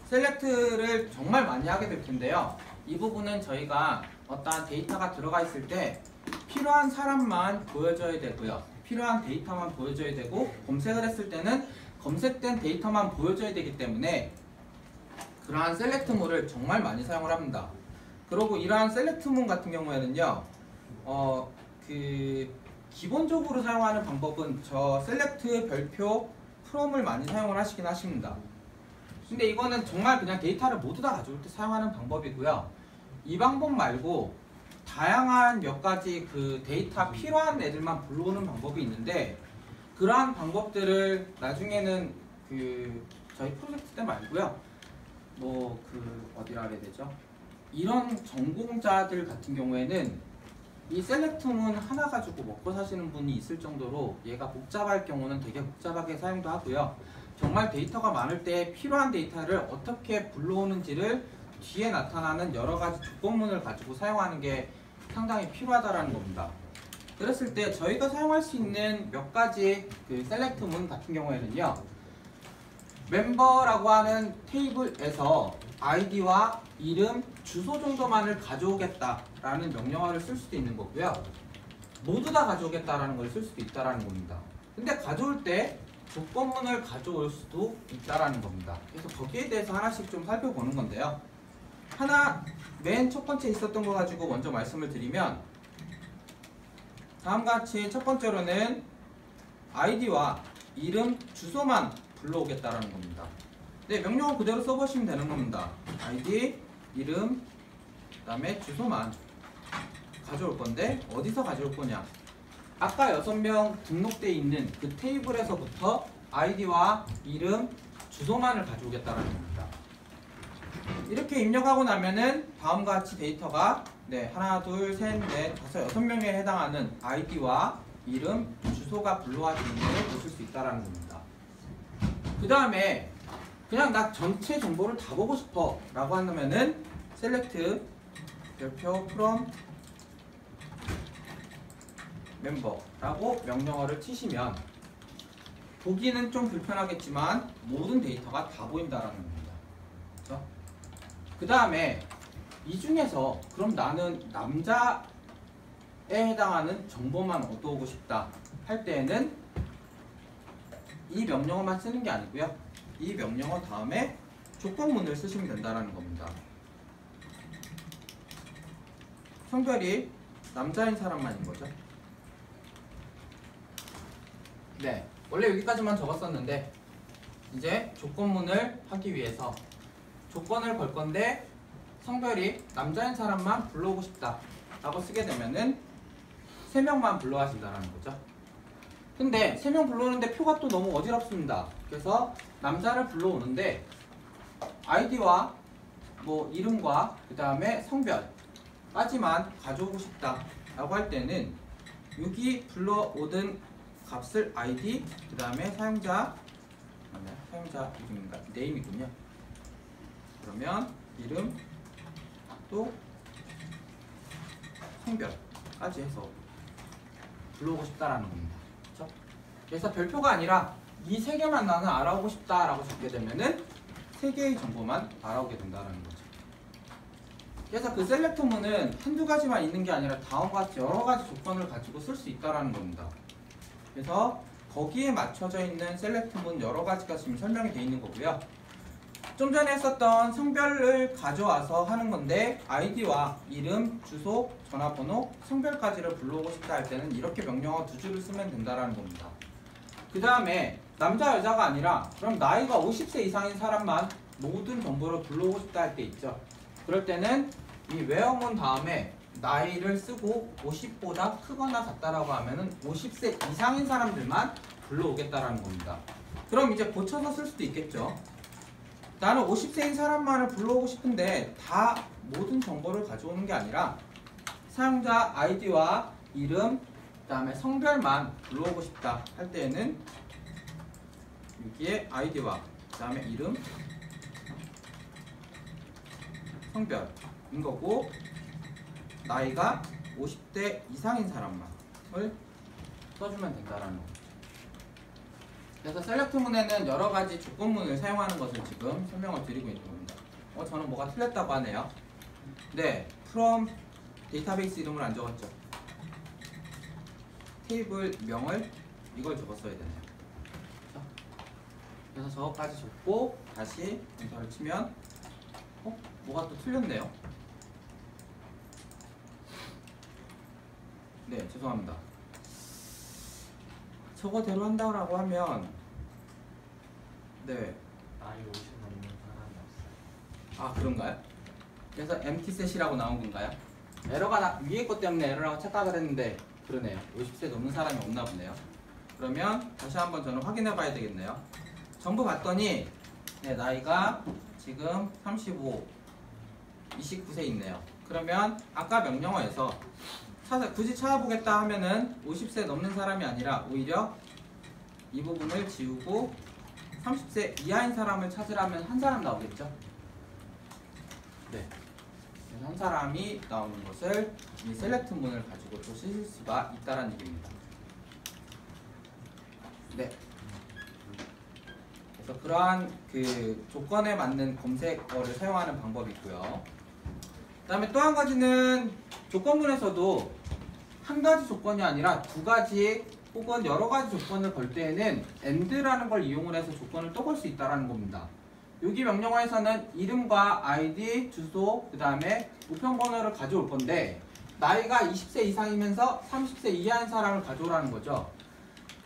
셀렉트를 정말 많이 하게 될 텐데요. 이 부분은 저희가 어떠한 데이터가 들어가 있을 때 필요한 사람만 보여줘야 되고요. 필요한 데이터만 보여줘야 되고 검색을 했을 때는 검색된 데이터만 보여줘야 되기 때문에 그러한 셀렉트문을 정말 많이 사용을 합니다. 그리고 이러한 셀렉트문 같은 경우에는요. 기본적으로 사용하는 방법은 저 셀렉트 별표 프롬을 많이 사용을 하시긴 하십니다. 근데 이거는 정말 그냥 데이터를 모두 다 가져올 때 사용하는 방법이고요. 이 방법 말고 다양한 몇 가지 그 데이터 필요한 애들만 불러오는 방법이 있는데 그러한 방법들을 나중에는 그 저희 프로젝트 때 말고요. 뭐 그 어디라 해야 되죠? 이런 전공자들 같은 경우에는 이 셀렉트문 하나 가지고 먹고 사시는 분이 있을 정도로 얘가 복잡할 경우는 되게 복잡하게 사용도 하고요. 정말 데이터가 많을 때 필요한 데이터를 어떻게 불러오는지를 뒤에 나타나는 여러 가지 조건문을 가지고 사용하는 게 상당히 필요하다라는 겁니다. 그랬을 때 저희가 사용할 수 있는 몇 가지 그 셀렉트문 같은 경우에는요. 멤버라고 하는 테이블에서 아이디와 이름, 주소 정도만을 가져오겠다라는 명령어를 쓸 수도 있는 거고요. 모두 다 가져오겠다라는 걸 쓸 수도 있다라는 겁니다. 근데 가져올 때 조건문을 가져올 수도 있다라는 겁니다. 그래서 거기에 대해서 하나씩 좀 살펴보는 건데요. 하나 맨 첫 번째 있었던 거 가지고 먼저 말씀을 드리면 다음과 같이 첫 번째로는 아이디와 이름, 주소만 불러오겠다라는 겁니다. 네, 명령어 그대로 써보시면 되는 겁니다. 아이디, 이름, 그 다음에 주소만 가져올 건데 어디서 가져올 거냐? 아까 6명 등록되어 있는 그 테이블에서부터 아이디와 이름, 주소만을 가져오겠다는 겁니다. 이렇게 입력하고 나면은 다음과 같이 데이터가 하나, 둘, 셋, 넷, 다섯, 6명에 해당하는 아이디와 이름, 주소가 불러와지는 걸 보실 수 있다는 겁니다. 그 다음에 그냥 나 전체 정보를 다 보고 싶어 라고 한다면은 select 별표 from member라고 명령어를 치시면 보기는 좀 불편하겠지만 모든 데이터가 다 보인다라는 겁니다. 그렇죠? 그 다음에 이 중에서 그럼 나는 남자에 해당하는 정보만 얻어오고 싶다 할 때에는 이 명령어만 쓰는 게 아니고요. 이 명령어 다음에 조건문을 쓰시면 된다는 겁니다. 성별이 남자인 사람만인 거죠. 네, 원래 여기까지만 적었었는데 이제 조건문을 하기 위해서 조건을 걸 건데 성별이 남자인 사람만 불러오고 싶다 라고 쓰게 되면은 3명만 불러와준다는 거죠. 근데 3명 불러오는데 표가 또 너무 어지럽습니다. 그래서 남자를 불러오는데 아이디와 뭐 이름과 그 다음에 성별까지만 가져오고 싶다 라고 할 때는 여기 불러오던 값을 아이디 그 다음에 사용자 이름인가? 네임이군요. 그러면 이름 또 성별까지 해서 불러오고 싶다라는 겁니다. 그렇죠? 그래서 별표가 아니라 이 3개만 나는 알아오고 싶다라고 적게 되면은 3개의 정보만 알아오게 된다는 거죠. 그래서 그 셀렉트문은 한두 가지만 있는 게 아니라 다음과 같이 여러 가지 조건을 가지고 쓸 수 있다는 겁니다. 그래서 거기에 맞춰져 있는 셀렉트문 여러 가지가 지금 설명이 되어 있는 거고요. 좀 전에 했었던 성별을 가져와서 하는 건데 아이디와 이름, 주소, 전화번호, 성별까지를 불러오고 싶다 할 때는 이렇게 명령어 2줄을 쓰면 된다는 겁니다. 그 다음에 남자, 여자가 아니라 그럼 나이가 50세 이상인 사람만 모든 정보를 불러오고 싶다 할 때 있죠. 그럴 때는 이 where문 다음에 나이를 쓰고 50보다 크거나 같다라고 하면은 50세 이상인 사람들만 불러오겠다라는 겁니다. 그럼 이제 고쳐서 쓸 수도 있겠죠. 나는 50세인 사람만을 불러오고 싶은데 다 모든 정보를 가져오는 게 아니라 사용자 아이디와 이름, 그 다음에 성별만 불러오고 싶다 할 때에는 여기에 아이디와 그 다음에 이름, 성별인 거고 나이가 50대 이상인 사람만을 써주면 된다라는 거죠. 그래서 셀렉트문에는 여러 가지 조건문을 사용하는 것을 지금 설명을 드리고 있는 겁니다. 저는 뭐가 틀렸다고 하네요. 네, from 데이터베이스 이름을 안 적었죠. 테이블 명을 이걸 적었어야 되네요. 그렇죠? 그래서 저거까지 적고 다시 엔터를 치면 뭐가 또 틀렸네요. 네, 죄송합니다. 저거대로 한다고 하면 네. 나이 50 넘는 사람이 없어요. 아, 그런가요? 그래서 empty set이라고 나온 건가요? 위에 것 때문에 에러라고 착각을 했는데 그러네요. 50세 넘는 사람이 없나 보네요. 그러면 다시 한번 저는 확인해 봐야 되겠네요. 전부 봤더니 네, 나이가 지금 35, 29세 있네요. 그러면 아까 명령어에서 굳이 찾아보겠다 하면은 50세 넘는 사람이 아니라 오히려 이 부분을 지우고 30세 이하인 사람을 찾으라면 한 사람 나오겠죠? 네. 그래서 한 사람이 나오는 것을 이 셀렉트 문을 가지고 또 쓰실 수가 있다는 얘기입니다. 네. 그래서 그러한 그 조건에 맞는 검색어를 사용하는 방법이 있고요. 그 다음에 또 한 가지는 조건문에서도 한 가지 조건이 아니라 두 가지 혹은 여러 가지 조건을 걸 때에는 AND라는 걸 이용을 해서 조건을 또 걸 수 있다는 겁니다. 여기 명령어에서는 이름과 아이디, 주소, 그 다음에 우편번호를 가져올 건데 나이가 20세 이상이면서 30세 이하인 사람을 가져오라는 거죠.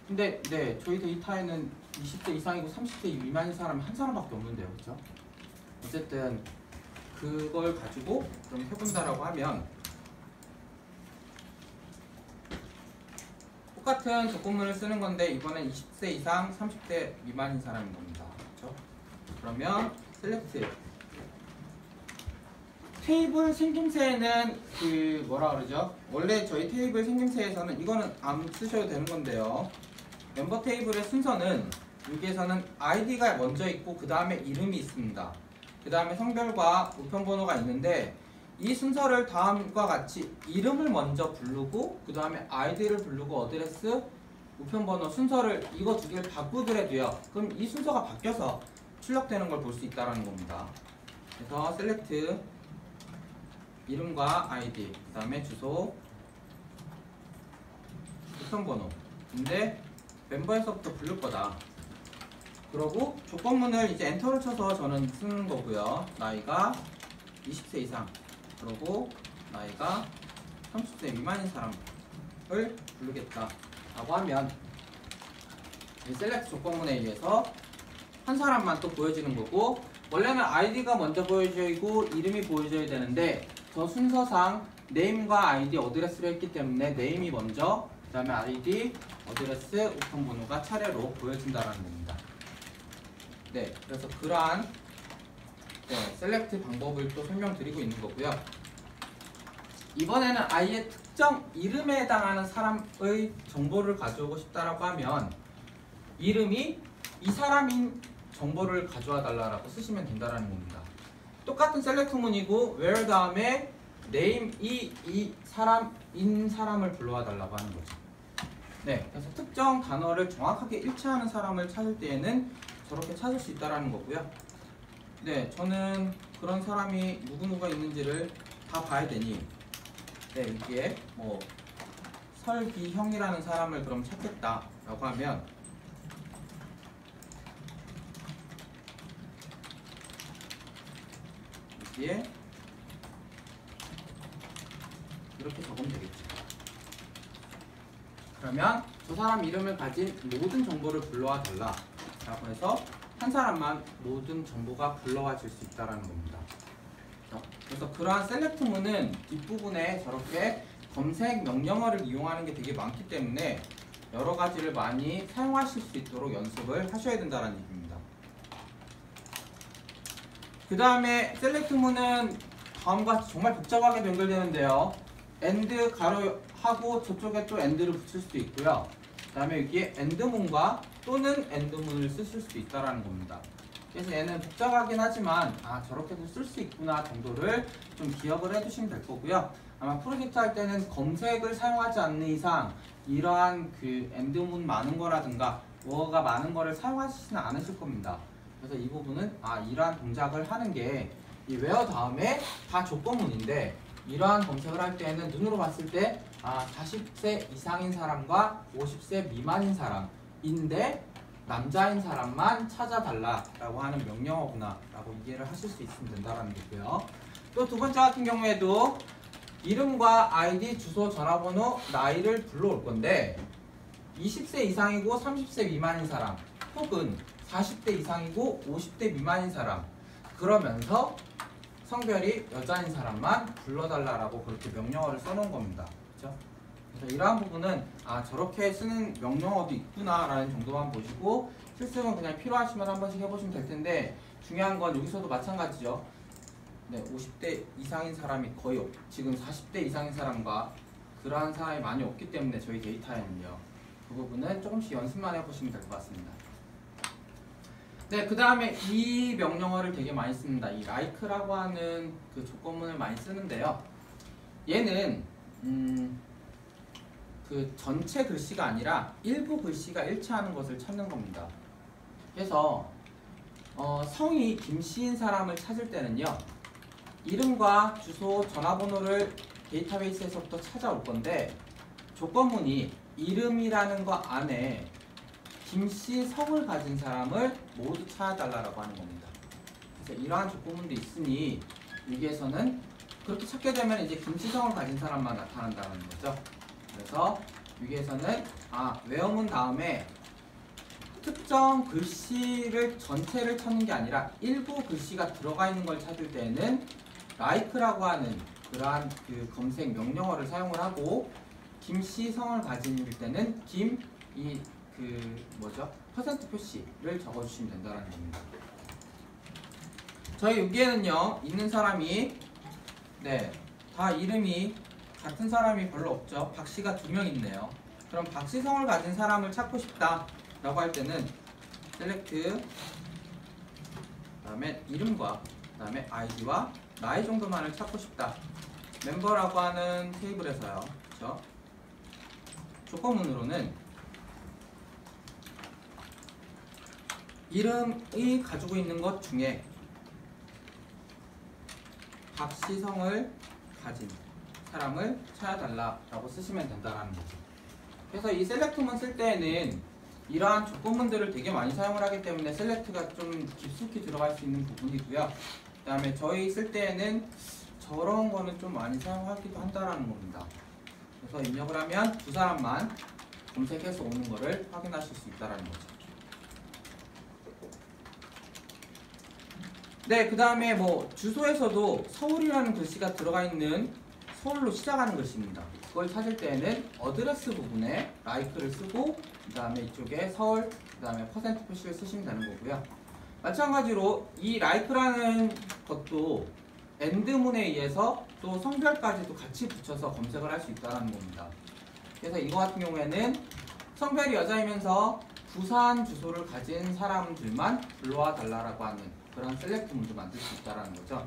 근데 네, 저희 데이터에는 20세 이상이고 30세 미만인 사람이 한 사람밖에 없는데요. 그렇죠? 어쨌든 그걸 가지고 좀 해본다라고 하면 똑같은 조건문을 쓰는 건데 이번엔 20세 이상 30대 미만인 사람인 겁니다. 그렇죠? 그러면 셀렉트 테이블 생김새는 그 뭐라 그러죠? 원래 저희 테이블 생김새에서는 이거는 안 쓰셔도 되는 건데요. 멤버 테이블의 순서는 여기에서는 아이디가 먼저 있고 그 다음에 이름이 있습니다. 그 다음에 성별과 우편번호가 있는데 이 순서를 다음과 같이 이름을 먼저 부르고 그 다음에 아이디를 부르고 어드레스, 우편번호 순서를 이거 두 개를 바꾸더라도요. 그럼 이 순서가 바뀌어서 출력되는 걸 볼 수 있다는 겁니다. 그래서 셀렉트 이름과 아이디, 그 다음에 주소, 우편번호. 근데 멤버에서부터 부를 거다. 그러고 조건문을 이제 엔터를 쳐서 저는 쓰는 거고요. 나이가 20세 이상. 그러고 나이가 30세 미만인 사람을 부르겠다 라고 하면 이 셀렉트 조건문에 의해서 한 사람만 또 보여지는 거고 원래는 아이디가 먼저 보여지고 이름이 보여져야 되는데 저 순서상 네임과 아이디, 어드레스를 했기 때문에 네임이 먼저 그 다음에 아이디, 어드레스, 우편번호가 차례로 보여진다는 겁니다. 네, 그래서 그러한 셀렉트 방법을 또 설명드리고 있는 거고요. 이번에는 아이의 특정 이름에 해당하는 사람의 정보를 가져오고 싶다라고 하면 이름이 이 사람인 정보를 가져와 달라고 쓰시면 된다는 겁니다. 똑같은 셀렉트 문이고 where 다음에 name이 이 사람인 사람을 불러와 달라고 하는 거죠. 네, 그래서 특정 단어를 정확하게 일치하는 사람을 찾을 때에는 저렇게 찾을 수 있다는 거고요. 네, 저는 그런 사람이 누구누가 있는지를 다 봐야 되니 네, 여기에 뭐 설기형이라는 사람을 그럼 찾겠다라고 하면 여기에 이렇게 적으면 되겠죠. 그러면 저 사람 이름을 가진 모든 정보를 불러와 달라 라고 해서 한 사람만 모든 정보가 불러와질 수 있다는 겁니다. 그래서 그러한 셀렉트문은 뒷부분에 저렇게 검색 명령어를 이용하는 게 되게 많기 때문에 여러 가지를 많이 사용하실 수 있도록 연습을 하셔야 된다는 얘기입니다. 그 다음에 셀렉트문은 다음과 같이 정말 복잡하게 연결되는데요. AND 가로하고 저쪽에 또 AND를 붙일 수도 있고요. 그 다음에 여기에 AND문과 또는 AND문을 쓰실 수도 있다는 겁니다. 그래서 얘는 복잡하긴 하지만 저렇게도 쓸 수 있구나 정도를 좀 기억을 해두시면 될 거고요. 아마 프로젝트 할 때는 검색을 사용하지 않는 이상 이러한 그 AND문 많은 거라든가 뭐가 많은 거를 사용하시지는 않으실 겁니다. 그래서 이 부분은 이러한 동작을 하는 게 이 where 다음에 다 조건문인데 이러한 검색을 할 때는 눈으로 봤을 때 40세 이상인 사람과 50세 미만인 사람인데 남자인 사람만 찾아달라라고 하는 명령어구나 라고 이해를 하실 수 있으면 된다는 거고요. 또 두 번째 같은 경우에도 이름과 아이디, 주소, 전화번호, 나이를 불러올 건데 20세 이상이고 30세 미만인 사람 혹은 40대 이상이고 50대 미만인 사람 그러면서 성별이 여자인 사람만 불러달라라고 그렇게 명령어를 써놓은 겁니다. 그렇죠? 그래서 이러한 부분은 저렇게 쓰는 명령어도 있구나라는 정도만 보시고 실습은 그냥 필요하시면 한 번씩 해보시면 될 텐데 중요한 건 여기서도 마찬가지죠. 네, 50대 이상인 사람이 거의 지금 40대 이상인 사람과 그러한 사람이 많이 없기 때문에 저희 데이터에는요. 그 부분은 조금씩 연습만 해보시면 될 것 같습니다. 네, 그 다음에 이 명령어를 되게 많이 씁니다. 이 like라고 하는 그 조건문을 많이 쓰는데요. 얘는 그 전체 글씨가 아니라 일부 글씨가 일치하는 것을 찾는 겁니다. 그래서 성이 김씨인 사람을 찾을 때는요. 이름과 주소, 전화번호를 데이터베이스에서부터 찾아올 건데 조건문이 이름이라는 거 안에 김씨 성을 가진 사람을 모두 찾아달라고 하는 겁니다. 그래서 이러한 조건문도 있으니 여기에서는 그렇게 찾게 되면 이제 김씨 성을 가진 사람만 나타난다는 거죠. 그래서 여기에서는 외어문 다음에 특정 글씨를 전체를 찾는 게 아니라 일부 글씨가 들어가 있는 걸 찾을 때에는 like라고 하는 그러한 그 검색 명령어를 사용을 하고 김씨 성을 가진 때는 퍼센트 표시를 적어주시면 된다는 겁니다. 저희 여기에는요 있는 사람이 다 이름이 같은 사람이 별로 없죠. 박씨가 2명 있네요. 그럼 박씨 성을 가진 사람을 찾고 싶다 라고 할 때는 select 그다음에 이름과 그다음에 아이디와 나이 정도만을 찾고 싶다. 멤버라고 하는 테이블에서요. 그렇죠? 조건문으로는 이름이 가지고 있는 것 중에 박씨 성을 가진 사람을 찾아달라라고 쓰시면 된다는 거죠. 그래서 이 select만 쓸 때에는 이러한 조건문들을 되게 많이 사용을 하기 때문에 select가 좀 깊숙이 들어갈 수 있는 부분이고요. 그 다음에 저희 쓸 때에는 저런 거는 좀 많이 사용하기도 한다라는 겁니다. 그래서 입력을 하면 두 사람만 검색해서 오는 거를 확인하실 수 있다는 거죠. 네, 그 다음에 주소에서도 서울이라는 글씨가 들어가 있는 서울로 시작하는 글씨입니다. 그걸 찾을 때에는 어드레스 부분에 like를 쓰고 그 다음에 이쪽에 서울, 그 다음에 퍼센트 표시를 쓰시면 되는 거고요. 마찬가지로 이 like라는 것도 AND문에 의해서 또 성별까지도 같이 붙여서 검색을 할 수 있다는 겁니다. 그래서 이거 같은 경우에는 성별이 여자이면서 부산 주소를 가진 사람들만 불러와 달라고 하는 그런 셀렉트문도 만들 수 있다는 거죠.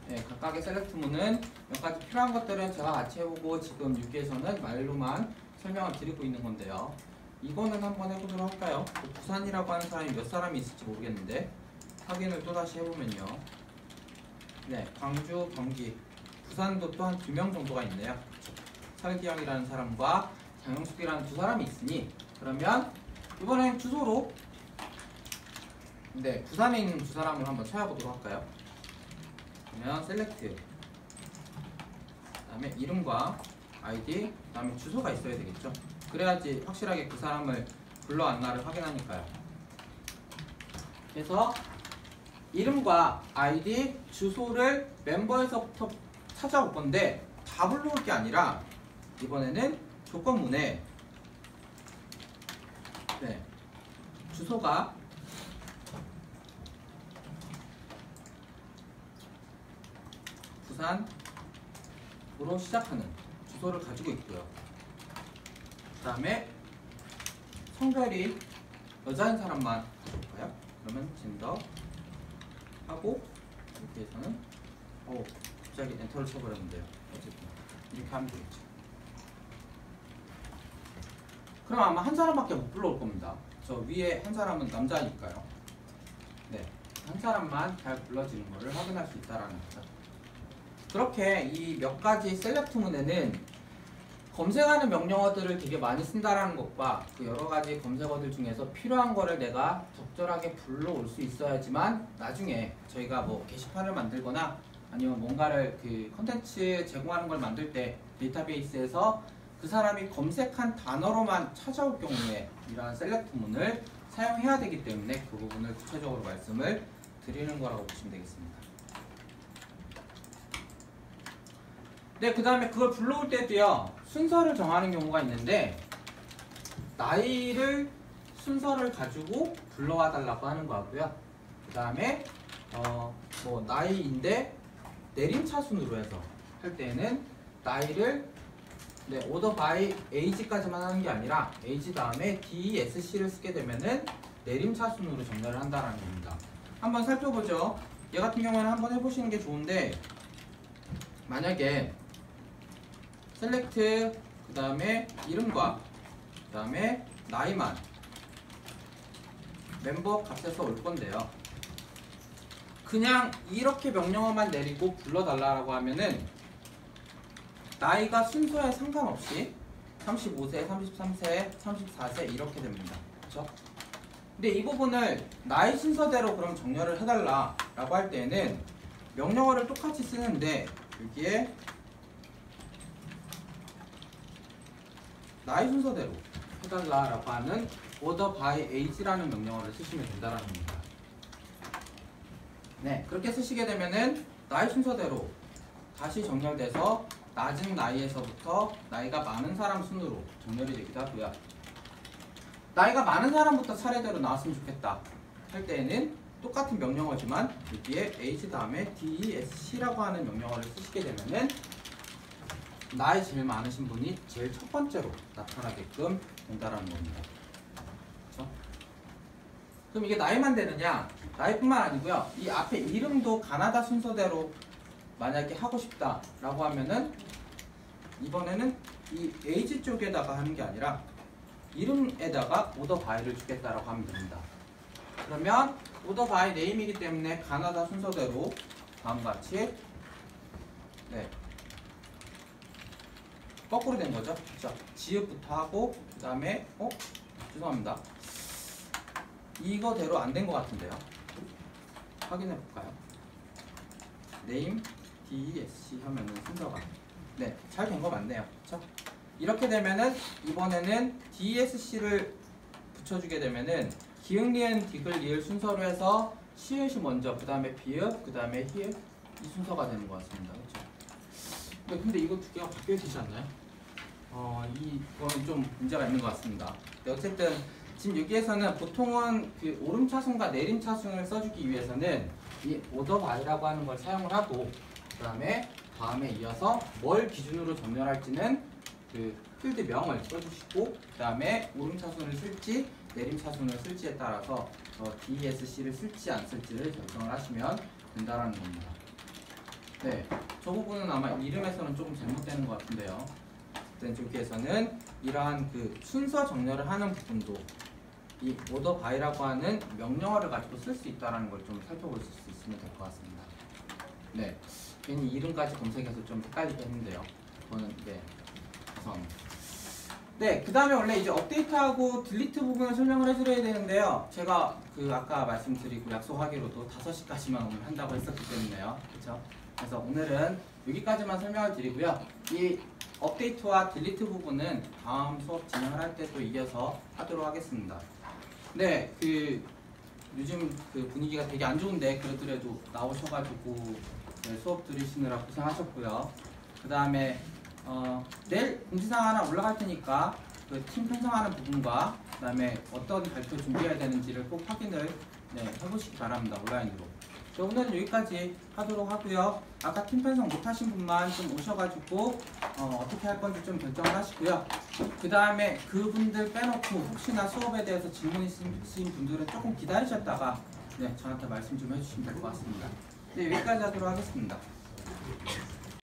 네, 각각의 셀렉트문은 몇 가지 필요한 것들은 제가 같이 해보고 지금 여기에서는 말로만 설명을 드리고 있는 건데요. 이거는 한번 해보도록 할까요? 부산이라고 하는 사람이 몇 사람이 있을지 모르겠는데 확인을 또다시 해보면요. 네, 광주, 경기, 부산도 또 한 2명 정도가 있네요. 설기영이라는 사람과 장영숙이라는 두 사람이 있으니 그러면 이번엔 주소로 부산에 있는 두 사람을 한번 찾아보도록 할까요? 그러면 셀렉트 그다음에 이름과 아이디 그다음에 주소가 있어야 되겠죠. 그래야지 확실하게 그 사람을 불러왔나를 확인하니까요. 그래서 이름과 아이디, 주소를 멤버에서부터 찾아올 건데 다 불러올 게 아니라 이번에는 조건문에 주소가 부산으로 시작하는 주소를 가지고 있고요. 그 다음에 성별이 여자인 사람만 가져올까요? 그러면 젠더 하고 여기에서는 갑자기 엔터를 쳐버렸는데요. 어쨌든 이렇게 하면 되겠죠. 그럼 아마 한 사람밖에 못 불러올 겁니다. 저 위에 한 사람은 남자니까요. 한 사람만 잘 불러지는 것을 확인할 수 있다는 거죠. 그렇게 이 몇 가지 셀렉트문에는 검색하는 명령어들을 되게 많이 쓴다라는 것과 그 여러 가지 검색어들 중에서 필요한 거를 내가 적절하게 불러올 수 있어야지만 나중에 저희가 게시판을 만들거나 아니면 뭔가를 그 컨텐츠 제공하는 걸 만들 때 데이터베이스에서 그 사람이 검색한 단어로만 찾아올 경우에 이러한 셀렉트문을 사용해야 되기 때문에 그 부분을 구체적으로 말씀을 드리는 거라고 보시면 되겠습니다. 네, 그 다음에 그걸 불러올 때도요, 순서를 정하는 경우가 있는데, 나이를 순서를 가지고 불러와 달라고 하는 거고요. 그 다음에, 뭐, 나이인데, 내림차순으로 해서 할 때는 나이를, 네, order by age까지만 하는 게 아니라, age 다음에 DESC를 쓰게 되면은 내림차순으로 정렬을 한다는 겁니다. 한번 살펴보죠. 얘 같은 경우에는 한번 해보시는 게 좋은데, 만약에 셀렉트 그 다음에 이름과 그 다음에 나이만 멤버 값에서 올 건데요. 그냥 이렇게 명령어만 내리고 불러달라고 하면은 나이가 순서에 상관없이 35세, 33세, 34세 이렇게 됩니다. 그렇죠? 근데 이 부분을 나이 순서대로 그럼 정렬을 해달라라고 할 때는 명령어를 똑같이 쓰는데 여기에 나이 순서대로 해달라라고 하는 order by age라는 명령어를 쓰시면 된다는 겁니다. 네, 그렇게 쓰시게 되면은 나이 순서대로 다시 정렬돼서 낮은 나이에서부터 나이가 많은 사람 순으로 정렬이 되기도 하고요. 나이가 많은 사람부터 차례대로 나왔으면 좋겠다 할 때에는 똑같은 명령어지만 여기에 age 다음에 DESC라고 하는 명령어를 쓰시게 되면은 나이 제일 많으신 분이 제일 첫 번째로 나타나게끔 된다라는 겁니다. 그렇죠? 그럼 이게 나이만 되느냐? 나이뿐만 아니고요. 이 앞에 이름도 가나다 순서대로 만약에 하고 싶다라고 하면은 이번에는 이 age 쪽에다가 하는 게 아니라 이름에다가 order by를 주겠다라고 하면 됩니다. 그러면 order by name이기 때문에 가나다 순서대로 다음과 같이 네. 거꾸로 된 거죠. 그렇죠? 지읒부터 하고 그 다음에 죄송합니다. 이거대로 안 된 것 같은데요. 확인해 볼까요? name DESC 하면은 순서가 네, 잘 된 거 맞네요. 그렇죠? 이렇게 되면은 이번에는 DESC를 붙여주게 되면은 기흥, 리은, 디귿, 리을 순서로 해서 시읒이 먼저, 그 다음에 비읍, 그 다음에 히읗 이 순서가 되는 것 같습니다. 그렇죠? 근데 이거 두 개가 바뀌어야 되지 않나요? 이거는 좀 문제가 있는 것 같습니다. 어쨌든 지금 여기에서는 보통은 그 오름차순과 내림차순을 써주기 위해서는 이 order by라고 하는 걸 사용을 하고 다음에 이어서 뭘 기준으로 정렬할지는 그 필드명을 써주시고 그 다음에 오름차순을 쓸지 내림차순을 쓸지에 따라서 DESC를 쓸지 안 쓸지를 결정을 하시면 된다는 겁니다. 네, 저 부분은 아마 이름에서는 조금 잘못되는 것 같은데요. 왼쪽에서는 이러한 그 순서 정렬을 하는 부분도 이 order by라고 하는 명령어를 가지고 쓸 수 있다는 걸 좀 살펴볼 수 있으면 될 것 같습니다. 네, 괜히 이름까지 검색해서 좀 헷갈리게 했는데요. 그거는 네, 죄송합니다. 네, 그 다음에 원래 이제 업데이트하고 딜리트 부분을 설명을 해드려야 되는데요. 제가 그 아까 말씀드리고 약속하기로도 5시까지만 오늘 한다고 했었기 때문에요. 그렇죠? 그래서 오늘은 여기까지만 설명을 드리고요. 이 업데이트와 딜리트 부분은 다음 수업 진행을 할 때 또 이어서 하도록 하겠습니다. 네, 그 요즘 그 분위기가 되게 안 좋은데 그래도 나오셔가지고 네, 수업 들으시느라 고생하셨고요. 그 다음에 내일 공지사항 하나 올라갈 테니까 그 팀 편성하는 부분과 그 다음에 어떤 발표 준비해야 되는지를 꼭 확인을 해보시기 바랍니다. 온라인으로. 오늘은 여기까지 하도록 하고요. 아까 팀 편성 못하신 분만 좀 오셔가지고 어떻게 할 건지 좀 결정을 하시고요. 그 다음에 그분들 빼놓고 혹시나 수업에 대해서 질문 있으신 분들은 조금 기다리셨다가 저한테 말씀 좀 해주시면 될 것 같습니다. 네, 여기까지 하도록 하겠습니다.